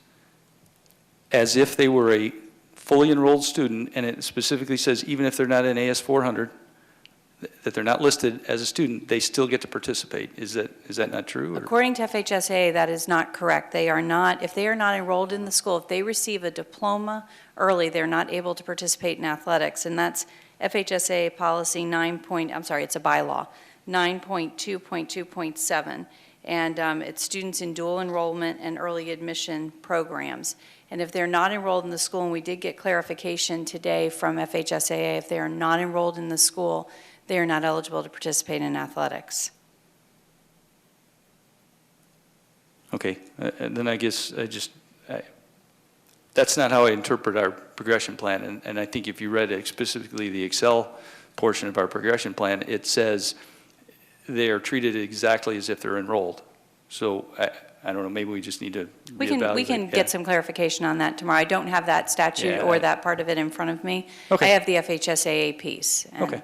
as if they were a fully enrolled student, and it specifically says even if they're not in AS 400, that they're not listed as a student, they still get to participate. Is that not true? Or? According to FHSAA, that is not correct. They are not, if they are not enrolled in the school, if they receive a diploma early, they're not able to participate in athletics, and that's FHSAA policy it's a bylaw, 9.2.2.7, and it's students in dual enrollment and early admission programs. And if they're not enrolled in the school, and we did get clarification today from FHSAA, if they are not enrolled in the school, they are not eligible to participate in athletics. Okay, and then I guess that's not how I interpret our progression plan. And I think if you read specifically the Excel portion of our progression plan, it says they are treated exactly as if they're enrolled. So I don't know, maybe we just need to reevaluate. We can get some clarification on that tomorrow. I don't have that statute Yeah. or that part of it in front of me. Okay. I have the FHSAA piece. and Okay.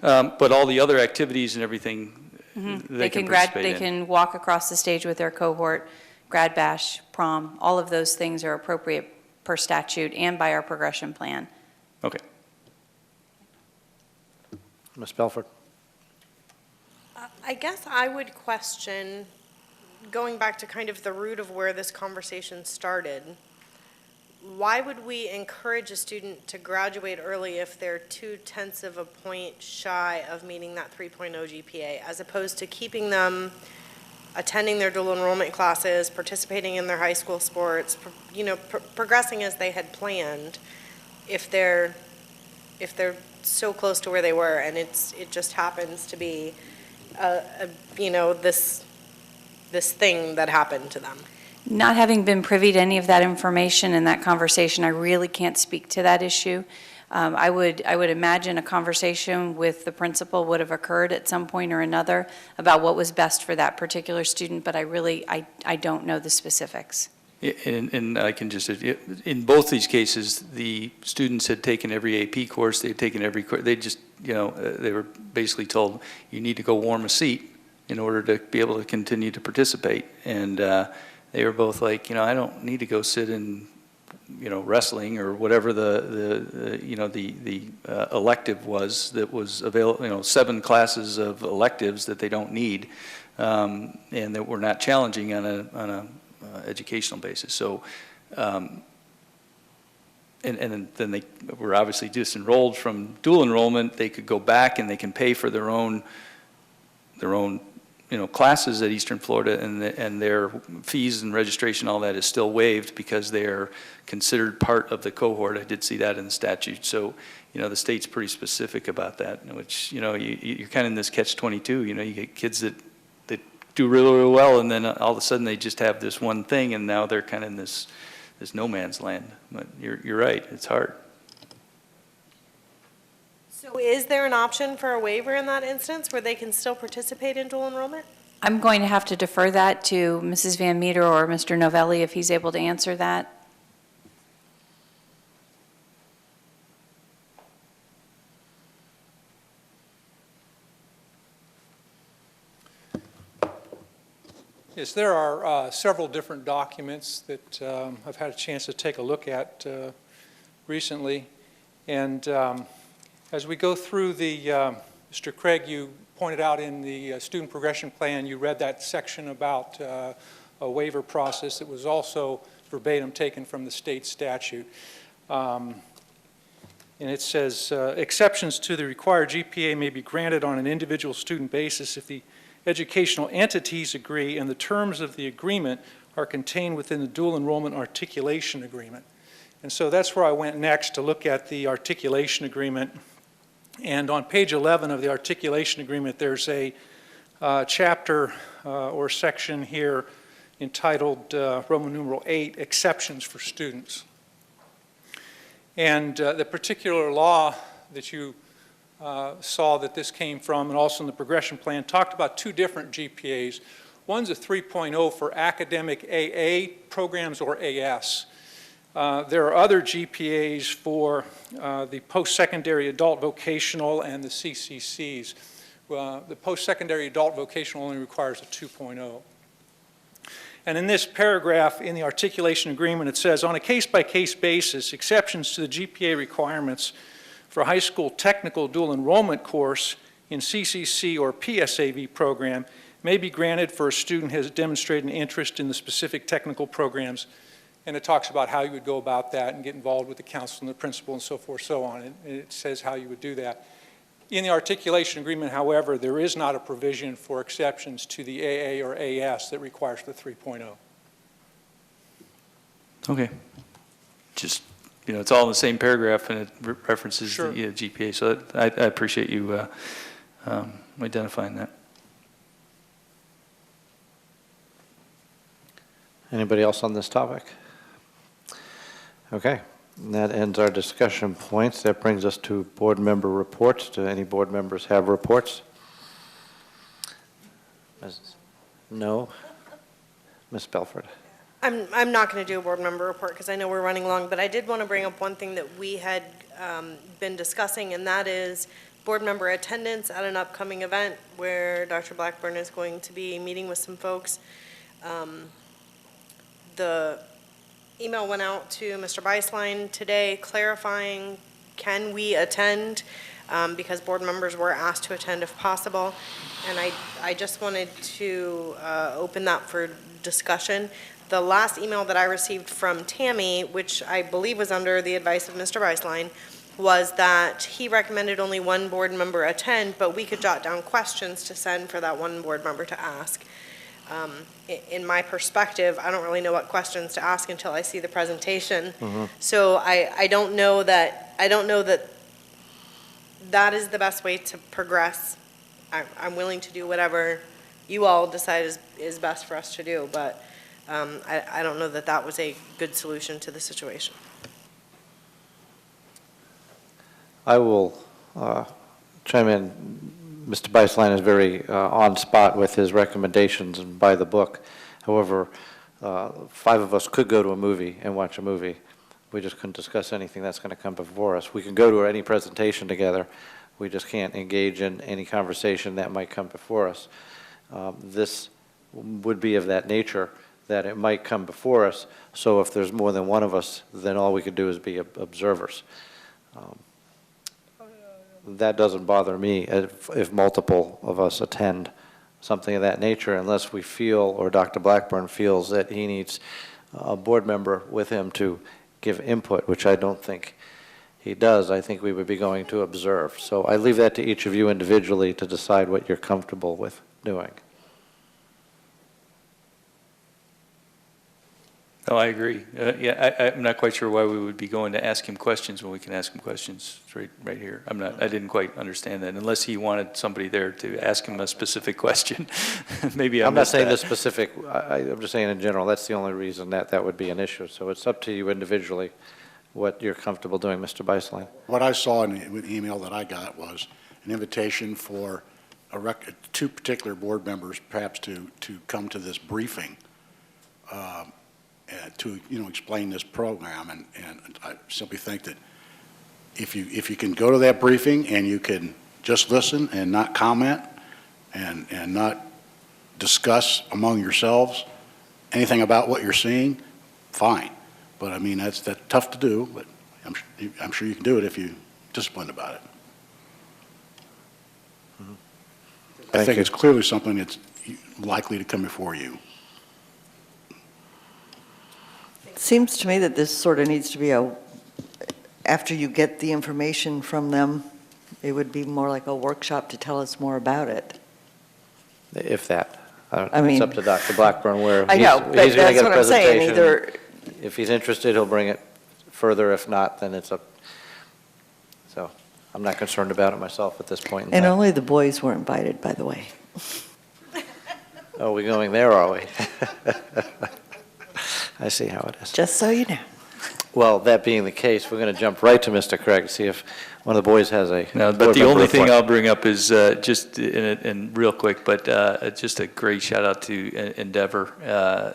But all the other activities and everything, they can participate They in. can walk across the stage with their cohort, grad bash, prom, all of those things are appropriate per statute and by our progression plan. Okay. Ms. Belford? I guess I would question, going back to kind of the root of where this conversation started, why would we encourage a student to graduate early if they're 0.2 of a point shy of meeting that 3.0 GPA, as opposed to keeping them attending their dual enrollment classes, participating in their high school sports, progressing as they had planned, if they're so close to where they were, and it just happens to be this thing that happened to them. Not having been privy to any of that information and that conversation, I really can't speak to that issue. I would imagine a conversation with the principal would have occurred at some point or another about what was best for that particular student, but I don't know the specifics. And I can just, in both these cases, the students had taken every AP course, they had taken every course, they just, they were basically told, you need to go warm a seat in order to be able to continue to participate. And they were both like, I don't need to go sit in, wrestling or whatever the elective was that was available, 7 classes of electives that they don't need, and that were not challenging on a educational basis. So, and then they were obviously disenrolled from dual enrollment. They could go back and they can pay for their own classes at Eastern Florida, and their fees and registration, all that is still waived because they're considered part of the cohort. I did see that in the statute. So, the state's pretty specific about that, which, you're kind of in this catch-22. You get kids that do really, really well, and then all of a sudden they just have this one thing, and now they're kind of in this no man's land. But you're right, it's hard. So is there an option for a waiver in that instance where they can still participate in dual enrollment? I'm going to have to defer that to Mrs. Van Meter or Mr. Novelli if he's able to answer that. Yes, there are several different documents that I've had a chance to take a look at recently. And as we go through Mr. Craig, you pointed out in the student progression plan, you read that section about a waiver process that was also verbatim taken from the state statute. And it says, exceptions to the required GPA may be granted on an individual student basis if the educational entities agree and the terms of the agreement are contained within the dual enrollment articulation agreement. And so that's where I went next to look at the articulation agreement. And on page 11 of the articulation agreement, there's a chapter or section here entitled Roman numeral 8, Exceptions for Students. And the particular law that you saw that this came from, and also in the progression plan, talked about 2 different GPAs. One's a 3.0 for academic AA programs or AS. There are other GPAs for the post-secondary adult vocational and the CCCs. The post-secondary adult vocational only requires a 2.0. And in this paragraph in the articulation agreement, it says, on a case-by-case basis, exceptions to the GPA requirements for a high school technical dual enrollment course in CCC or PSAV program may be granted for a student who has demonstrated an interest in the specific technical programs. And it talks about how you would go about that and get involved with the council and the principal and so forth, so on. And it says how you would do that. In the articulation agreement, however, there is not a provision for exceptions to the AA or AS that requires the 3.0. Okay. Just it's all in the same paragraph, and it references Sure. the GPA. So I appreciate you identifying that. Anybody else on this topic? Okay, and that ends our discussion points. That brings us to board member reports. Do any board members have reports? No? Ms. Belford? I'm not going to do a board member report because I know we're running long, but I did want to bring up one thing that we had been discussing, and that is board member attendance at an upcoming event where Dr. Blackburn is going to be meeting with some folks. The email went out to Mr. Beislein today clarifying, can we attend? Because board members were asked to attend if possible. And I just wanted to open that for discussion. The last email that I received from Tammy, which I believe was under the advice of Mr. Beislein, was that he recommended only one board member attend, but we could jot down questions to send for that one board member to ask. In my perspective, I don't really know what questions to ask until I see the presentation. So I don't know that that is the best way to progress. I'm willing to do whatever you all decide is best for us to do, but I don't know that that was a good solution to the situation. I will chime in. Mr. Beislein is very on spot with his recommendations and by the book. However, 5 of us could go to a movie and watch a movie. We just couldn't discuss anything that's going to come before us. We can go to any presentation together. We just can't engage in any conversation that might come before us. This would be of that nature that it might come before us. So if there's more than one of us, then all we could do is be observers. That doesn't bother me if multiple of us attend something of that nature, unless we feel, or Dr. Blackburn feels, that he needs a board member with him to give input, which I don't think he does. I think we would be going to observe. So I leave that to each of you individually to decide what you're comfortable with doing. No, I agree. I'm not quite sure why we would be going to ask him questions when we can ask him questions right here. I didn't quite understand that, unless he wanted somebody there to ask him a specific question. Maybe I'm not saying that. the specific, I'm just saying in general, that's the only reason that would be an issue. So it's up to you individually what you're comfortable doing, Mr. Beislein. What I saw in the email that I got was an invitation for 2 particular board members perhaps to come to this briefing to explain this program, and I simply think that if you can go to that briefing and you can just listen and not comment and not discuss among yourselves anything about what you're seeing, fine. But I mean, that's tough to do, but I'm sure you can do it if you're disciplined about it. I think it's clearly something that's likely to come before you. It seems to me that this sort of needs to be after you get the information from them, it would be more like a workshop to tell us more about it. If that. I mean, it's up to Dr. Blackburn where I know, but he's going to that's get a what I'm saying, presentation. either. If he's interested, he'll bring it further. If not, then it's up. So I'm not concerned about it myself at this point in And time. only the boys were invited, by the way. Oh, we're going there, are we? I see how it is. Just so you know. Well, that being the case, we're going to jump right to Mr. Craig to see if one of the boys has a. No, but the only thing I'll bring up is just and real quick, but just a great shout out to Endeavor,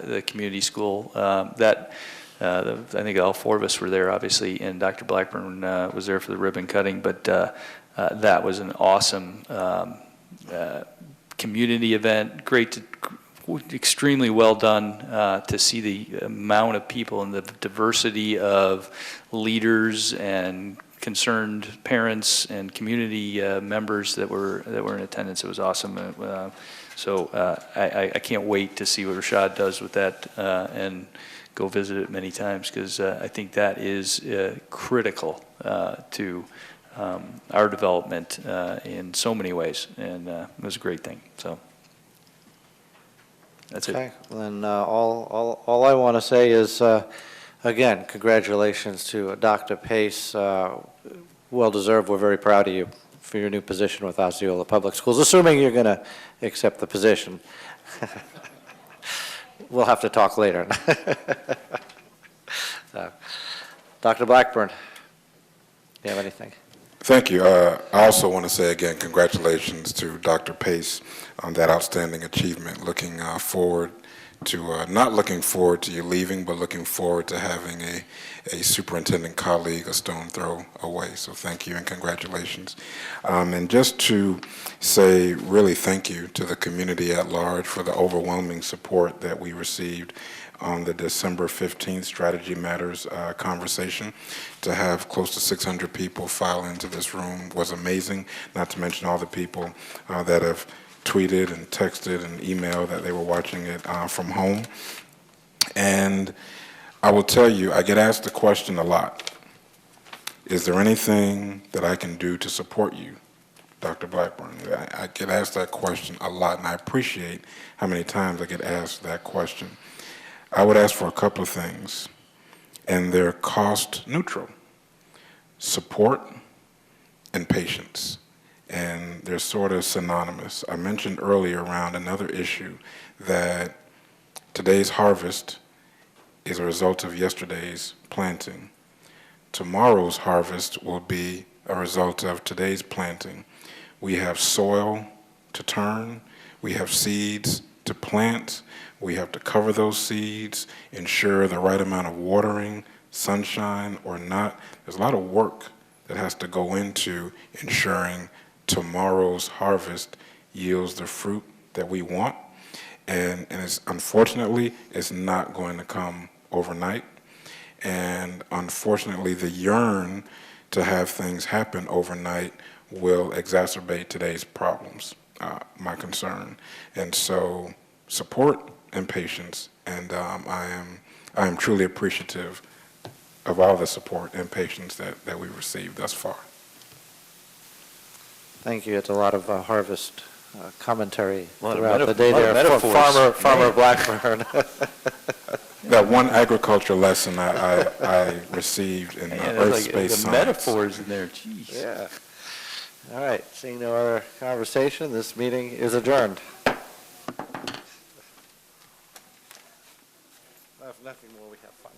the community school. I think all 4 of us were there, obviously, and Dr. Blackburn was there for the ribbon cutting. But that was an awesome community event. Extremely well done to see the amount of people and the diversity of leaders and concerned parents and community members that were in attendance. It was awesome. So I can't wait to see what Rashad does with that and go visit it many times, because I think that is critical to our development in so many ways, and it was a great thing. So. That's okay. it. Then all I want to say is Again, congratulations to Dr. Pace. Well-deserved. We're very proud of you for your new position with Osceola Public Schools, assuming you're going to accept the position. We'll have to talk later. Dr. Blackburn, do you have anything? Thank you. I also want to say again, congratulations to Dr. Pace on that outstanding achievement. Looking forward to, not looking forward to you leaving, but looking forward to having a superintendent colleague a stone throw away. So thank you and congratulations. And just to say really thank you to the community at large for the overwhelming support that we received on the December 15th Strategy Matters conversation. To have close to 600 people file into this room was amazing, not to mention all the people that have tweeted and texted and emailed that they were watching it from home. And I will tell you, I get asked the question a lot, is there anything that I can do to support you, Dr. Blackburn? I get asked that question a lot, and I appreciate how many times I get asked that question. I would ask for a couple of things, and they're cost neutral: support and patience. And they're sort of synonymous. I mentioned earlier around another issue that today's harvest is a result of yesterday's planting. Tomorrow's harvest will be a result of today's planting. We have soil to turn, we have seeds to plant, we have to cover those seeds, ensure the right amount of watering, sunshine or not. There's a lot of work that has to go into ensuring tomorrow's harvest yields the fruit that we want. And it's, unfortunately, it's not going to come overnight. And unfortunately, the yearn to have things happen overnight will exacerbate today's problems, my concern. And so support and patience, and I am truly appreciative of all the support and patience that we've received thus far. Thank you. It's a lot of harvest commentary Lot of throughout the day lot of there. metaphors. Farmer Blackburn. That one agriculture lesson I received in Earth, Space, the Science. metaphors in there, geez. Yeah. All right. Seeing no other conversation, this meeting is adjourned. If nothing more, we have fun.